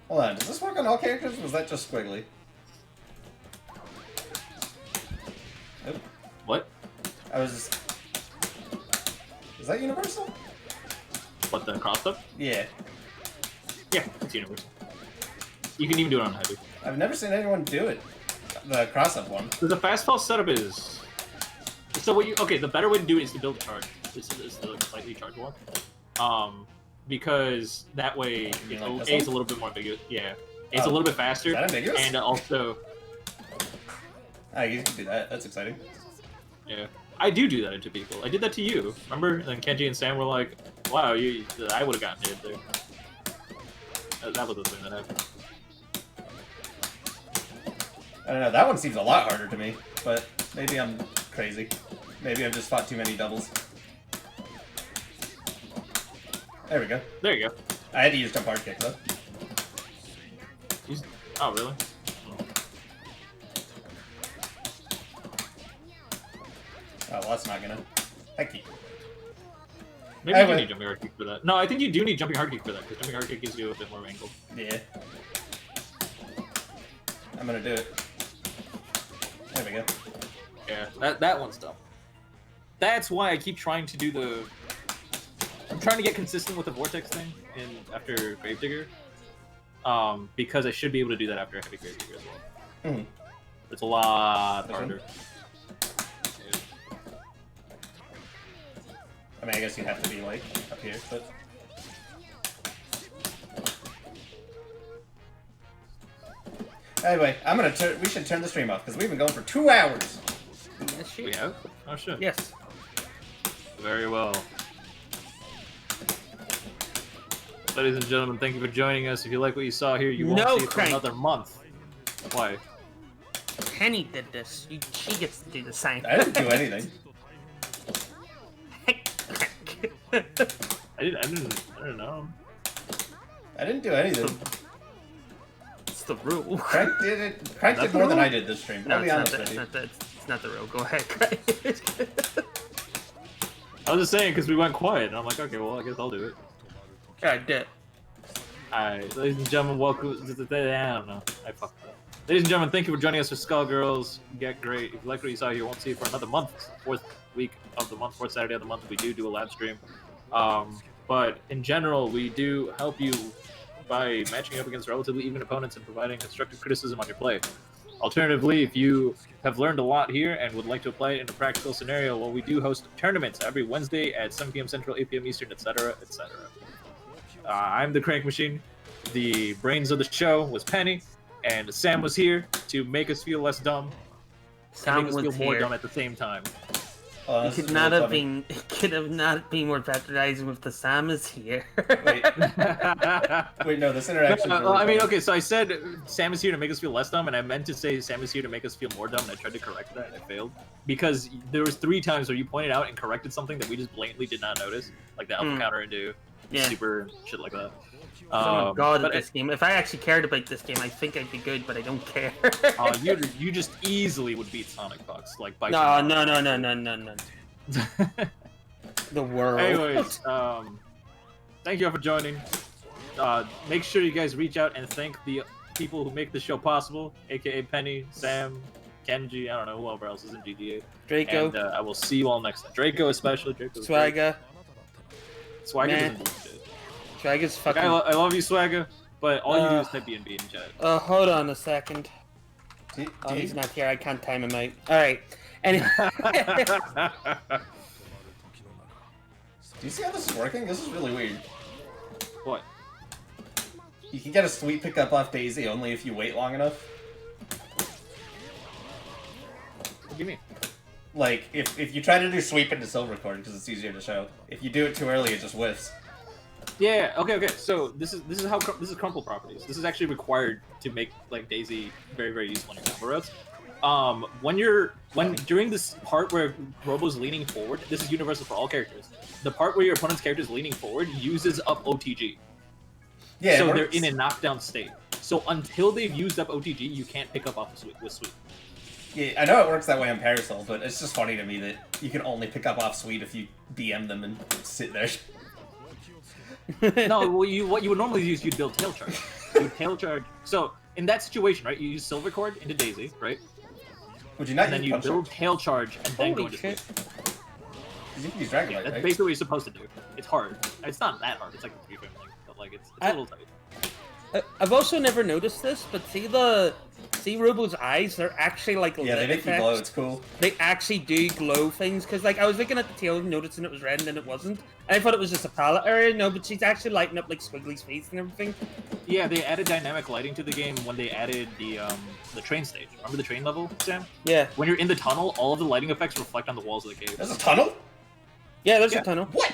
Hold on, does this work on all characters, or was that just Squiggly? Nope. What? I was... Is that universal? What, the crossed up? Yeah. Yeah, it's universal. You can even do it on heavy. I've never seen anyone do it. The cross-up one. The fast fall setup is... So what you... Okay, the better way to do it is to build a charge. This is the slightly charged one. Because that way, You it's, like this A, it's a one? little bit more ambiguous. Yeah. It's Oh. a little bit faster. Is that ambiguous? And also... Ah, you can do that. That's exciting. Yeah. I do that to people. I did that to you. Remember? And then Kenji and Sam were like, wow, I would have gotten hit there. That was the thing that happened. I don't know. That one seems a lot harder to me, but maybe I'm crazy. Maybe I've just fought too many doubles. There we go. There you go. I had to use jump hard kick though. Oh, really? Oh, well, that's not gonna. Heck you. Maybe you do Anyway. need jumping hard kick for that. No, I think you do need jumping hard kick for that, because jumping hard kick gives you a bit more angle. Yeah. I'm gonna do it. There we go. Yeah, that one's dumb. That's why I keep trying to do the... I'm trying to get consistent with the vortex thing after Gravedigger. Because I should be able to do that after Heavy Gravedigger as well. Mhm. It's a lot This one? harder. I mean, I guess you have to be like up here, but. Anyway, I'm gonna turn. We should turn the stream off because we've been going for 2 hours. Yes, We have? Oh shit. Yes. Very well. Ladies and gentlemen, thank you for joining us. If you like what you saw here, you won't No, see it for Crank. another month. Why? Penny did this. She gets to do the same. I didn't do anything. I didn't know. I didn't do anything. It's the rule. Craig did it. Craig That's did more the than rule? I did this stream. No, I'll be it's not, honest that, with it's, you. not that, it's not the rule. Go ahead. I was just saying because we went quiet, and I'm like, okay, well, I guess I'll do it. I did. Alright, ladies and gentlemen, welcome. I don't know. I fucked up. Ladies and gentlemen, thank you for joining us for Skullgirls. Get great. If you like what you saw here, you won't see it for another month. 4th week of the month, 4th Saturday of the month, we do a live stream. But in general, we do help you by matching up against relatively even opponents and providing constructive criticism on your play. Alternatively, if you have learned a lot here and would like to apply it in a practical scenario, well, we do host tournaments every Wednesday at 7 p.m. Central, 8 p.m. Eastern, etc., etc. I'm the Crank Machine. The brains of the show was Penny, and Sam was here to make us feel less dumb, Sam and make us was feel more here. dumb at the same time. Oh, It this could is not really have funny. been. It could have not been more patronizing with the Sam is here. Wait, wait, no, this interaction. I mean, okay, so I said Sam is here to make us feel less dumb, and I meant to say Sam is here to make us feel more dumb, and I tried to correct that, and I failed. Because there was 3 times where you pointed out and corrected something that we just blatantly did not notice, like the alpha counter into Yeah. super shit like that. I'm a god at but this game. If I actually cared about this game, I think I'd be good, but I don't care. you just easily would beat Sonic Fox, like by no. The world. Anyways, thank you all for joining. Make sure you guys reach out and thank the people who make the show possible, aka Penny, Sam, Kenji, I don't know whoever else is in GDA. Draco, And I will see you all next time. Draco especially. Draco's Swagger. great. Swagger Man. doesn't do shit. Swagger's Like, fucking. I love you, Swagger, but all you do is type BNB in chat. Hold on a second. Do, Oh, do he's you, not here. I can't time him out. All right. Anyway. do you see how this is working? This is really weird. What? You can get a sweet pickup off Daisy only if you wait long enough. What do you mean? Like, if you try to do sweep into Silvercord because it's easier to show. If you do it too early, it just whiffs. Yeah. Okay. So this is how this is crumple properties. This is actually required to make like Daisy very very useful in your combo routes. When during this part where Robo's leaning forward, this is universal for all characters. The part where your opponent's character is leaning forward uses up OTG. Yeah, So it they're works. in a knockdown state. So until they've used up OTG, you can't pick up off with sweep. Yeah, I know it works that way on Parasol, but it's just funny to me that you can only pick up off Sweet if you DM them and sit there. No, what you would normally use, you'd build tail charge. You'd tail charge. So in that situation, right, you use Silver Cord into Daisy, right? Would you not And then use you Punch build Charge? tail charge and then go Holy into shit. sweep. 'Cause you can use Dragon Light, That's right? basically what you're supposed to do. It's hard. It's not that hard. It's like a 3-frame link, but like it's a little tight. I've also never noticed this, but see Robo's eyes, they're actually like Yeah, they lit make you effects. glow. It's cool. They actually do glow things, because like I was looking at the tail, noticing it was red, and then it wasn't. And I thought it was just a palette area. No, but she's actually lighting up like Squiggly's face and everything. Yeah, they added dynamic lighting to the game when they added the train stage. Remember the train level, Sam? Yeah, When you're in the tunnel, all of the lighting effects reflect on the walls of the cave. There's a tunnel. yeah, there's Yeah. a tunnel. What?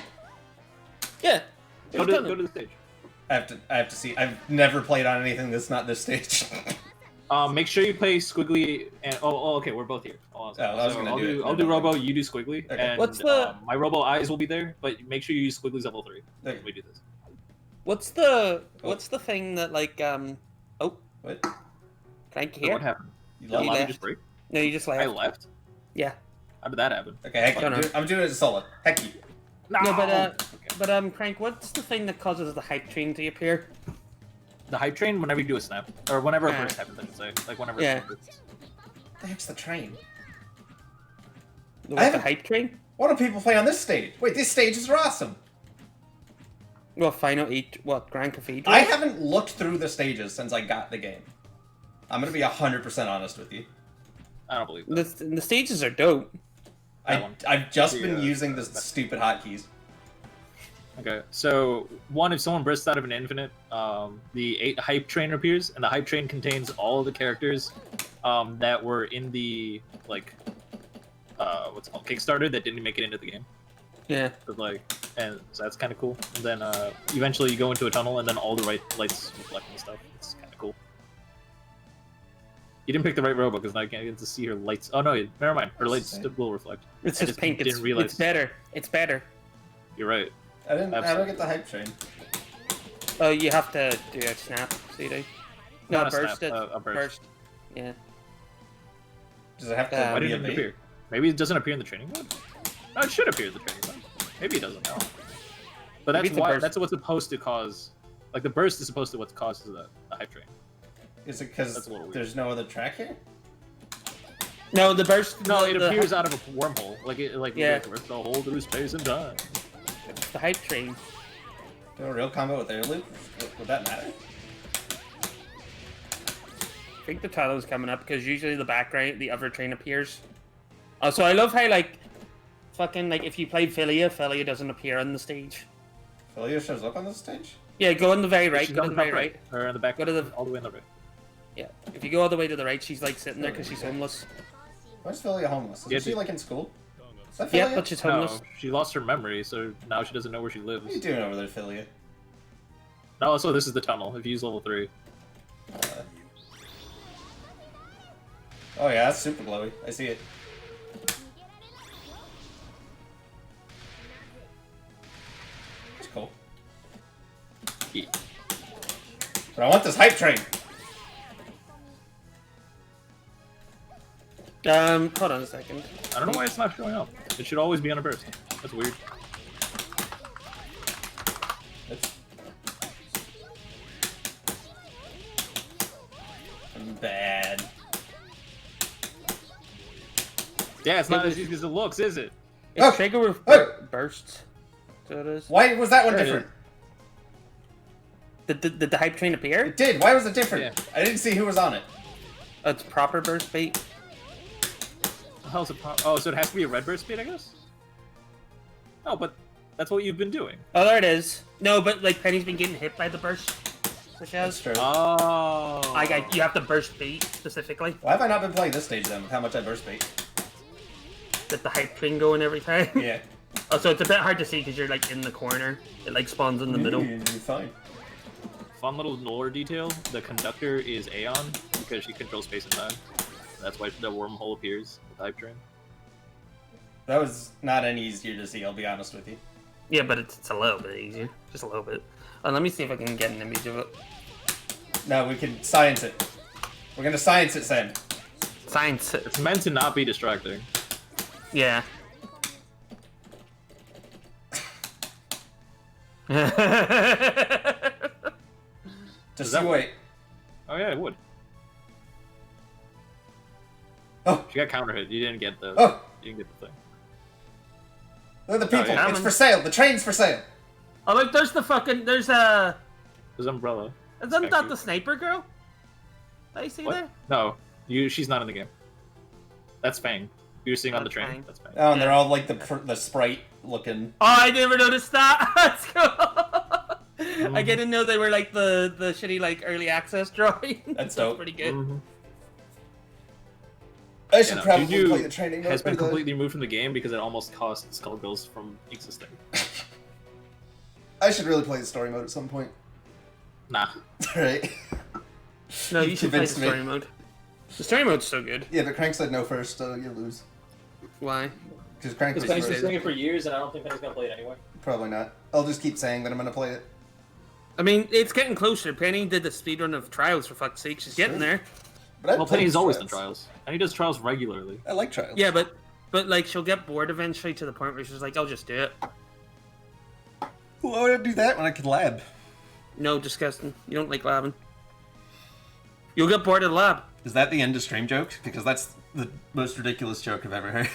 Yeah, Go there's a to tunnel. the stage. I have to see. I've never played on anything that's not this stage. Make sure you play Squiggly and okay, we're both here. Hold on a second. I was gonna do it. I'll do Robo, you do Squiggly, Okay. and What's the- my Robo eyes will be there. But make sure you use Squiggly's level 3 Okay. when we do this. What's the thing that like oh, What? Crank So here? what happened? You Did the love You lobby left. just break? No, you just I left. left. Yeah. How did that happen? Okay, heck, Don't know. I'm doing it solo. Heck you. No, but Okay. Crank, what's the thing that causes the hype train to appear? The hype train whenever you do a snap, or whenever a Yeah. burst happens, I should say. Like whenever. Yeah. It bursts. What the heck's the train? The, I what, the haven't- hype train? Why don't people play on this stage? Wait, these stages are awesome. Well, Final 8, what, Grand Cathedral? I haven't looked through the stages since I got the game. I'm gonna be 100% honest with you. I don't believe that. The stages are dope. That one. I've just The, been using the stupid hotkeys. Okay, so one, if someone bursts out of an infinite, the hype train appears, and the hype train contains all of the characters that were in the like what's it called, Kickstarter that didn't make it into the game. Yeah. But like, and so that's kind of cool. And then eventually you go into a tunnel, and then all the right lights reflect and stuff. It's kind of cool. You didn't pick the right Robo because now I can't get to see her lights. Oh no, never mind. Her lights Same. will reflect. It's I just pink. Didn't realize. It's better. It's better. You're right. I don't Absolutely. get the hype train. Oh, you have to do a snap, so you do. No, Not a burst snap, it. a burst. Yeah. Does it have to Why be didn't a it bait? appear? Maybe it doesn't appear in the training mode. No, it should appear in the training mode. Maybe it doesn't. No. But Maybe that's it's a why. burst. That's what's supposed to cause. Like the burst is supposed to what causes the hype train. Is it because That's a little weird. there's no other track here? No, the burst. No, the, it the appears hy- out of a wormhole. Like it, like Yeah. the hole through space and time. The hype train. Do a real combo with air loop? Would that matter? I think the title's coming up because usually the background, the other train appears. Also, I love how like, fucking like if you played Philia doesn't appear on the stage. Philia shows up on this stage? Yeah, go on the very right. She's Go on to the the top very right. or in the back. Go to the- all the way on the right. Yeah, if you go all the way to the right, she's like sitting there because she's homeless. Why's Philia homeless? Isn't Yeah, she dude. like in school? Is that Philia? Yeah, but she's homeless. No, she lost her memory, so now she doesn't know where she What are you lives. doing over there, Philia? No, also this is the tunnel. If you use level 3. Oh yeah, that's super glowy. I see it. That's cool. Yeah. But I want this hype train. Hold on a second. I don't know why it's not showing up. It should always be on a burst. That's weird. It's... I'm bad. Yeah, it's not as easy as it looks, is it? It's Oh! trigger with Oh! bursts. So it is. Why was that one There it different? Did the hype train appear? It did. Why was it different? Yeah. I didn't see who was on it. Oh, it's proper burst bait. The hell's it? Oh, so it has to be a red burst speed, I guess. Oh, but that's what you've been doing. Oh, there it is. No, but like Penny's been getting hit by the burst. So she That's has. true. Oh. You have to burst bait specifically. Why have I not been playing this stage then with how much I burst bait? Get the hype train going every time. Yeah. Oh, so it's a bit hard to see because you're like in the corner. It like spawns in the middle. You're fine. Fun little lore detail: the conductor is Aeon because she controls space and time. That's why the wormhole appears with the hype train. That was not any easier to see, I'll be honest with you. Yeah, but it's a little bit easier. Just a little bit. Let me see if I can get an image of it. No, we can science it. We're gonna science it, Sam. Science. It's meant to not be distracting. Yeah. Just that you wait. Oh yeah, it would. Oh, She got counter hit. You didn't get the. oh, You didn't get the thing. look at the people. yeah. It's for sale. The train's for sale. Oh look, there's the fucking there's a There's umbrella. Isn't that the sniper girl? That you see What? there? No, she's not in the game. That's Fang. You're seeing on the That's train. Fang. That's Fang. Oh, and they're all like the sprite looking. Oh, I never noticed that. Let's go. I didn't know they were like the shitty like early access drawing. That's dope. pretty good. I should probably Juju play the training mode. has been for the- completely removed from the game because it almost cost Skullgirls from existing. I should really play the story mode at some point. Nah. Right. No, you should play the Convinced me. story mode. The story mode's so good. Yeah, but Crank said no first, so you lose. Why? Because Crank was Because Fang's been first. saying it for years, and I don't think Fang's gonna play it anyway. Probably not. I'll just keep saying that I'm gonna play it. I mean, it's getting closer. Penny did the speedrun of Trials, for fuck's sake. She's getting there. But Well, Penny's always done trials, and he does trials regularly. I like trials. Yeah, but like she'll get bored eventually to the point where she's like, I'll just do it. Why would I do that when I could lab? No, disgusting. You don't like labbing. You'll get bored of the lab. Is that the end of stream joke? Because that's the most ridiculous joke I've ever heard.